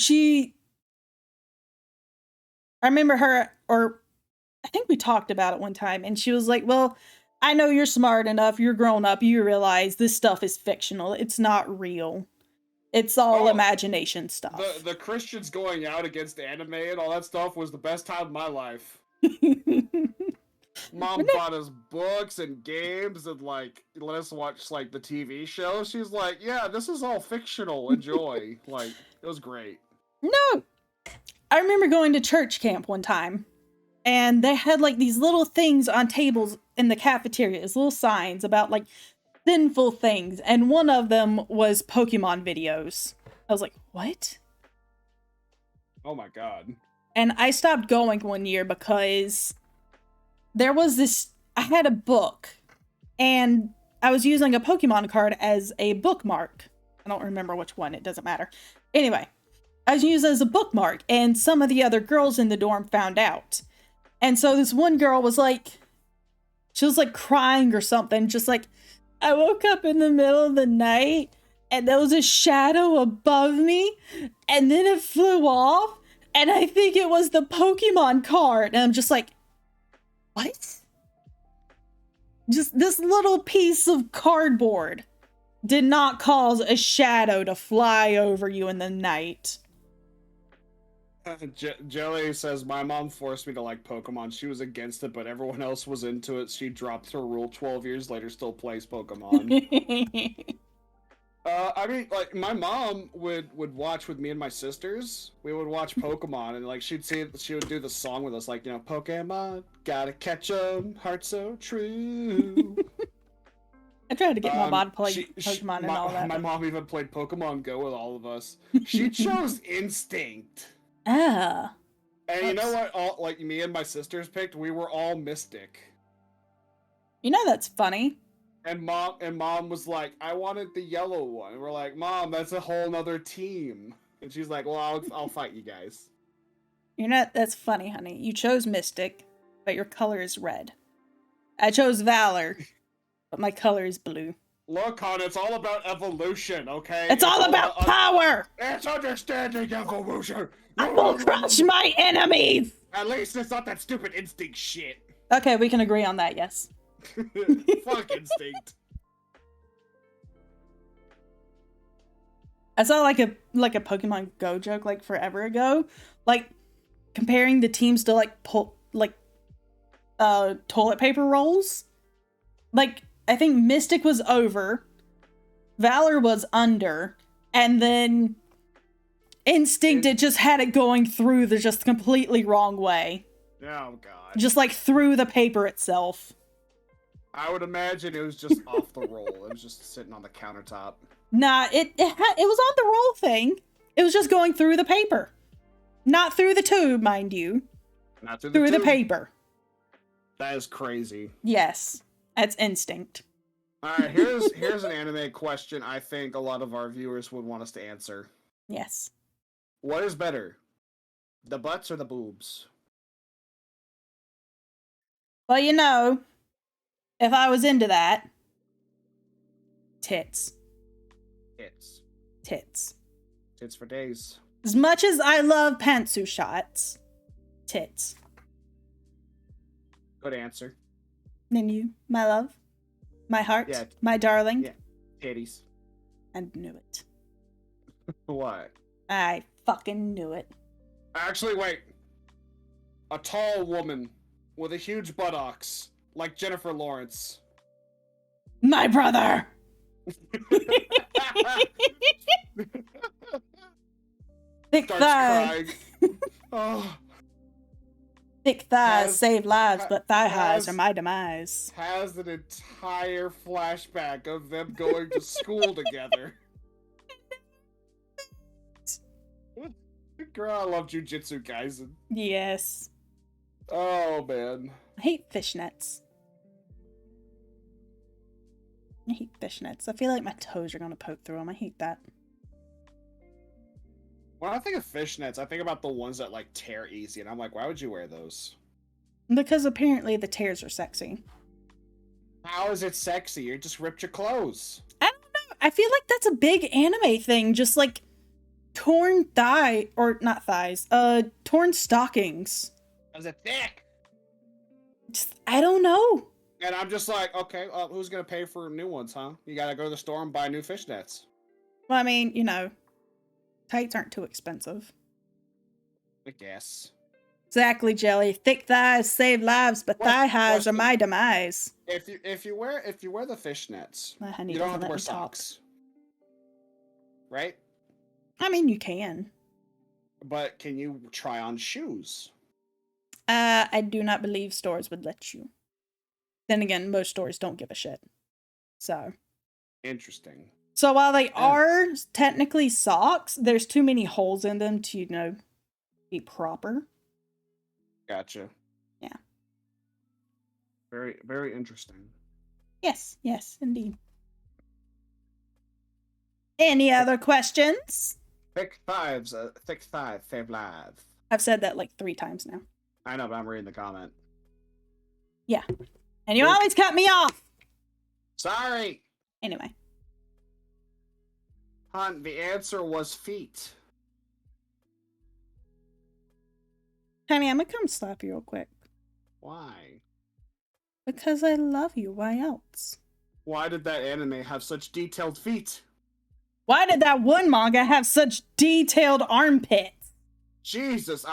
Speaker 2: I remember her, or I think we talked about it one time, and she was like, "Well, I know you're smart enough, you're grown up, you realize this stuff is fictional. It's not real. It's all imagination stuff."
Speaker 1: The Christians going out against anime and all that stuff was the best time of my life. Mom bought us books and games and, like, let us watch, like, the TV show. She's like, "Yeah, this is all fictional. Enjoy." Like, it was great.
Speaker 2: No! I remember going to church camp one time, and they had, like, these little things on tables in the cafeteria, these little signs about, like, sinful things, and one of them was Pokemon videos. I was like, what?
Speaker 1: Oh my god.
Speaker 2: And I stopped going one year because there was this, I had a book, and I was using a Pokemon card as a bookmark. I don't remember which one, it doesn't matter. Anyway, I was using it as a bookmark, and some of the other girls in the dorm found out. And so this one girl was like, she was like crying or something, just like, "I woke up in the middle of the night, and there was a shadow above me, and then it flew off, and I think it was the Pokemon card." And I'm just like, what? Just this little piece of cardboard did not cause a shadow to fly over you in the night.
Speaker 1: Jelly says, "My mom forced me to like Pokemon. She was against it, but everyone else was into it. She dropped her rule 12 years later, still plays Pokemon." I mean, like, my mom would watch with me and my sisters. We would watch Pokemon, and, like, she would do the song with us, like, you know, "Pokemon, gotta catch 'em, heart so true."
Speaker 2: I tried to get my mom to play Pokemon and all that.
Speaker 1: My mom even played Pokemon Go with all of us. She chose Instinct.
Speaker 2: Ah.
Speaker 1: And you know what? All like me and my sisters picked. We were all Mystic.
Speaker 2: You know that's funny.
Speaker 1: And mom was like, I wanted the yellow one. And we're like, Mom, that's a whole nother team. And she's like, well, I'll fight you guys.
Speaker 2: You know that's funny, honey. You chose Mystic, but your color is red. I chose Valor, but my color is blue.
Speaker 1: Look, hon, it's all about evolution, okay?
Speaker 2: It's all about power!
Speaker 1: It's understanding evolution!
Speaker 2: I will crush my enemies!
Speaker 1: At least it's not that stupid instinct shit.
Speaker 2: Okay, we can agree on that, yes.
Speaker 1: Fuck instinct.
Speaker 2: I saw like a Pokemon Go joke like forever ago, like comparing the teams to like toilet paper rolls. Like I think Mystic was over, Valor was under, and then Instinct it just had it going through the just completely wrong way.
Speaker 1: Oh god.
Speaker 2: Just like through the paper itself.
Speaker 1: I would imagine it was just off the roll. It was just sitting on the countertop.
Speaker 2: Nah, it was on the roll thing. It was just going through the paper. Not through the tube, mind you.
Speaker 1: Not through
Speaker 2: the
Speaker 1: tube.
Speaker 2: paper.
Speaker 1: That is crazy.
Speaker 2: Yes. That's Instinct.
Speaker 1: Alright, here's an anime question I think a lot of our viewers would want us to answer.
Speaker 2: Yes.
Speaker 1: What is better? The butts or the boobs?
Speaker 2: Well, you know, if I was into that, tits.
Speaker 1: Tits.
Speaker 2: Tits.
Speaker 1: Tits for days.
Speaker 2: As much as I love pantsu shots, tits.
Speaker 1: Good answer.
Speaker 2: And you, my love, my heart,
Speaker 1: Yeah.
Speaker 2: my darling.
Speaker 1: Yeah. Titties.
Speaker 2: I knew it.
Speaker 1: What?
Speaker 2: I fucking knew it.
Speaker 1: Actually, wait. A tall woman with a huge buttocks, like Jennifer Lawrence.
Speaker 2: My brother! Thick thighs.
Speaker 1: Oh.
Speaker 2: Thick thighs save lives, but thigh highs are my demise.
Speaker 1: Has an entire flashback of them going to school together. Girl, I love Jujutsu Kaisen.
Speaker 2: Yes.
Speaker 1: Oh, man.
Speaker 2: I hate fishnets. I hate fishnets. I feel like my toes are gonna poke through them. I hate that.
Speaker 1: When I think of fishnets, I think about the ones that, like, tear easy, and I'm like, why would you wear those?
Speaker 2: Because apparently the tears are sexy.
Speaker 1: How is it sexy? You just ripped your clothes.
Speaker 2: I don't know. I feel like that's a big anime thing. Just, like, torn thigh, or not thighs, torn stockings.
Speaker 1: Is it thick?
Speaker 2: Just, I don't know.
Speaker 1: And I'm just like, okay, who's gonna pay for new ones, huh? You gotta go to the store and buy new fishnets.
Speaker 2: Well, I mean, you know, tights aren't too expensive.
Speaker 1: I guess.
Speaker 2: Exactly, Jelly. Thick thighs save lives, but thigh highs are my demise.
Speaker 1: If you wear the fishnets,
Speaker 2: My honey
Speaker 1: you don't
Speaker 2: doesn't
Speaker 1: have to
Speaker 2: let
Speaker 1: wear
Speaker 2: me talk.
Speaker 1: socks, right?
Speaker 2: I mean, you can.
Speaker 1: But can you try on shoes?
Speaker 2: I do not believe stores would let you. Then again, most stores don't give a shit. So.
Speaker 1: Interesting.
Speaker 2: So while they are technically socks, there's too many holes in them to, you know, be proper.
Speaker 1: Gotcha.
Speaker 2: Yeah.
Speaker 1: Very, very interesting.
Speaker 2: Yes, indeed. Any other questions?
Speaker 1: Thick thigh save lives.
Speaker 2: I've said that like 3 times now.
Speaker 1: I know, but I'm reading the comment.
Speaker 2: Yeah. And you always cut me off!
Speaker 1: Sorry!
Speaker 2: Anyway.
Speaker 1: Hon, the answer was feet.
Speaker 2: Honey, I'm gonna come slap you real quick.
Speaker 1: Why?
Speaker 2: Because I love you. Why else?
Speaker 1: Why did that anime have such detailed feet?
Speaker 2: Why did that one manga have such detailed armpits?
Speaker 1: Jesus,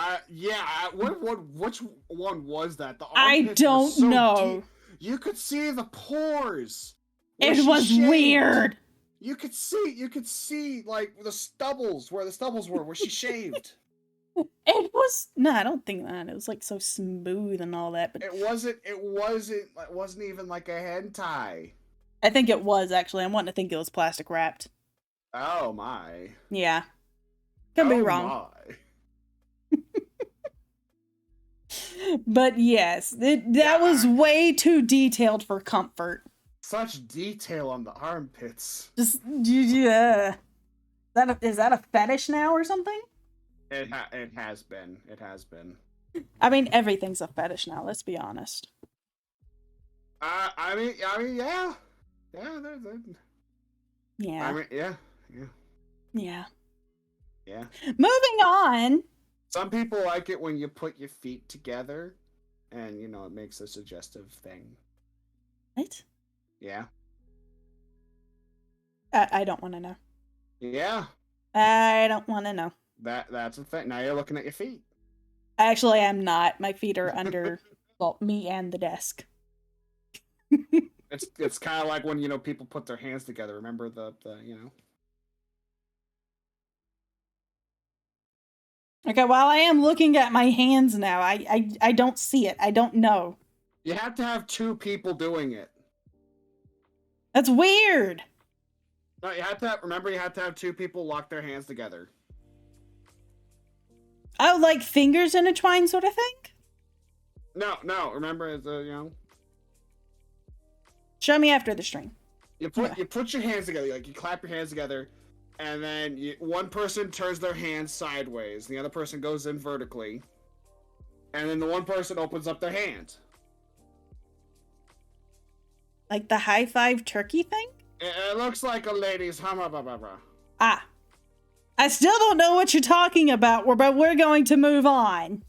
Speaker 1: which one was that? The
Speaker 2: I
Speaker 1: armpits
Speaker 2: don't
Speaker 1: were so
Speaker 2: know.
Speaker 1: deep. You could see the pores.
Speaker 2: It was weird.
Speaker 1: You could see like the stubbles where she shaved.
Speaker 2: It was no, I don't think that. It was like so smooth and all that, but
Speaker 1: it wasn't even like a hentai.
Speaker 2: I think it was actually. I'm wanting to think it was plastic wrapped.
Speaker 1: Oh my.
Speaker 2: Yeah. Could be wrong.
Speaker 1: My.
Speaker 2: But yes, that was way too detailed for comfort.
Speaker 1: Such detail on the armpits.
Speaker 2: Just, yeah. Is that a fetish now or something?
Speaker 1: It has been. It has been.
Speaker 2: I mean, everything's a fetish now, let's be honest.
Speaker 1: I mean, yeah. Yeah,
Speaker 2: Yeah.
Speaker 1: I mean, yeah.
Speaker 2: Yeah.
Speaker 1: Yeah.
Speaker 2: Moving on.
Speaker 1: Some people like it when you put your feet together and, it makes a suggestive thing.
Speaker 2: What?
Speaker 1: Yeah.
Speaker 2: I don't want to know.
Speaker 1: Yeah.
Speaker 2: I don't want to know.
Speaker 1: That's a thing. Now you're looking at your feet.
Speaker 2: Actually, I'm not. My feet are under, well, me and the desk.
Speaker 1: It's kind of like when, people put their hands together. Remember the.
Speaker 2: Okay, while I am looking at my hands now, I don't see it. I don't know.
Speaker 1: You have to have two people doing it.
Speaker 2: That's weird.
Speaker 1: No, you have to have two people lock their hands together.
Speaker 2: Oh, like fingers intertwined sort of thing?
Speaker 1: No. Remember,
Speaker 2: Show me after the stream.
Speaker 1: You put your hands together, like you clap your hands together, and then one person turns their hands sideways, and the other person goes in vertically, and then the one person opens up their hand.
Speaker 2: Like the high five turkey thing?
Speaker 1: It looks like a lady's
Speaker 2: Ah. I still don't know what you're talking about, but we're going to move on.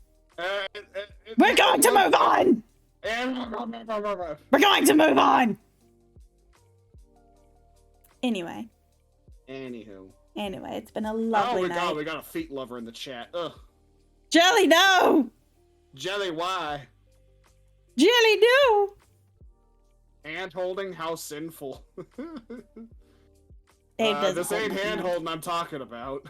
Speaker 2: We're going to move on! We're going to move on! Anyway, it's been a lovely night.
Speaker 1: Oh, we got a feet lover in the chat. Ugh.
Speaker 2: Jelly, no!
Speaker 1: Jelly, why?
Speaker 2: Jelly, no!
Speaker 1: Hand holding, how sinful.
Speaker 2: This
Speaker 1: ain't hand holding I'm talking about.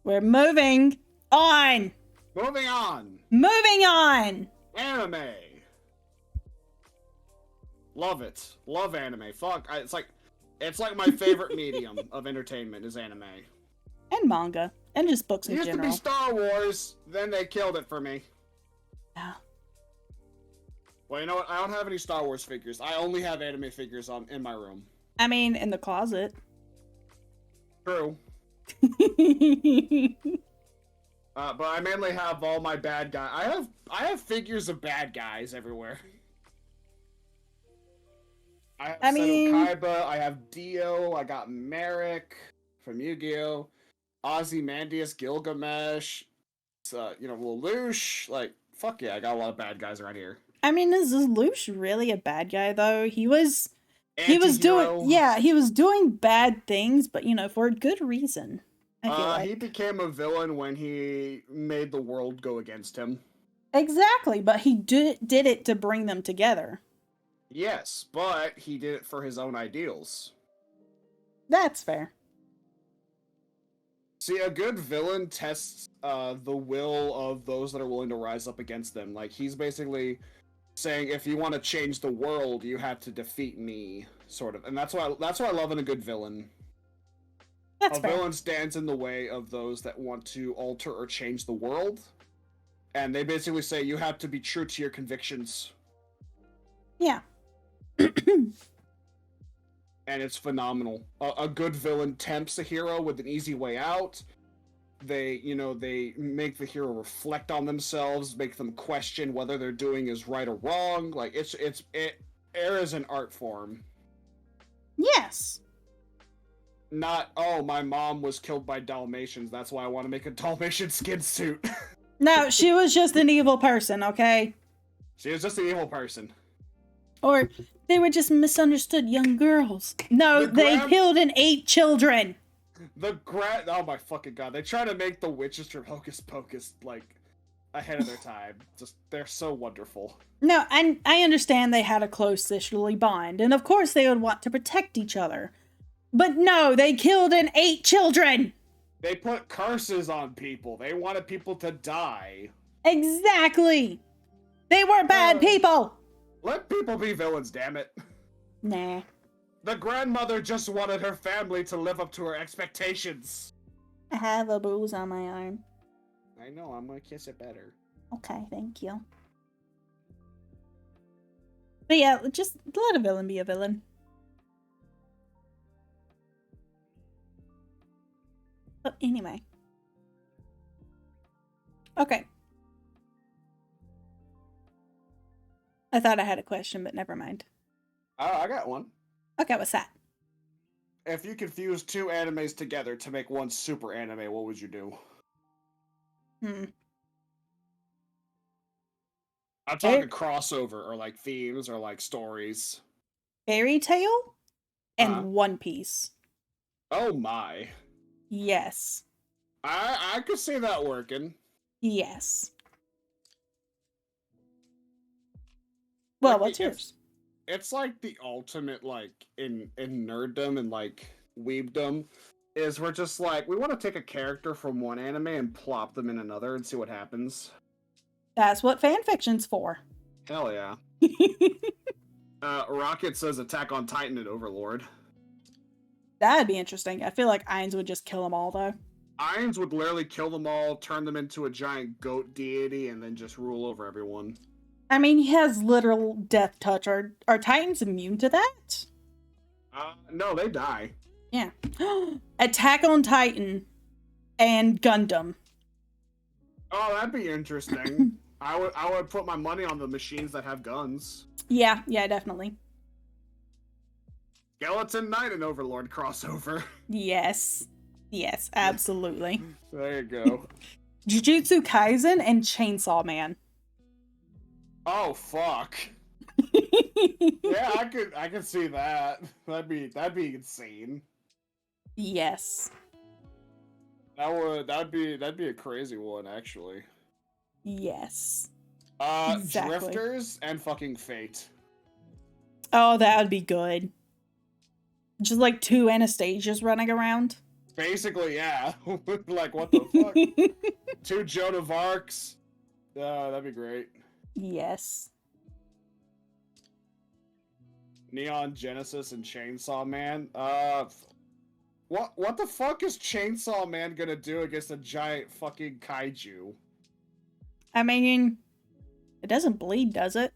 Speaker 2: We're moving on!
Speaker 1: Moving on!
Speaker 2: Moving on!
Speaker 1: Anime! Love it. Love anime. Fuck. It's like my favorite medium of entertainment is anime.
Speaker 2: And manga. And just books in general.
Speaker 1: It used to be Star Wars, then they killed it for me.
Speaker 2: Yeah.
Speaker 1: Well, you know what? I don't have any Star Wars figures. I only have anime figures in my room.
Speaker 2: I mean, in the closet.
Speaker 1: True. But I mainly have all my bad guys. I have figures of bad guys everywhere. I have Kaiba, I have Dio, I got Merrick from Yu-Gi-Oh! Ozymandias, Gilgamesh, Lelouch. Like, fuck yeah, I got a lot of bad guys around here.
Speaker 2: I mean, is Lelouch really a bad guy, though? He was doing bad things, but, for a good reason, I feel like.
Speaker 1: He became a villain when he made the world go against him.
Speaker 2: Exactly, but he did it to bring them together.
Speaker 1: Yes, but he did it for his own ideals.
Speaker 2: That's fair.
Speaker 1: See, a good villain tests the will of those that are willing to rise up against them. Like, he's basically saying, if you want to change the world, you have to defeat me, sort of. And that's what I love in a good villain.
Speaker 2: That's fair.
Speaker 1: A villain stands in the way of those that want to alter or change the world. And they basically say, you have to be true to your convictions.
Speaker 2: Yeah.
Speaker 1: And it's phenomenal. A good villain tempts a hero with an easy way out. They make the hero reflect on themselves, make them question whether they're doing is right or wrong. Like, it is an art form.
Speaker 2: Yes.
Speaker 1: Not, oh, my mom was killed by Dalmatians, that's why I want to make a Dalmatian skin suit.
Speaker 2: No, she was just an evil person, okay?
Speaker 1: She was just an evil person.
Speaker 2: Or they were just misunderstood young girls. No, they killed and ate children.
Speaker 1: Oh my fucking god. They try to make the witches from Hocus Pocus, like, ahead of their time. Just, they're so wonderful.
Speaker 2: No, and I understand they had a close sisterly bond, and of course they would want to protect each other. But no, they killed and ate children!
Speaker 1: They put curses on people. They wanted people to die.
Speaker 2: Exactly! They were bad people!
Speaker 1: Let people be villains, damn it.
Speaker 2: Nah.
Speaker 1: The grandmother just wanted her family to live up to her expectations.
Speaker 2: I have a bruise on my arm.
Speaker 1: I know, I'm gonna kiss it better.
Speaker 2: Okay, thank you. But yeah, just let a villain be a villain. But anyway. Okay. I thought I had a question, but never mind.
Speaker 1: Oh, I got one.
Speaker 2: Okay, what's that?
Speaker 1: If you could fuse two animes together to make one super anime, what would you do? I'm talking crossover or like themes or like stories.
Speaker 2: Fairy Tail and
Speaker 1: Uh-huh.
Speaker 2: One Piece.
Speaker 1: Oh my.
Speaker 2: Yes.
Speaker 1: I could see that working.
Speaker 2: Yes. Well,
Speaker 1: Like
Speaker 2: what's yours?
Speaker 1: It's like the ultimate like in nerddom and like weebdom is we're just like we want to take a character from one anime and plop them in another and see what happens.
Speaker 2: That's what fanfiction's for.
Speaker 1: Hell yeah. Rocket says Attack on Titan and Overlord.
Speaker 2: That'd be interesting. I feel like Ainz would just kill them all, though.
Speaker 1: Ainz would literally kill them all, turn them into a giant goat deity, and then just rule over everyone.
Speaker 2: I mean, he has literal death touch. Are Titans immune to that?
Speaker 1: No, they die.
Speaker 2: Yeah. Attack on Titan and Gundam.
Speaker 1: Oh, that'd be interesting. I would put my money on the machines that have guns.
Speaker 2: Yeah, definitely.
Speaker 1: Skeleton Knight and Overlord crossover.
Speaker 2: Yes, absolutely.
Speaker 1: There you go.
Speaker 2: Jujutsu Kaisen and Chainsaw Man.
Speaker 1: Oh fuck. Yeah, I could see that. That'd be insane.
Speaker 2: Yes.
Speaker 1: That'd be a crazy one actually.
Speaker 2: Yes. Exactly.
Speaker 1: Drifters and fucking Fate.
Speaker 2: Oh, that would be good. Just like two Anastasias running around.
Speaker 1: Basically, yeah. Like, what the fuck? Two Joan of Arcs. That'd be great.
Speaker 2: Yes.
Speaker 1: Neon Genesis and Chainsaw Man. What the fuck is Chainsaw Man gonna do against a giant fucking kaiju?
Speaker 2: I mean, it doesn't bleed, does it?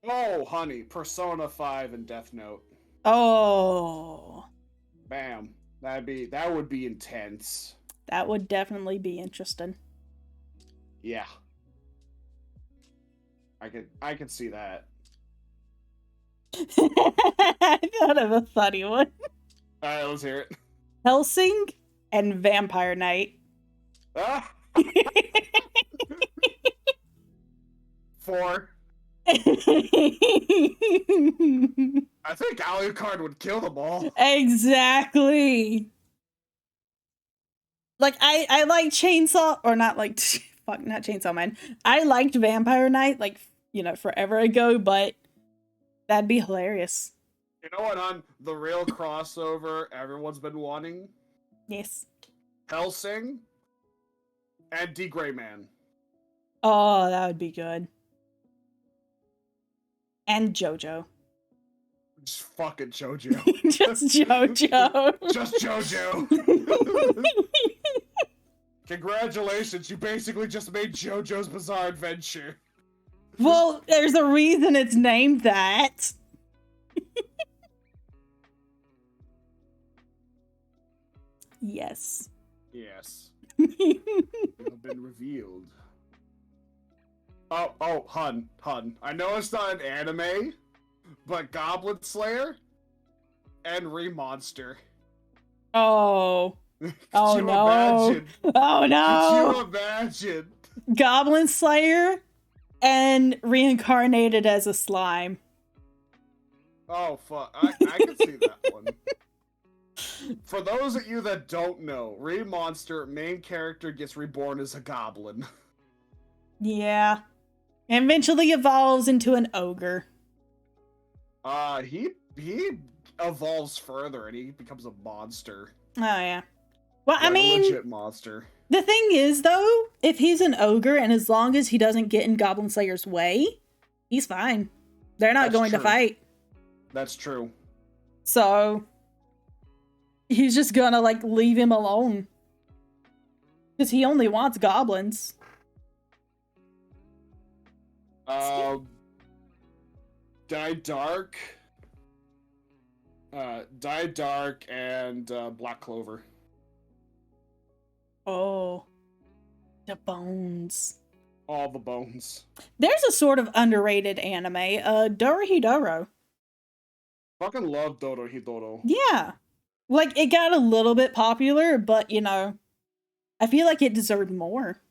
Speaker 1: Oh, honey, Persona 5 and Death Note.
Speaker 2: Oh.
Speaker 1: Bam. That would be intense.
Speaker 2: That would definitely be interesting.
Speaker 1: Yeah. I could see that.
Speaker 2: I thought of a funny one.
Speaker 1: Alright, let's hear it.
Speaker 2: Hellsing and Vampire Knight.
Speaker 1: Ah! 4. I think Alucard would kill them all.
Speaker 2: Exactly. Like, I like Chainsaw, or not like, fuck, not Chainsaw Man. I liked Vampire Knight, like, forever ago, but that'd be hilarious.
Speaker 1: You know what, hon? The real crossover everyone's been wanting?
Speaker 2: Yes.
Speaker 1: Hellsing and D. Gray Man.
Speaker 2: Oh, that would be good. And JoJo.
Speaker 1: Just fucking JoJo.
Speaker 2: Just JoJo.
Speaker 1: Just JoJo. Congratulations, you basically just made JoJo's Bizarre Adventure.
Speaker 2: Well, there's a reason it's named that. Yes.
Speaker 1: Yes. You have been revealed. Oh, hun. I know it's not an anime, but Goblin Slayer and Remonster.
Speaker 2: Oh. Oh no.
Speaker 1: Imagine?
Speaker 2: Oh no.
Speaker 1: Could you imagine?
Speaker 2: Goblin Slayer and reincarnated as a slime.
Speaker 1: Oh, fuck. I can see that one. For those of you that don't know, Remonster, main character, gets reborn as a goblin.
Speaker 2: Yeah. And eventually evolves into an ogre.
Speaker 1: He evolves further and he becomes a monster.
Speaker 2: Oh, yeah. Well,
Speaker 1: Like
Speaker 2: I mean,
Speaker 1: a legit monster.
Speaker 2: The thing is, though, if he's an ogre and as long as he doesn't get in Goblin Slayer's way, he's fine. They're not going to fight.
Speaker 1: That's true.
Speaker 2: So he's just gonna, like, leave him alone. Because he only wants goblins.
Speaker 1: Die Dark. Die Dark and Black Clover.
Speaker 2: Oh. The bones.
Speaker 1: All the bones.
Speaker 2: There's a sort of underrated anime, Dorohedoro.
Speaker 1: Fucking love Dorohedoro.
Speaker 2: Yeah. Like, it got a little bit popular, but, you know, I feel like it deserved more.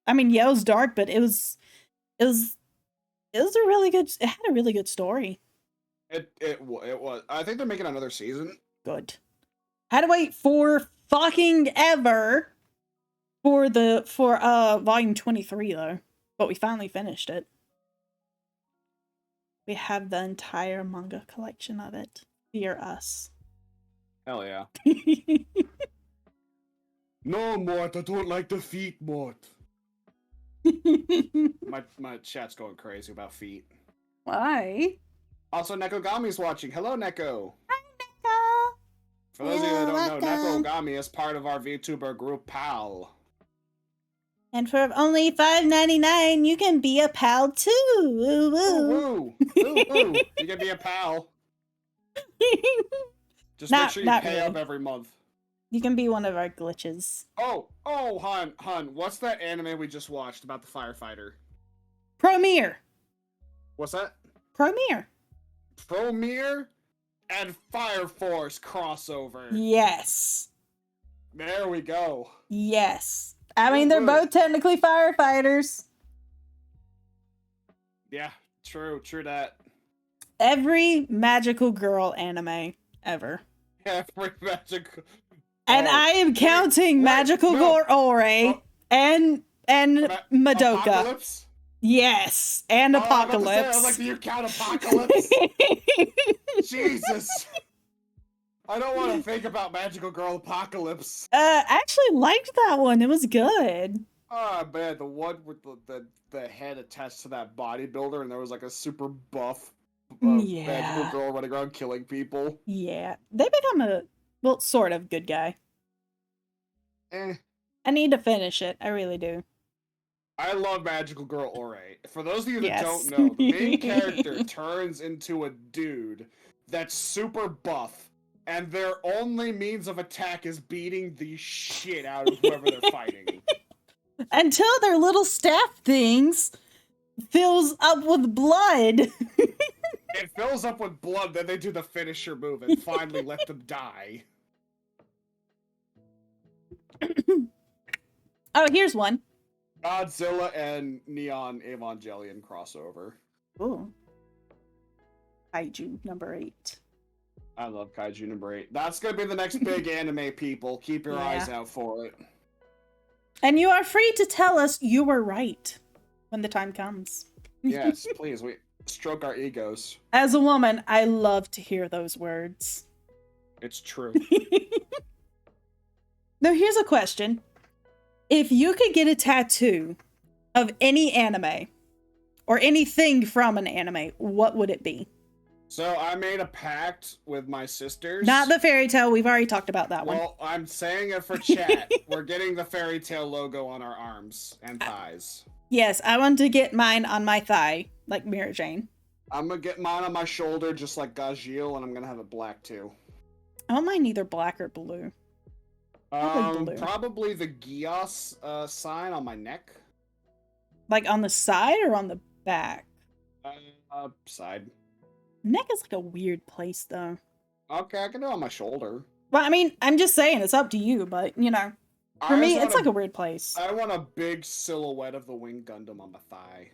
Speaker 2: I mean, yeah, it was dark, but it was a really good, it had a really good story.
Speaker 1: It was. I think they're making another season.
Speaker 2: Good. I had to wait for fucking ever for volume 23 though. But we finally finished it. We have the entire manga collection of it. Fear us.
Speaker 1: Hell yeah. No, Mort, I don't like the feet, Mort. my chat's going crazy about feet.
Speaker 2: Why?
Speaker 1: Also, Nekogami's watching. Hello, Neko.
Speaker 2: Hi, Neko.
Speaker 1: For those of you that don't know, Nekogami is part of our VTuber group, PAL.
Speaker 2: And for only $5.99, you can be a pal too. Woo woo.
Speaker 1: Ooh, woo. Ooh. You can be a pal. Just make sure you pay up every month.
Speaker 2: You can be one of our glitches.
Speaker 1: Oh, hun, what's that anime we just watched about the firefighter?
Speaker 2: Promere.
Speaker 1: What's that?
Speaker 2: Promere.
Speaker 1: Promere and Fire Force crossover.
Speaker 2: Yes.
Speaker 1: There we go.
Speaker 2: Yes. I mean, they're both technically firefighters.
Speaker 1: Yeah, true that.
Speaker 2: Every magical girl anime ever.
Speaker 1: Every magical.
Speaker 2: And I am counting Magical Girl Ore and Madoka.
Speaker 1: Apocalypse?
Speaker 2: Yes, and Apocalypse.
Speaker 1: I was like, do you count Apocalypse? Jesus. I don't want to think about Magical Girl Apocalypse.
Speaker 2: I actually liked that one. It was good.
Speaker 1: Oh man, the one with the head attached to that bodybuilder, and there was like a super buff magical girl running around killing people.
Speaker 2: Yeah, they become a sort of good guy.
Speaker 1: I
Speaker 2: need to finish it. I really do.
Speaker 1: I love Magical Girl Ore. For those of you that don't know, the main character turns into a dude that's super buff, and their only means of attack is beating the shit out of whoever they're fighting.
Speaker 2: Until their little staff things fills up with blood.
Speaker 1: It fills up with blood, then they do the finisher move and finally let them die.
Speaker 2: Oh, here's one.
Speaker 1: Godzilla and Neon Evangelion crossover.
Speaker 2: Ooh. Kaiju number 8.
Speaker 1: I love Kaiju number 8. That's gonna be the next big anime, people. Keep your eyes out for it.
Speaker 2: And you are free to tell us you were right when the time comes.
Speaker 1: Yes, please. We stroke our egos.
Speaker 2: As a woman, I love to hear those words.
Speaker 1: It's true.
Speaker 2: Now, here's a question. If you could get a tattoo of any anime or anything from an anime, what would it be?
Speaker 1: So I made a pact with my sisters.
Speaker 2: Not the fairy tale. We've already talked about that one.
Speaker 1: Well, I'm saying it for chat. We're getting the fairy tale logo on our arms and thighs.
Speaker 2: Yes, I want to get mine on my thigh, like Mira Jane.
Speaker 1: I'm gonna get mine on my shoulder, just like Gajil, and I'm gonna have it black too.
Speaker 2: I want mine either black or blue. Blue.
Speaker 1: Probably the Gios sign on my neck.
Speaker 2: Like on the side or on the back?
Speaker 1: Side.
Speaker 2: Neck is like a weird place, though.
Speaker 1: Okay, I can do it on my shoulder.
Speaker 2: Well, I mean, I'm just saying, it's up to you, but, you know. For me, it's like a weird place.
Speaker 1: I want a big silhouette of the Winged Gundam on my thigh.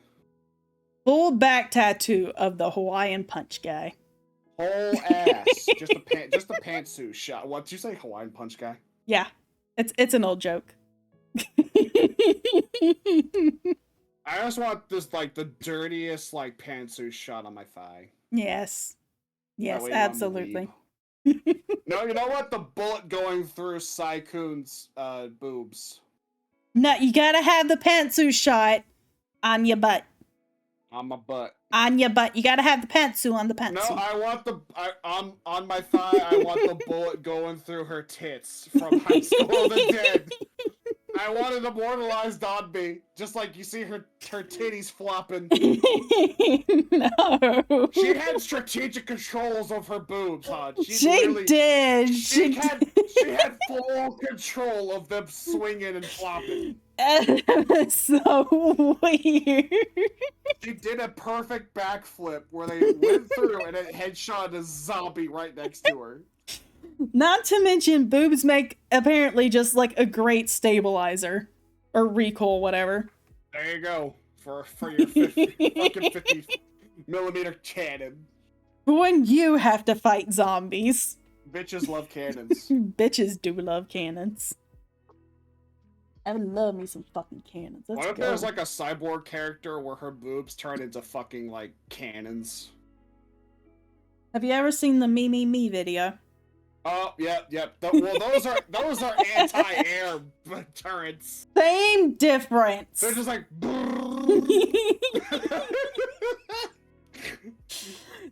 Speaker 2: Full back tattoo of the Hawaiian Punch guy.
Speaker 1: Whole ass. just a pantsuit shot. What did you say, Hawaiian Punch guy?
Speaker 2: Yeah. It's an old joke.
Speaker 1: I just want this, like, the dirtiest, like, pantsuit shot on my thigh.
Speaker 2: Yes. Yes, absolutely.
Speaker 1: No, you know what? The bullet going through Sai-kun's boobs.
Speaker 2: No, you gotta have the pantsuit shot on your butt.
Speaker 1: On my butt.
Speaker 2: On your butt. You gotta have the pantsuit on the pantsuit.
Speaker 1: No, I want on my thigh, I want the bullet going through her tits from High School of the Dead. I wanted immortalized Donby, just like you see her titties flopping.
Speaker 2: No.
Speaker 1: She had strategic controls of her boobs, huh?
Speaker 2: She did.
Speaker 1: She had full control of them swinging and flopping.
Speaker 2: That's so weird.
Speaker 1: She did a perfect backflip where they went through and it headshot a zombie right next to her.
Speaker 2: Not to mention, boobs make apparently just like a great stabilizer or recoil, whatever.
Speaker 1: There you go for your 50mm cannon.
Speaker 2: When you have to fight zombies.
Speaker 1: Bitches love cannons.
Speaker 2: Bitches do love cannons. I would love me some fucking cannons. Let's
Speaker 1: What if
Speaker 2: go.
Speaker 1: there's like a cyborg character where her boobs turn into fucking like cannons?
Speaker 2: Have you ever seen the Me Me Me video?
Speaker 1: Oh, yep. Well, those are anti-air turrets.
Speaker 2: Same difference.
Speaker 1: They're just like.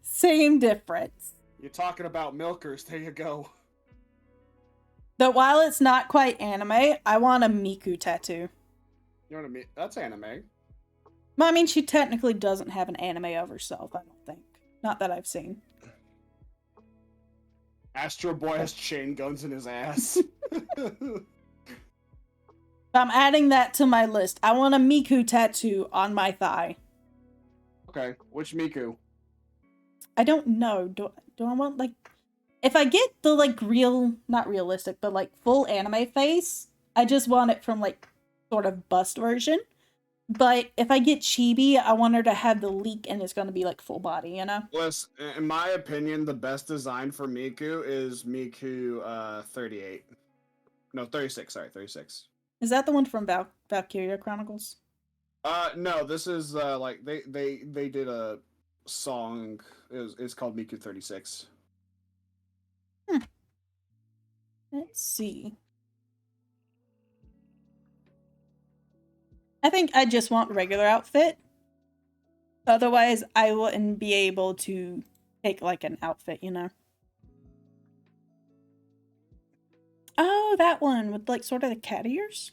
Speaker 2: Same difference.
Speaker 1: You're talking about milkers. There you go.
Speaker 2: But while it's not quite anime, I want a Miku tattoo.
Speaker 1: You know what I mean? That's anime.
Speaker 2: Well, I mean, she technically doesn't have an anime of herself, I don't think. Not that I've seen.
Speaker 1: Astro Boy has chain guns in his ass.
Speaker 2: I'm adding that to my list. I want a Miku tattoo on my thigh.
Speaker 1: Okay, which Miku?
Speaker 2: I don't know. Do I want, like... If I get the, like, not realistic, but, like, full anime face, I just want it from, like, sort of bust version. But if I get chibi, I want her to have the leak and it's going to be, like, full body, you know?
Speaker 1: Listen, in my opinion, the best design for Miku is Miku 38. No, 36, sorry, 36.
Speaker 2: Is that the one from Valkyria Chronicles?
Speaker 1: No, this is, like, they did a song. It's called Miku 36.
Speaker 2: Let's see. I think I just want regular outfit. Otherwise, I wouldn't be able to take, like, an outfit, you know? Oh, that one with, like, sort of the cat ears?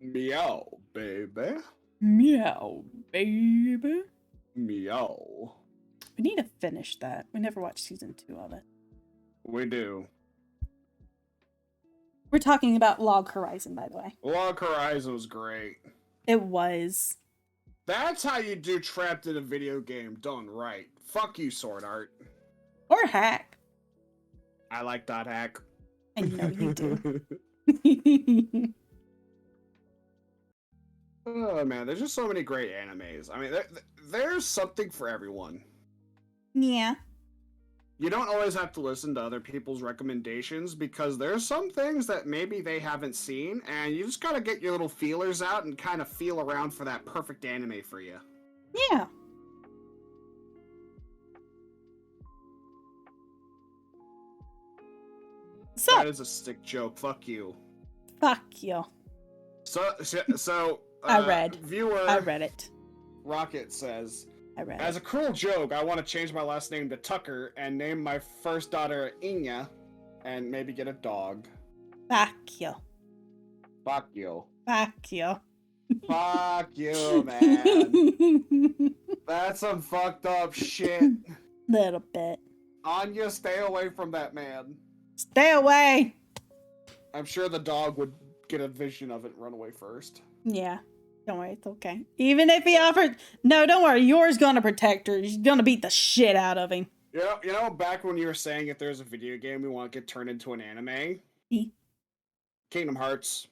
Speaker 1: Meow, baby.
Speaker 2: Meow, baby.
Speaker 1: Meow.
Speaker 2: We need to finish that. We never watched season 2 of it.
Speaker 1: We do.
Speaker 2: We're talking about Log Horizon, by the way.
Speaker 1: Log Horizon was great.
Speaker 2: It was.
Speaker 1: That's how you do trapped in a video game done right. Fuck you, Sword Art.
Speaker 2: Or Hack.
Speaker 1: I like that hack.
Speaker 2: I know you do.
Speaker 1: Oh man, there's just so many great animes. I mean, there's something for everyone.
Speaker 2: Yeah.
Speaker 1: You don't always have to listen to other people's recommendations because there's some things that maybe they haven't seen, and you just gotta get your little feelers out and kind of feel around for that perfect anime for you.
Speaker 2: Yeah. So.
Speaker 1: That is a sick joke. Fuck you.
Speaker 2: Fuck you.
Speaker 1: So
Speaker 2: I read it.
Speaker 1: Rocket says,
Speaker 2: I read
Speaker 1: as
Speaker 2: it.
Speaker 1: a cruel joke, I want to change my last name to Tucker and name my first daughter Inya and maybe get a dog.
Speaker 2: Fuck you.
Speaker 1: Fuck you.
Speaker 2: Fuck you.
Speaker 1: Fuck you, man. That's some fucked up shit.
Speaker 2: Little bit.
Speaker 1: Anya, stay away from that man.
Speaker 2: Stay away.
Speaker 1: I'm sure the dog would get a vision of it and run away first.
Speaker 2: Yeah. Don't worry, it's okay. Even if he offered... No, don't worry. Yours gonna protect her. She's gonna beat the shit out of him.
Speaker 1: You know, back when you were saying if there's a video game we want to get turned into an anime? Kingdom Hearts.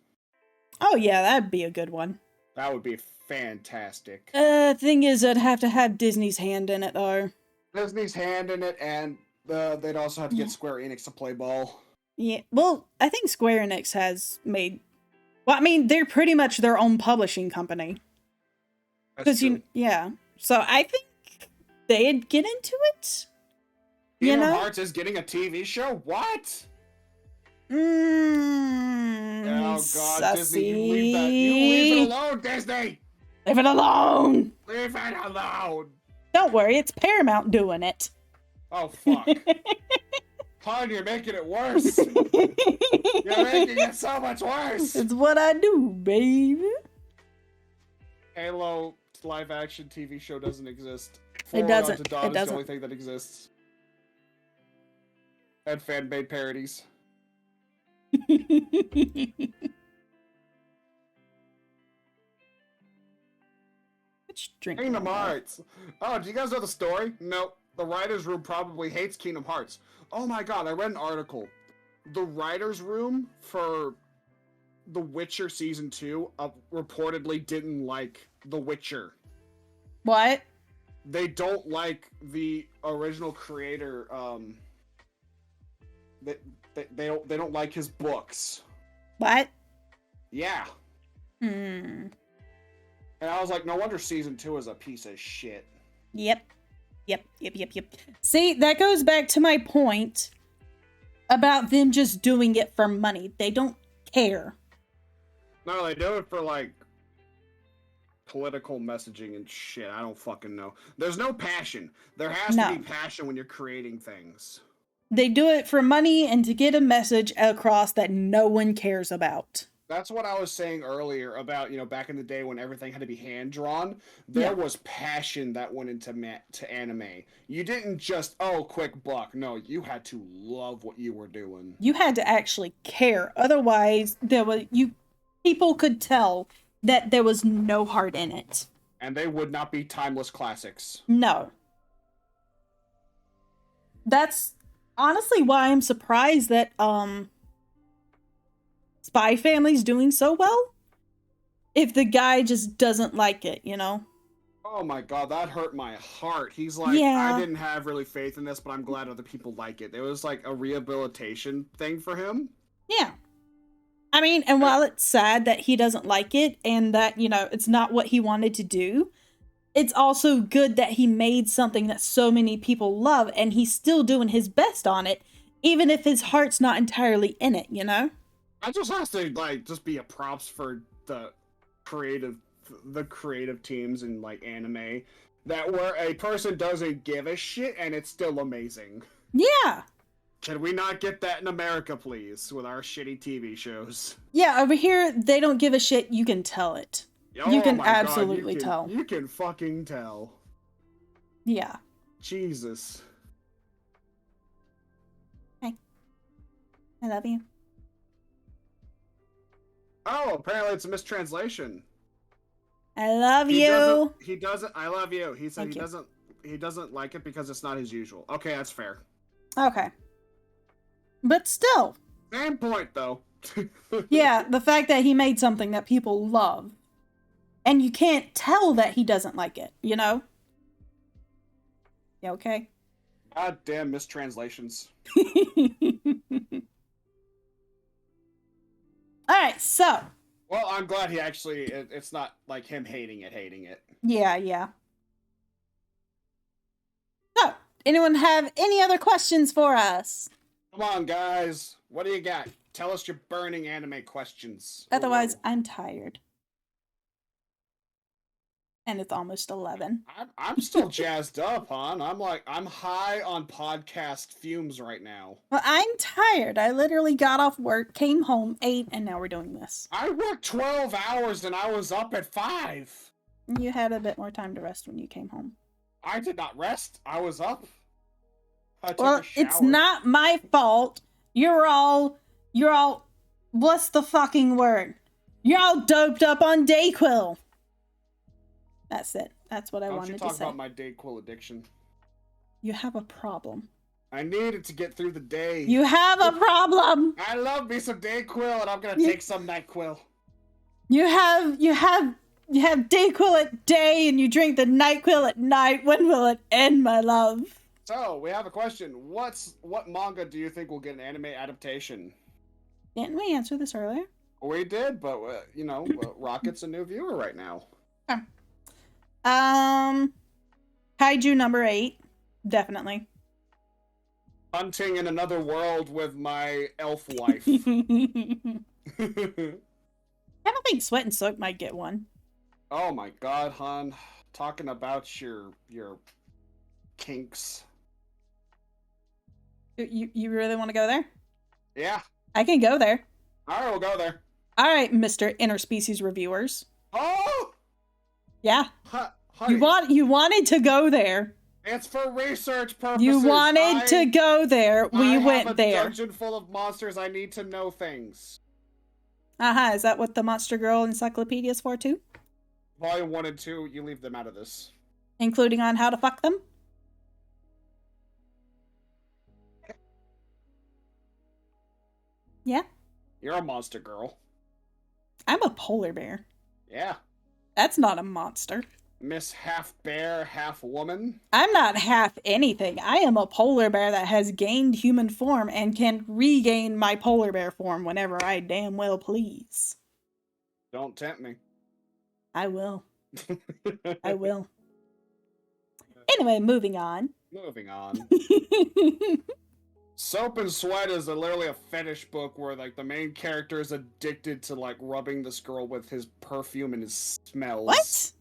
Speaker 2: Oh, yeah, that'd be a good one.
Speaker 1: That would be fantastic.
Speaker 2: Thing is, I'd have to have Disney's hand in it, though.
Speaker 1: Disney's hand in it, and they'd also have to get Square Enix to play ball.
Speaker 2: Yeah, well, I think Square Enix has made... Well, I mean, they're pretty much their own publishing company.
Speaker 1: That's true.
Speaker 2: Yeah. So I think they'd get into it.
Speaker 1: Kingdom Hearts is getting a TV show? What? Oh god,
Speaker 2: sussy.
Speaker 1: Disney, you leave it alone, Disney!
Speaker 2: Leave it alone!
Speaker 1: Leave it alone!
Speaker 2: Don't worry, it's Paramount doing it.
Speaker 1: Oh fuck. Han, you're making it worse. You're making it so much worse.
Speaker 2: It's what I do, baby.
Speaker 1: Halo live action TV show doesn't exist.
Speaker 2: It doesn't.
Speaker 1: To Dawn
Speaker 2: It
Speaker 1: is
Speaker 2: doesn't.
Speaker 1: the only thing that exists. And fan made parodies. Kingdom Hearts. Oh, do you guys know the story? No. The writer's room probably hates Kingdom Hearts. Oh my god, I read an article. The writer's room for The Witcher Season 2 reportedly didn't like The Witcher.
Speaker 2: What?
Speaker 1: They don't like the original creator, they don't like his books.
Speaker 2: What?
Speaker 1: Yeah.
Speaker 2: Hmm.
Speaker 1: And I was like, no wonder Season 2 is a piece of shit.
Speaker 2: Yep. See, that goes back to my point about them just doing it for money. They don't care.
Speaker 1: No, they do it for, like, political messaging and shit. I don't fucking know. There's no passion. There has to be passion when you're creating things.
Speaker 2: They do it for money and to get a message across that no one cares about.
Speaker 1: That's what I was saying earlier about, back in the day when everything had to be hand-drawn. There was passion that went into anime. You didn't just, quick buck. No, you had to love what you were doing.
Speaker 2: You had to actually care. Otherwise, people could tell that there was no heart in it.
Speaker 1: And they would not be timeless classics.
Speaker 2: No. That's honestly why I'm surprised that, Spy Family's doing so well. If the guy just doesn't like it,
Speaker 1: Oh my god, that hurt my heart. He's like, I didn't have really faith in this, but I'm glad other people like it. It was like a rehabilitation thing for him.
Speaker 2: Yeah. I mean, and while it's sad that he doesn't like it and that, it's not what he wanted to do, it's also good that he made something that so many people love and he's still doing his best on it, even if his heart's not entirely in it,
Speaker 1: I just has to just be a props for the creative teams in anime that where a person doesn't give a shit and it's still amazing.
Speaker 2: Yeah.
Speaker 1: Can we not get that in America, please, with our shitty TV shows?
Speaker 2: Yeah, over here they don't give a shit. You can tell it. You can absolutely tell.
Speaker 1: You can fucking tell.
Speaker 2: Yeah.
Speaker 1: Jesus.
Speaker 2: Hey. I love you.
Speaker 1: Oh, apparently it's a mistranslation.
Speaker 2: I love you.
Speaker 1: He doesn't. I love you. He said he doesn't like it because it's not his usual. Okay, that's fair.
Speaker 2: Okay. But still.
Speaker 1: Same point, though.
Speaker 2: Yeah, the fact that he made something that people love. And you can't tell that he doesn't like it, You okay?
Speaker 1: Goddamn mistranslations.
Speaker 2: Alright, so.
Speaker 1: Well, I'm glad he actually, it's not like him hating it.
Speaker 2: Yeah. So, anyone have any other questions for us?
Speaker 1: Come on, guys. What do you got? Tell us your burning anime questions.
Speaker 2: Otherwise, I'm tired. And it's almost 11.
Speaker 1: I'm still jazzed up, hon. I'm high on podcast fumes right now.
Speaker 2: Well, I'm tired. I literally got off work, came home, ate, and now we're doing this.
Speaker 1: I worked 12 hours and I was up at 5.
Speaker 2: You had a bit more time to rest when you came home.
Speaker 1: I did not rest. I was up.
Speaker 2: Well, it's not my fault. You're all, what's the fucking word? You're all doped up on Dayquil. That's it. That's what I wanted to say.
Speaker 1: Don't you talk about my Dayquil addiction.
Speaker 2: You have a problem.
Speaker 1: I need it to get through the day.
Speaker 2: You have a problem.
Speaker 1: I love me some Dayquil, and I'm gonna take some NyQuil.
Speaker 2: You have Dayquil at day, and you drink the NyQuil at night. When will it end, my love?
Speaker 1: So we have a question. What manga do you think will get an anime adaptation?
Speaker 2: Didn't we answer this earlier?
Speaker 1: We did, but Rocket's a new viewer right now.
Speaker 2: Kaiju number 8, definitely.
Speaker 1: Hunting in another world with my elf wife.
Speaker 2: I don't think Sweat and Soak might get one.
Speaker 1: Oh my god, hon. Talking about your kinks.
Speaker 2: You really want to go there?
Speaker 1: Yeah.
Speaker 2: I can go there.
Speaker 1: All right, we'll go there.
Speaker 2: All right, Mr. Interspecies Reviewers.
Speaker 1: Oh!
Speaker 2: Yeah.
Speaker 1: Honey,
Speaker 2: You wanted to go there.
Speaker 1: it's for research purposes.
Speaker 2: You wanted to go there. We went there.
Speaker 1: I have a dungeon full of monsters. I need to know things.
Speaker 2: Is that what the Monster Girl Encyclopedia is for too?
Speaker 1: Volume 1 and 2, you leave them out of this.
Speaker 2: Including on how to fuck them? Yeah.
Speaker 1: You're a monster girl.
Speaker 2: I'm a polar bear.
Speaker 1: Yeah.
Speaker 2: That's not a monster.
Speaker 1: Miss half bear, half woman.
Speaker 2: I'm not half anything. I am a polar bear that has gained human form and can regain my polar bear form whenever I damn well please.
Speaker 1: Don't tempt me.
Speaker 2: I will. I will. Anyway, moving on.
Speaker 1: Moving on. Soap and Sweat is literally a fetish book where like the main character is addicted to like rubbing this girl with his perfume and his smells.
Speaker 2: What?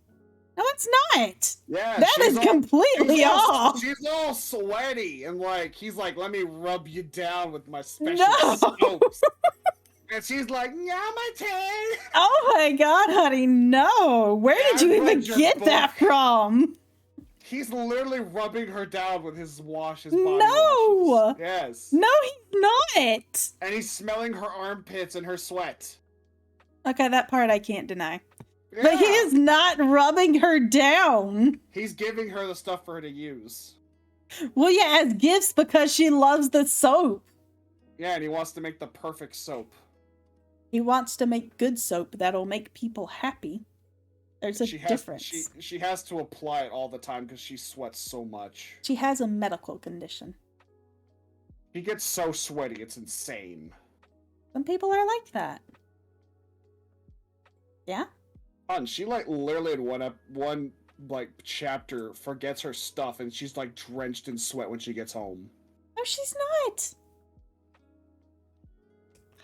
Speaker 2: No, it's not.
Speaker 1: Yeah,
Speaker 2: that is completely off.
Speaker 1: She's all sweaty and like he's like, let me rub you down with my special soaps. And she's like, yeah, my tea.
Speaker 2: Oh my god, honey, no. Where did you even get that from?
Speaker 1: He's literally rubbing her down with his body washes. Yes.
Speaker 2: No, he's not.
Speaker 1: And he's smelling her armpits and her sweat.
Speaker 2: Okay, that part I can't deny.
Speaker 1: Yeah.
Speaker 2: But he is not rubbing her down.
Speaker 1: He's giving her the stuff for her to use.
Speaker 2: Well, yeah, as gifts because she loves the soap.
Speaker 1: Yeah, and he wants to make the perfect soap.
Speaker 2: He wants to make good soap that'll make people happy. There's a difference.
Speaker 1: She has to apply it all the time because she sweats so much.
Speaker 2: She has a medical condition.
Speaker 1: He gets so sweaty, it's insane.
Speaker 2: Some people are like that. Yeah?
Speaker 1: She like literally in one like chapter forgets her stuff and she's like drenched in sweat when she gets home.
Speaker 2: No, she's not.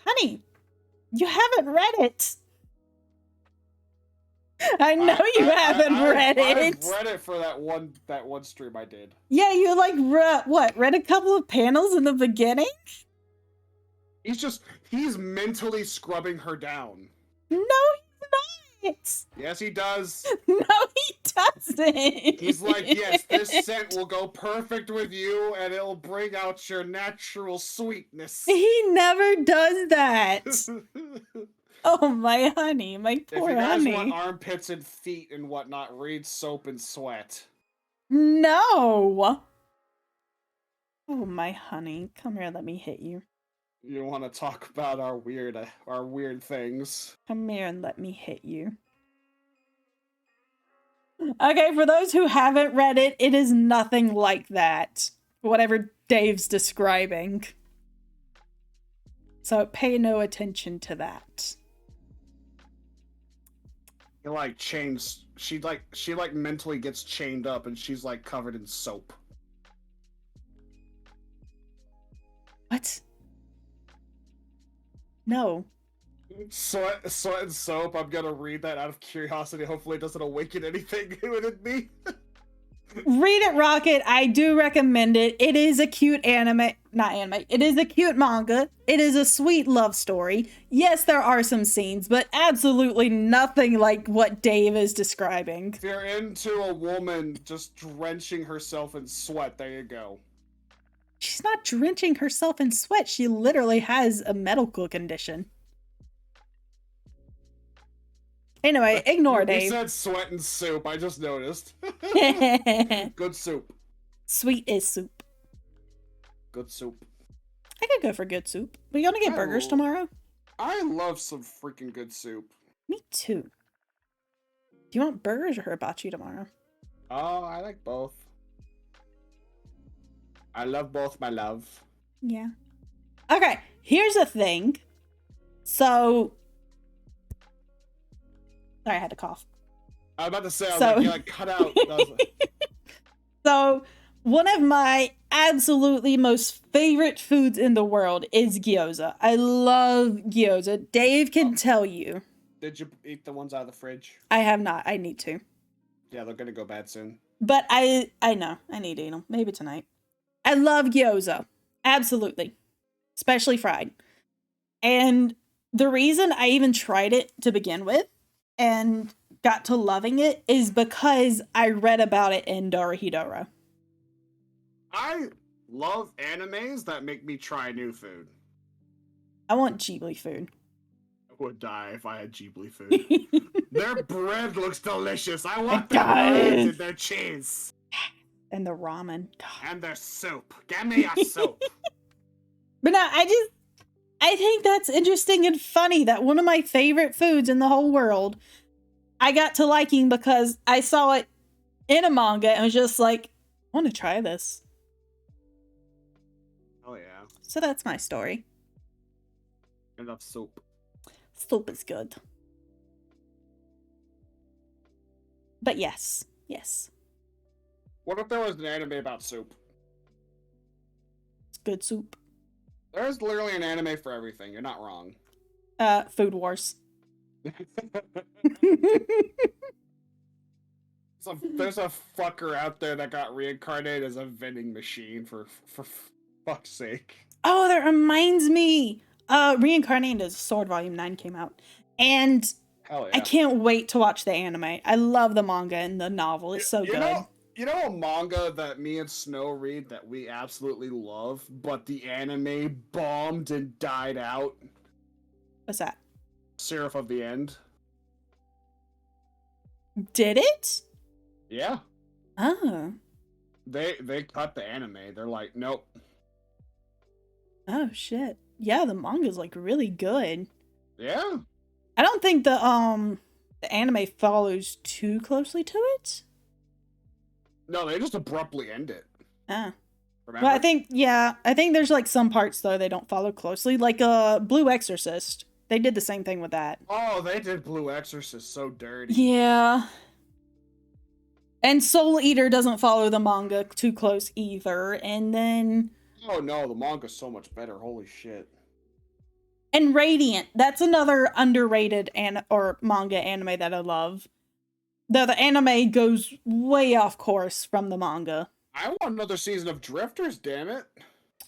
Speaker 2: Honey, you haven't read it. I know you haven't read it.
Speaker 1: I've read it for that one stream I did.
Speaker 2: Yeah, you like read a couple of panels in the beginning?
Speaker 1: He's mentally scrubbing her down.
Speaker 2: No, he's not.
Speaker 1: Yes, he does.
Speaker 2: No, he doesn't.
Speaker 1: He's like, yes, this scent will go perfect with you and it'll bring out your natural sweetness.
Speaker 2: He never does that. Oh, my honey, my poor honey.
Speaker 1: If you guys want armpits and feet and whatnot, read Soap and Sweat.
Speaker 2: No! Oh, my honey. Come here, let me hit you.
Speaker 1: You want to talk about our weird things.
Speaker 2: Come here and let me hit you. Okay, for those who haven't read it, it is nothing like that. Whatever Dave's describing. So pay no attention to that.
Speaker 1: He like chains. She mentally gets chained up, and she's like covered in soap.
Speaker 2: What? No.
Speaker 1: Sweat and Soap. I'm gonna read that out of curiosity. Hopefully, it doesn't awaken anything within me.
Speaker 2: Read it, Rocket. I do recommend it. It is a cute anime. Not anime. It is a cute manga. It is a sweet love story. Yes, there are some scenes, but absolutely nothing like what Dave is describing.
Speaker 1: If you're into a woman just drenching herself in sweat, there you go.
Speaker 2: She's not drenching herself in sweat. She literally has a medical condition. Anyway, ignore Dave.
Speaker 1: He said sweat and soup. I just noticed. Good soup.
Speaker 2: Sweet is soup.
Speaker 1: Good soup.
Speaker 2: I could go for good soup. We gonna get burgers tomorrow?
Speaker 1: I love some freaking good soup.
Speaker 2: Me too. Do you want burgers or hibachi tomorrow?
Speaker 1: Oh, I like both. I love both, my love.
Speaker 2: Yeah. Okay, here's the thing. So... Sorry, I had to cough.
Speaker 1: I was about to say, I was like, cut out.
Speaker 2: So, one of my absolutely most favorite foods in the world is gyoza. I love gyoza. Dave can tell you.
Speaker 1: Did you eat the ones out of the fridge?
Speaker 2: I have not. I need to.
Speaker 1: Yeah, they're gonna go bad soon.
Speaker 2: But I know. I need to eat them. Maybe tonight. I love gyoza. Absolutely. Especially fried. And the reason I even tried it to begin with and got to loving it is because I read about it in Dorohedoro.
Speaker 1: I love animes that make me try new food.
Speaker 2: I want Ghibli food.
Speaker 1: I would die if I had Ghibli food. Their bread looks delicious. I want their bread and their cheese.
Speaker 2: And the ramen. God.
Speaker 1: And their soup. Give me a soup.
Speaker 2: But no, I think that's interesting and funny that one of my favorite foods in the whole world, I got to liking because I saw it in a manga and was just like, I want to try this.
Speaker 1: Oh yeah.
Speaker 2: So that's my story.
Speaker 1: I love soup.
Speaker 2: Soup is good. But yes.
Speaker 1: What if there was an anime about soup?
Speaker 2: It's good soup.
Speaker 1: There's literally an anime for everything. You're not wrong.
Speaker 2: Food Wars.
Speaker 1: There's a fucker out there that got reincarnated as a vending machine for fuck's sake.
Speaker 2: Oh, that reminds me. Reincarnated as Sword Volume 9 came out. And
Speaker 1: Hell yeah.
Speaker 2: I can't wait to watch the anime. I love the manga and the novel. It's so good.
Speaker 1: You know a manga that me and Snow read that we absolutely love, but the anime bombed and died out?
Speaker 2: What's that?
Speaker 1: Seraph of the End.
Speaker 2: Did it?
Speaker 1: Yeah.
Speaker 2: Oh.
Speaker 1: They cut the anime. They're like, nope.
Speaker 2: Oh shit. Yeah, the manga's like really good.
Speaker 1: Yeah.
Speaker 2: I don't think the anime follows too closely to it.
Speaker 1: No, they just abruptly end it.
Speaker 2: Ah.
Speaker 1: Remember?
Speaker 2: Well, I think there's like some parts though they don't follow closely, like Blue Exorcist. They did the same thing with that.
Speaker 1: Oh, they did Blue Exorcist so dirty.
Speaker 2: Yeah. And Soul Eater doesn't follow the manga too close either. And then
Speaker 1: Oh no, the manga's so much better. Holy shit.
Speaker 2: and Radiant, that's another underrated manga anime that I love. Though the anime goes way off course from the manga.
Speaker 1: I want another season of Drifters, damn it.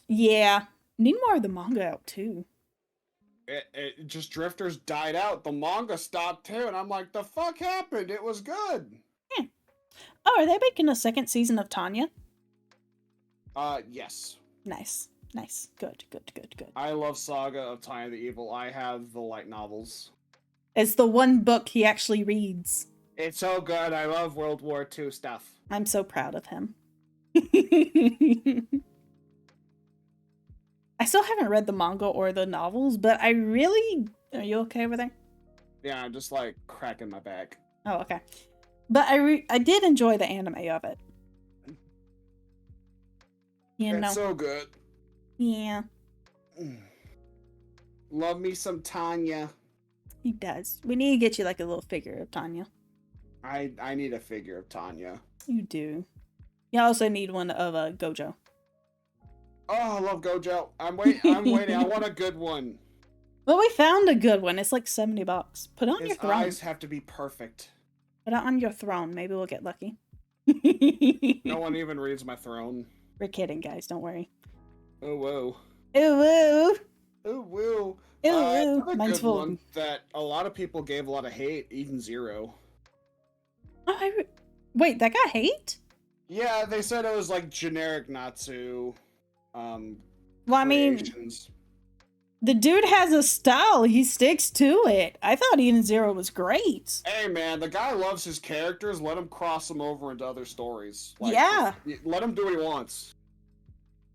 Speaker 2: Yeah. Need more of the manga out too.
Speaker 1: It just Drifters died out. The manga stopped too, and I'm like, the fuck happened? It was good.
Speaker 2: Yeah. Oh, are they making a second season of Tanya?
Speaker 1: Yes.
Speaker 2: Nice. Good.
Speaker 1: I love Saga of Tanya the Evil. I have the light novels.
Speaker 2: It's the one book he actually reads.
Speaker 1: It's so good. I love World War II stuff.
Speaker 2: I'm so proud of him. I still haven't read the manga or the novels, but I really... Are you okay over there?
Speaker 1: Yeah, I'm just like cracking my back.
Speaker 2: Oh, okay. But I did enjoy the anime of it. You know?
Speaker 1: It's so good.
Speaker 2: Yeah.
Speaker 1: Love me some Tanya.
Speaker 2: He does. We need to get you like a little figure of Tanya.
Speaker 1: I need a figure of Tanya.
Speaker 2: You do. You also need one of Gojo.
Speaker 1: Oh, I love Gojo. I'm waiting. I want a good one.
Speaker 2: Well, we found a good one. It's like $70. Put it on your
Speaker 1: His
Speaker 2: throne.
Speaker 1: eyes have to be perfect.
Speaker 2: Put it on your throne. Maybe we'll get lucky.
Speaker 1: No one even reads my throne.
Speaker 2: We're kidding, guys. Don't worry.
Speaker 1: Oh, whoa.
Speaker 2: Ooh, woo.
Speaker 1: Oh, woo.
Speaker 2: Ooh, woo.
Speaker 1: Another
Speaker 2: Mine's
Speaker 1: good
Speaker 2: full.
Speaker 1: one that a lot of people gave a lot of hate, Eden Zero.
Speaker 2: Oh, wait, that got hate?
Speaker 1: Yeah, they said it was like generic Natsu.
Speaker 2: Well, I mean,
Speaker 1: creations.
Speaker 2: the dude has a style. He sticks to it. I thought Eden Zero was great.
Speaker 1: Hey man, the guy loves his characters. Let him cross them over into other stories. Like,
Speaker 2: Yeah.
Speaker 1: Let him do what he wants.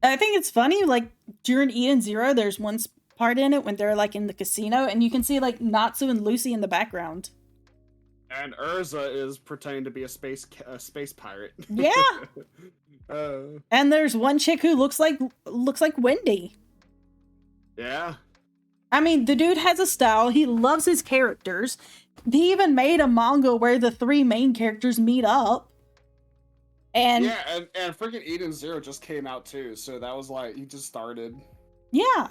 Speaker 2: I think it's funny, like, during Eden Zero, there's one part in it when they're, like, in the casino, and you can see, like, Natsu and Lucy in the background.
Speaker 1: And Urza is pretending to be a space pirate.
Speaker 2: Yeah.
Speaker 1: uh,
Speaker 2: And there's one chick who looks like Wendy.
Speaker 1: yeah.
Speaker 2: I mean, the dude has a style. He loves his characters. He even made a manga where the three main characters meet up. And
Speaker 1: yeah, and freaking Eden Zero just came out too, so that was like he just started.
Speaker 2: yeah.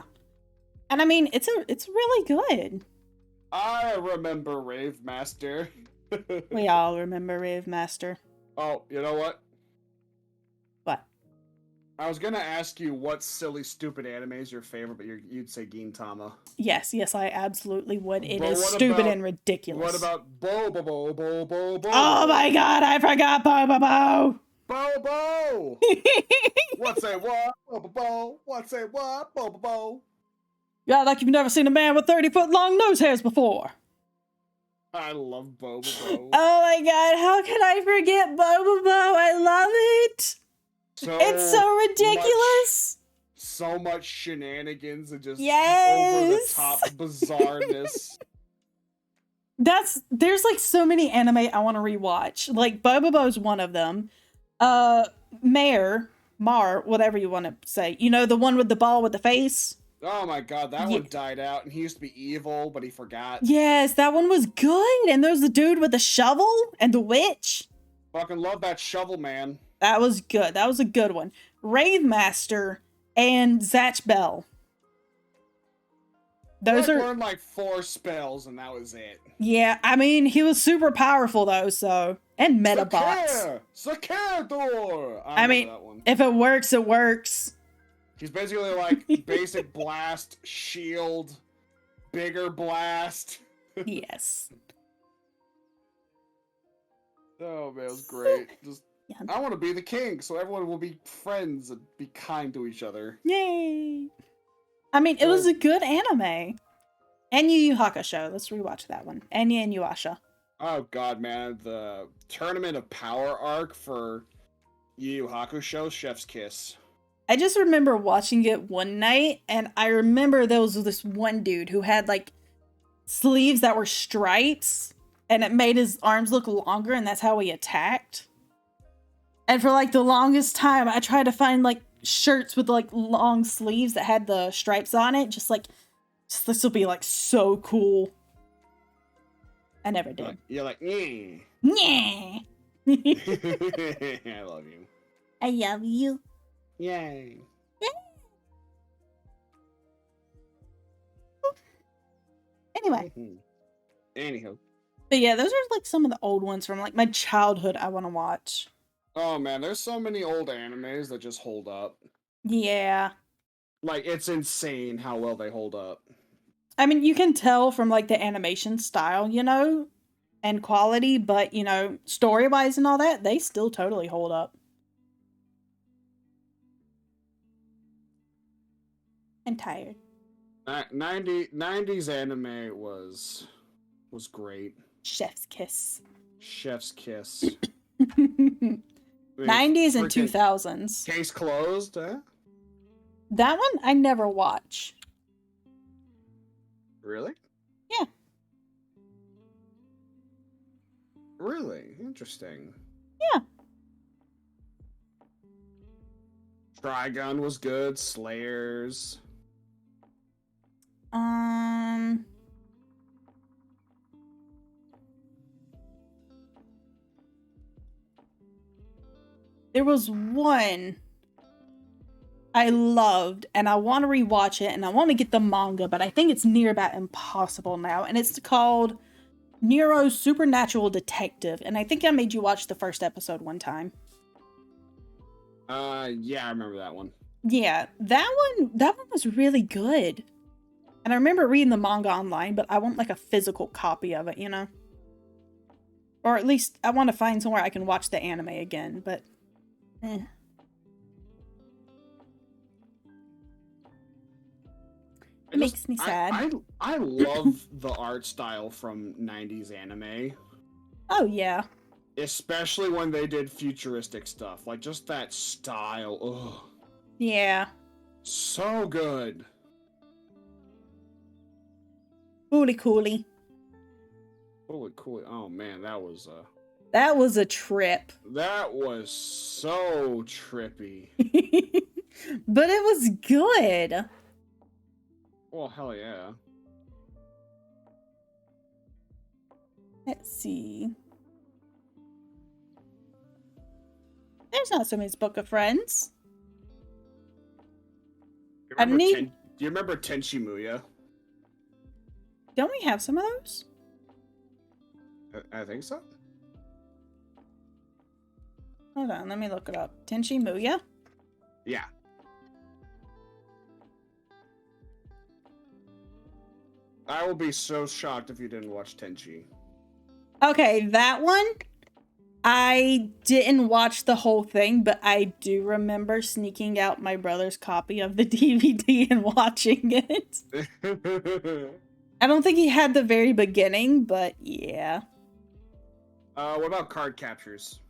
Speaker 2: And I mean, it's really good.
Speaker 1: I remember Rave Master.
Speaker 2: We all remember Rave Master.
Speaker 1: Oh, you know what?
Speaker 2: What?
Speaker 1: I was gonna ask you what silly, stupid anime is your favorite, but you'd say Gintama.
Speaker 2: Yes, yes, I absolutely would. It
Speaker 1: But
Speaker 2: is stupid and
Speaker 1: what
Speaker 2: ridiculous.
Speaker 1: about Bobo Bobo
Speaker 2: Oh my
Speaker 1: Bobo
Speaker 2: god, I forgot Bobo!
Speaker 1: Bobo? What's a what? Bobo? What's a what? Bobo?
Speaker 2: Yeah, like you've never seen a man with 30-foot long nose hairs before.
Speaker 1: I love Bobo.
Speaker 2: Oh my god, how can I forget Bobo? I love it! It's so ridiculous!
Speaker 1: So much shenanigans and just over the
Speaker 2: Yes!
Speaker 1: top bizarreness.
Speaker 2: There's like so many anime I want to rewatch. Like Bobo's one of them. Mar, whatever you want to say. You know, the one with the ball with the face?
Speaker 1: Oh my god, that one died out, and he used to be evil, but he forgot.
Speaker 2: Yes, that one was good. And there's the dude with the shovel and the witch.
Speaker 1: Fucking love that shovel man.
Speaker 2: That was good. That was a good one. Wraith Master and Zatch Bell. Those are
Speaker 1: learned like 4 spells, and that was it.
Speaker 2: Yeah, I mean, he was super powerful though, so and Metabots.
Speaker 1: Sakador!
Speaker 2: I mean, if it works, it works.
Speaker 1: He's basically like basic blast, shield, bigger blast.
Speaker 2: Yes.
Speaker 1: Oh man, it was great. Just
Speaker 2: Yeah.
Speaker 1: I want to be the king, so everyone will be friends and be kind to each other.
Speaker 2: Yay! I mean, it was a good anime. And Yu Yu Hakusho. Let's rewatch that one. Anya and Yuasha.
Speaker 1: Oh god, man, the Tournament of Power arc for Yu Yu Hakusho, Chef's Kiss.
Speaker 2: I just remember watching it one night, and I remember there was this one dude who had like sleeves that were stripes, and it made his arms look longer, and that's how he attacked. And for like the longest time, I tried to find like shirts with like long sleeves that had the stripes on it, just this will be like so cool. I never did.
Speaker 1: You're like, yeah.
Speaker 2: Yeah.
Speaker 1: I love you.
Speaker 2: I love you.
Speaker 1: Yay.
Speaker 2: Anyway.
Speaker 1: Anyhow.
Speaker 2: But yeah, those are like some of the old ones from like my childhood I want to watch.
Speaker 1: Oh man, there's so many old animes that just hold up.
Speaker 2: Yeah.
Speaker 1: Like, it's insane how well they hold up.
Speaker 2: I mean, you can tell from like the animation style, you know, and quality, but you know, story-wise and all that, they still totally hold up. I'm tired.
Speaker 1: 90s anime was great.
Speaker 2: Chef's kiss.
Speaker 1: Chef's kiss.
Speaker 2: 90s and 2000s.
Speaker 1: Case closed, huh?
Speaker 2: That one I never watch.
Speaker 1: Really?
Speaker 2: Yeah.
Speaker 1: Really? Interesting.
Speaker 2: Yeah.
Speaker 1: Trigun was good. Slayers.
Speaker 2: There was one I loved, and I want to rewatch it, and I want to get the manga, but I think it's near about impossible now, and it's called Nero's Supernatural Detective, and I think I made you watch the first episode one time.
Speaker 1: Yeah, I remember that one.
Speaker 2: Yeah, that one was really good. And I remember reading the manga online, but I want like a physical copy of it, you know? Or at least I want to find somewhere I can watch the anime again, but It makes me sad.
Speaker 1: I love the art style from 90s anime.
Speaker 2: Oh, yeah.
Speaker 1: Especially when they did futuristic stuff. Like, just that style. Ugh.
Speaker 2: Yeah.
Speaker 1: So good.
Speaker 2: Cooly cooly.
Speaker 1: Holy cool. Oh, man, that was
Speaker 2: a trip.
Speaker 1: That was so trippy.
Speaker 2: But it was good.
Speaker 1: Well, hell yeah.
Speaker 2: Let's see. There's not so many Book of Friends.
Speaker 1: Do you remember Tenchi Muya?
Speaker 2: Don't we have some of those?
Speaker 1: I think so.
Speaker 2: Hold on, let me look it up. Tenchi Muya?
Speaker 1: Yeah. I will be so shocked if you didn't watch Tenchi.
Speaker 2: Okay, that one, I didn't watch the whole thing, but I do remember sneaking out my brother's copy of the DVD and watching it. I don't think he had the very beginning, but yeah.
Speaker 1: What about card captures?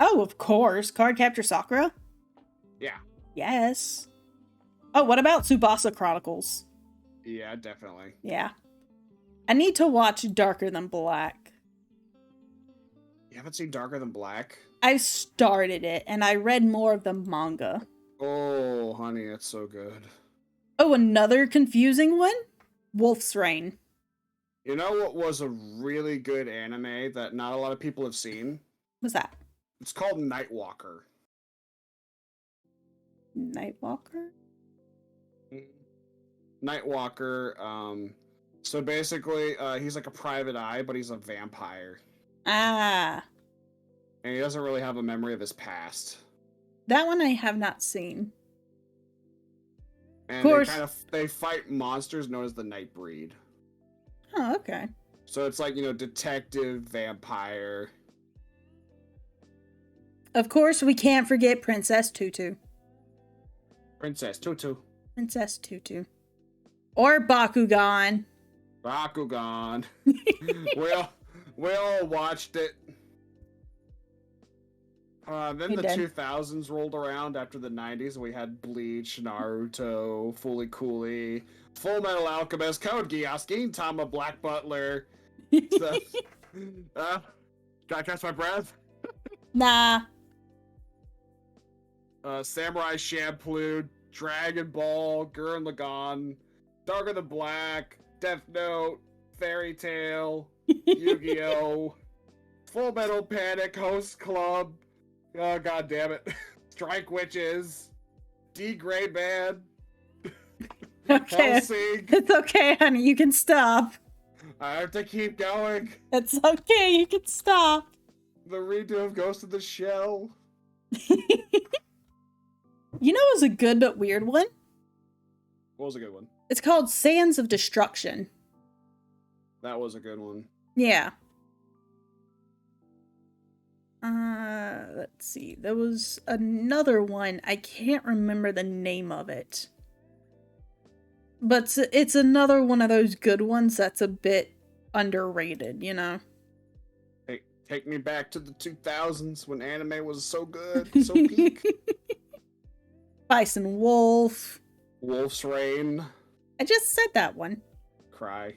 Speaker 2: Oh, of course. Card Capture Sakura?
Speaker 1: Yeah.
Speaker 2: Yes. Oh, what about Tsubasa Chronicles?
Speaker 1: Yeah, definitely.
Speaker 2: Yeah. I need to watch Darker Than Black.
Speaker 1: You haven't seen Darker Than Black?
Speaker 2: I started it, and I read more of the manga.
Speaker 1: Oh, honey, it's so good.
Speaker 2: Oh, another confusing one? Wolf's Rain.
Speaker 1: You know what was a really good anime that not a lot of people have seen?
Speaker 2: What's that?
Speaker 1: It's called Nightwalker.
Speaker 2: Nightwalker?
Speaker 1: Nightwalker, so basically, he's like a private eye, but he's a vampire.
Speaker 2: Ah.
Speaker 1: And he doesn't really have a memory of his past.
Speaker 2: That one I have not seen.
Speaker 1: And
Speaker 2: Of course.
Speaker 1: they fight monsters known as the Nightbreed.
Speaker 2: Oh, okay.
Speaker 1: So it's like, detective, vampire.
Speaker 2: Of course, we can't forget Princess Tutu.
Speaker 1: Princess Tutu.
Speaker 2: Princess Tutu. Or Bakugan.
Speaker 1: Bakugan. we all watched it. Then
Speaker 2: We
Speaker 1: the
Speaker 2: did.
Speaker 1: 2000s rolled around after the 90s, and we had Bleach, Naruto, Fooly Cooly, Full Metal Alchemist, Code Geass, Gintama, Black Butler. So, can I catch my breath?
Speaker 2: Nah.
Speaker 1: Samurai Champloo, Dragon Ball, Gurren Lagann, Darker Than Black, Death Note, Fairy Tail, Yu-Gi-Oh, Full Metal Panic, Host Club, oh god damn it, Strike Witches, D-Grade Man,
Speaker 2: Okay.
Speaker 1: Hellsing.
Speaker 2: It's okay, honey. You can stop.
Speaker 1: I have to keep going.
Speaker 2: It's okay. You can stop.
Speaker 1: The redo of Ghost of the Shell.
Speaker 2: You know what's a good but weird one?
Speaker 1: What was a good one?
Speaker 2: It's called Sands of Destruction.
Speaker 1: That was a good one.
Speaker 2: Yeah. Let's see. There was another one. I can't remember the name of it. But it's another one of those good ones that's a bit underrated, you know?
Speaker 1: Take me back to the 2000s when anime was so good, so peak.
Speaker 2: Bison Wolf.
Speaker 1: Wolf's Rain.
Speaker 2: I just said that one.
Speaker 1: Cry.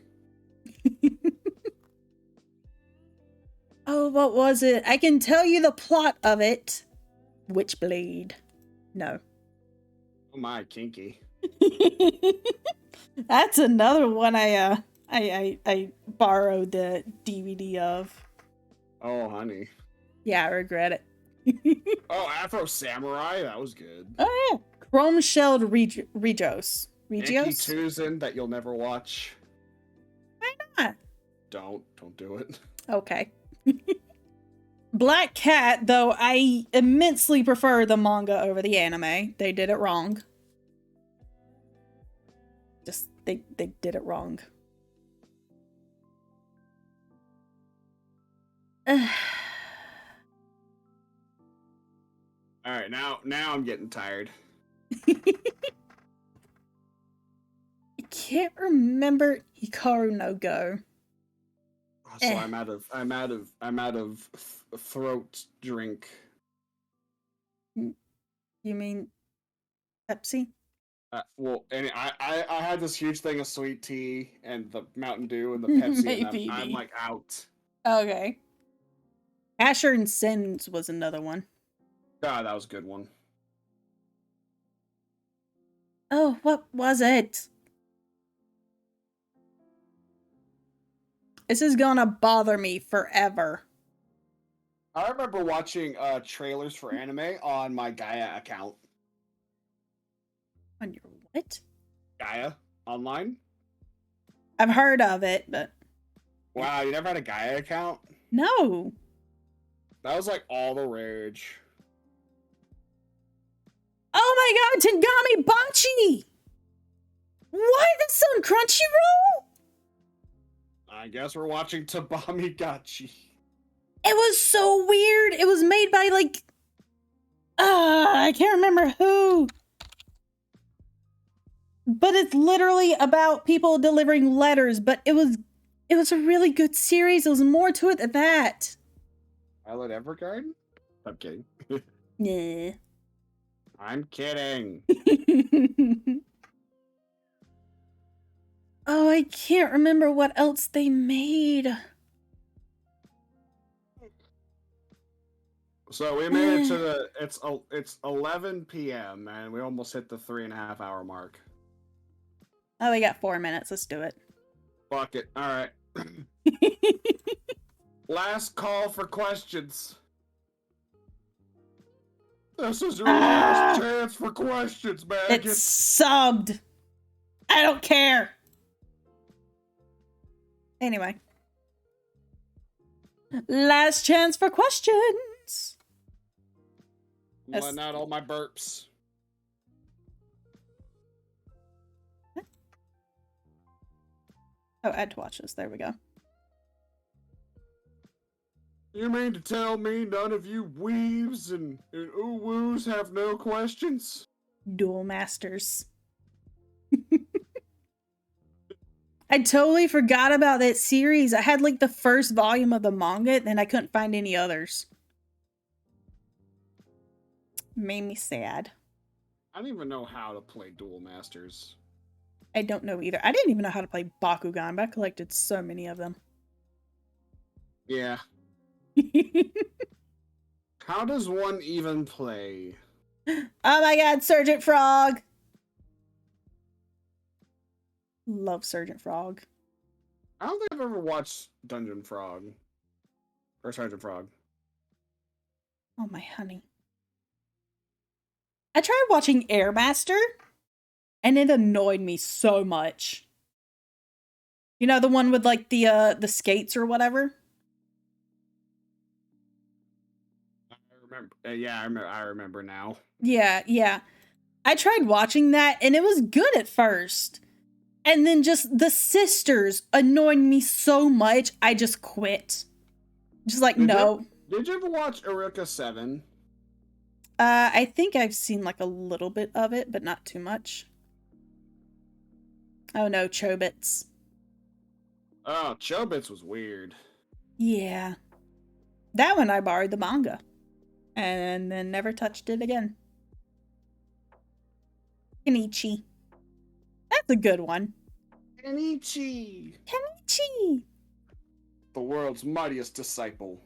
Speaker 2: Oh, what was it? I can tell you the plot of it. Witchblade. No.
Speaker 1: Oh my, kinky.
Speaker 2: That's another one I borrowed the DVD of.
Speaker 1: Oh, honey.
Speaker 2: Yeah, I regret it.
Speaker 1: Oh, Afro Samurai, that was good.
Speaker 2: Oh yeah. Chrome Shelled Regios.
Speaker 1: Yankee
Speaker 2: Regios?
Speaker 1: Tucson that you'll never watch.
Speaker 2: Why not?
Speaker 1: Don't do it.
Speaker 2: Okay. Black Cat, though, I immensely prefer the manga over the anime. They did it wrong. Just, they did it wrong.
Speaker 1: Alright, now I'm getting tired.
Speaker 2: I can't remember Hikaru no Go.
Speaker 1: So I'm out of throat drink.
Speaker 2: You mean Pepsi?
Speaker 1: Well, and I had this huge thing of sweet tea and the Mountain Dew and the Pepsi, and I'm like out.
Speaker 2: Okay. Asher and Sins was another one.
Speaker 1: God, that was a good one.
Speaker 2: Oh, what was it? This is gonna bother me forever.
Speaker 1: I remember watching trailers for anime on my Gaia account.
Speaker 2: On your what?
Speaker 1: Gaia online?
Speaker 2: I've heard of it, but
Speaker 1: Wow, you never had a Gaia account?
Speaker 2: no.
Speaker 1: That was like all the rage.
Speaker 2: Oh my god, Tengami Banchi! What? That's on Crunchyroll?
Speaker 1: I guess we're watching Tabamigachi.
Speaker 2: It was so weird. It was made by like I can't remember who. But it's literally about people delivering letters, but it was a really good series. There was more to it than that.
Speaker 1: Violet Evergarden? I'm kidding.
Speaker 2: Yeah.
Speaker 1: I'm kidding.
Speaker 2: Oh, I can't remember what else they made.
Speaker 1: So we made it to the it's 11 p.m. and we almost hit the 3.5 hour mark.
Speaker 2: Oh, we got 4 minutes. Let's do it.
Speaker 1: Fuck it. All right. Last call for questions. This is your last chance for questions, man.
Speaker 2: It's subbed. I don't care. Anyway. Last chance for questions.
Speaker 1: Letting out all my burps.
Speaker 2: Oh, add to watch this. There we go.
Speaker 1: You mean to tell me none of you weaves and ooh-woos have no questions?
Speaker 2: Duel Masters. I totally forgot about that series. I had like the first volume of the manga, and I couldn't find any others. Made me sad.
Speaker 1: I don't even know how to play Duel Masters.
Speaker 2: I don't know either. I didn't even know how to play Bakugan, but I collected so many of them.
Speaker 1: Yeah. How does one even play?
Speaker 2: Oh my god, Sergeant Frog! Love Sergeant Frog.
Speaker 1: I don't think I've ever watched Dungeon Frog. Or Sergeant Frog.
Speaker 2: Oh my honey. I tried watching Airmaster, and it annoyed me so much. You know, the one with like the skates or whatever?
Speaker 1: I remember. Yeah, I remember now.
Speaker 2: Yeah. I tried watching that, and it was good at first. And then just the sisters annoyed me so much, I just quit. Just like, no.
Speaker 1: Did you ever watch Eureka 7?
Speaker 2: I think I've seen like a little bit of it, but not too much. Oh no, Chobits.
Speaker 1: Oh, Chobits was weird.
Speaker 2: Yeah. That one I borrowed the manga. And then never touched it again. Kenichi. That's a good one.
Speaker 1: Kenichi!
Speaker 2: Kenichi!
Speaker 1: The world's mightiest disciple.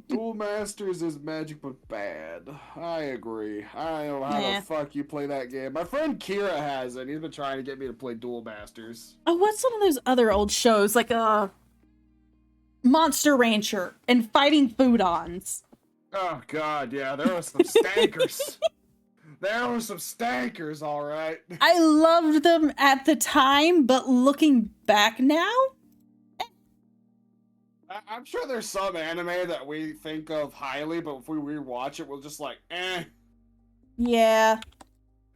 Speaker 1: Duel Masters is magic but bad. I agree. I don't know how the fuck you play that game. My friend Kira has it. He's been trying to get me to play Duel Masters.
Speaker 2: Oh, what's some of those other old shows? Like, Monster Rancher and Fighting Foodons.
Speaker 1: Oh god, yeah, there were some stankers. There were some stankers, alright.
Speaker 2: I loved them at the time, but looking back now?
Speaker 1: I'm sure there's some anime that we think of highly, but if we rewatch it, we're just like, eh.
Speaker 2: Yeah.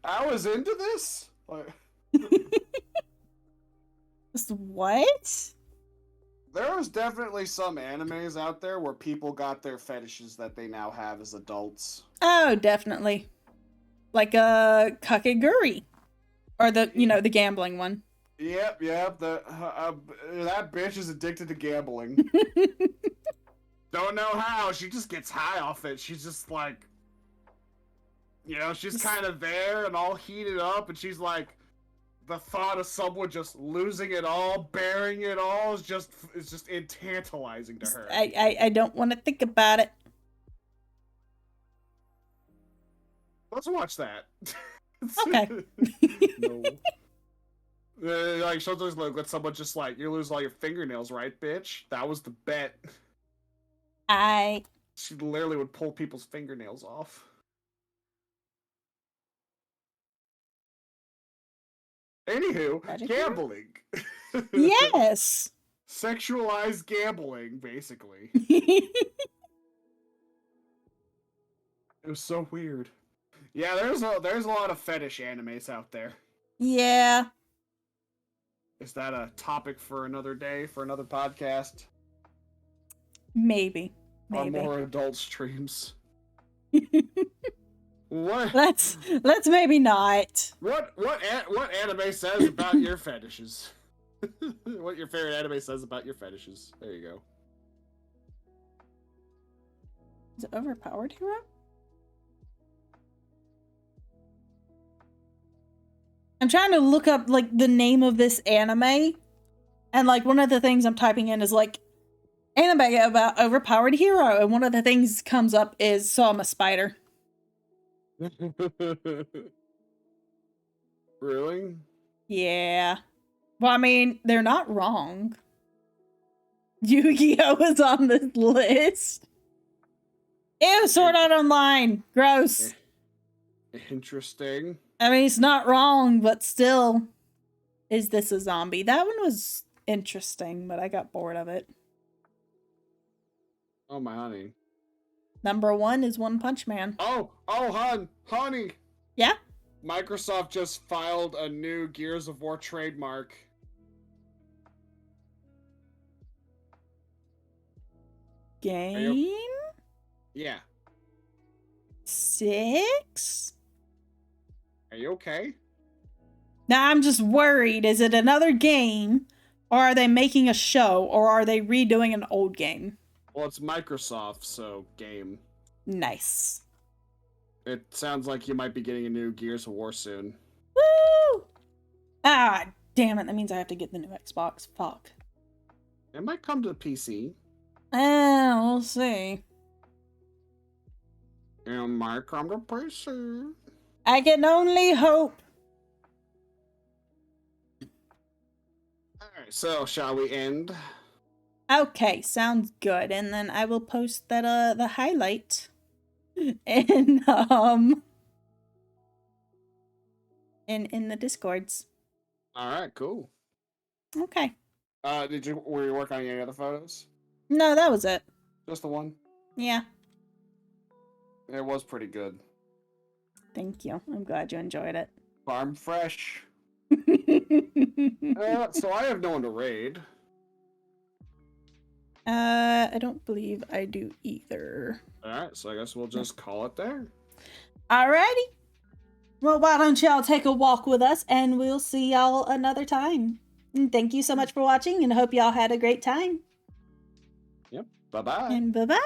Speaker 1: I was into this? Like...
Speaker 2: What?
Speaker 1: There was definitely some animes out there where people got their fetishes that they now have as adults.
Speaker 2: Oh, definitely. Like, Kakegurui. Or the gambling one.
Speaker 1: Yep, that bitch is addicted to gambling. Don't know how, she just gets high off it. She's just like, she's kind of there and all heated up, and she's like, the thought of someone just losing it all, bearing it all, is just tantalizing to her.
Speaker 2: I don't want to think about it.
Speaker 1: Let's watch that.
Speaker 2: Okay.
Speaker 1: No. Like, she'll just let someone just like, you lose all your fingernails, right, bitch? That was the bet. She literally would pull people's fingernails off. Anywho, gambling.
Speaker 2: Yes.
Speaker 1: Sexualized gambling, basically. It was so weird. Yeah, there's a lot of fetish animes out there.
Speaker 2: Yeah,
Speaker 1: Is that a topic for another day, for another podcast?
Speaker 2: maybe.
Speaker 1: Or more adult streams? What
Speaker 2: Let's maybe not.
Speaker 1: what anime says about your fetishes? What your favorite anime says about your fetishes? There you go.
Speaker 2: Is it overpowered hero? I'm trying to look up like the name of this anime, and like one of the things I'm typing in is like anime about overpowered hero, and one of the things comes up is so I'm a spider.
Speaker 1: Really?
Speaker 2: Yeah. Well, I mean, they're not wrong. Yu-Gi-Oh is on this list. Ew, Sword Art Online. Gross.
Speaker 1: Interesting.
Speaker 2: I mean, it's not wrong, but still. Is this a zombie? That one was interesting, but I got bored of it.
Speaker 1: Oh, my honey.
Speaker 2: Number 1 is One Punch Man.
Speaker 1: Oh, honey.
Speaker 2: Yeah?
Speaker 1: Microsoft just filed a new Gears of War trademark.
Speaker 2: Game?
Speaker 1: Yeah.
Speaker 2: 6?
Speaker 1: Are you okay?
Speaker 2: Now I'm just worried. Is it another game? Or are they making a show? Or are they redoing an old game?
Speaker 1: Well, it's Microsoft, so game.
Speaker 2: Nice.
Speaker 1: It sounds like you might be getting a new Gears of War soon.
Speaker 2: Woo! Ah, damn it. That means I have to get the new Xbox. Fuck.
Speaker 1: It might come to the PC.
Speaker 2: We'll see.
Speaker 1: It might come to PC.
Speaker 2: I can only hope.
Speaker 1: Alright, so shall we end?
Speaker 2: Okay, sounds good. And then I will post that the highlight in in the Discords.
Speaker 1: Alright, cool.
Speaker 2: Okay.
Speaker 1: Were you working on any other photos?
Speaker 2: No, that was it.
Speaker 1: Just the one?
Speaker 2: Yeah.
Speaker 1: It was pretty good.
Speaker 2: Thank you. I'm glad you enjoyed it.
Speaker 1: Farm fresh. So I have no one to raid.
Speaker 2: I don't believe I do either.
Speaker 1: Alright, so I guess we'll just call it there.
Speaker 2: Alrighty. Well, why don't y'all take a walk with us and we'll see y'all another time. And thank you so much for watching and hope y'all had a great time.
Speaker 1: Yep. Bye-bye.
Speaker 2: And bye-bye.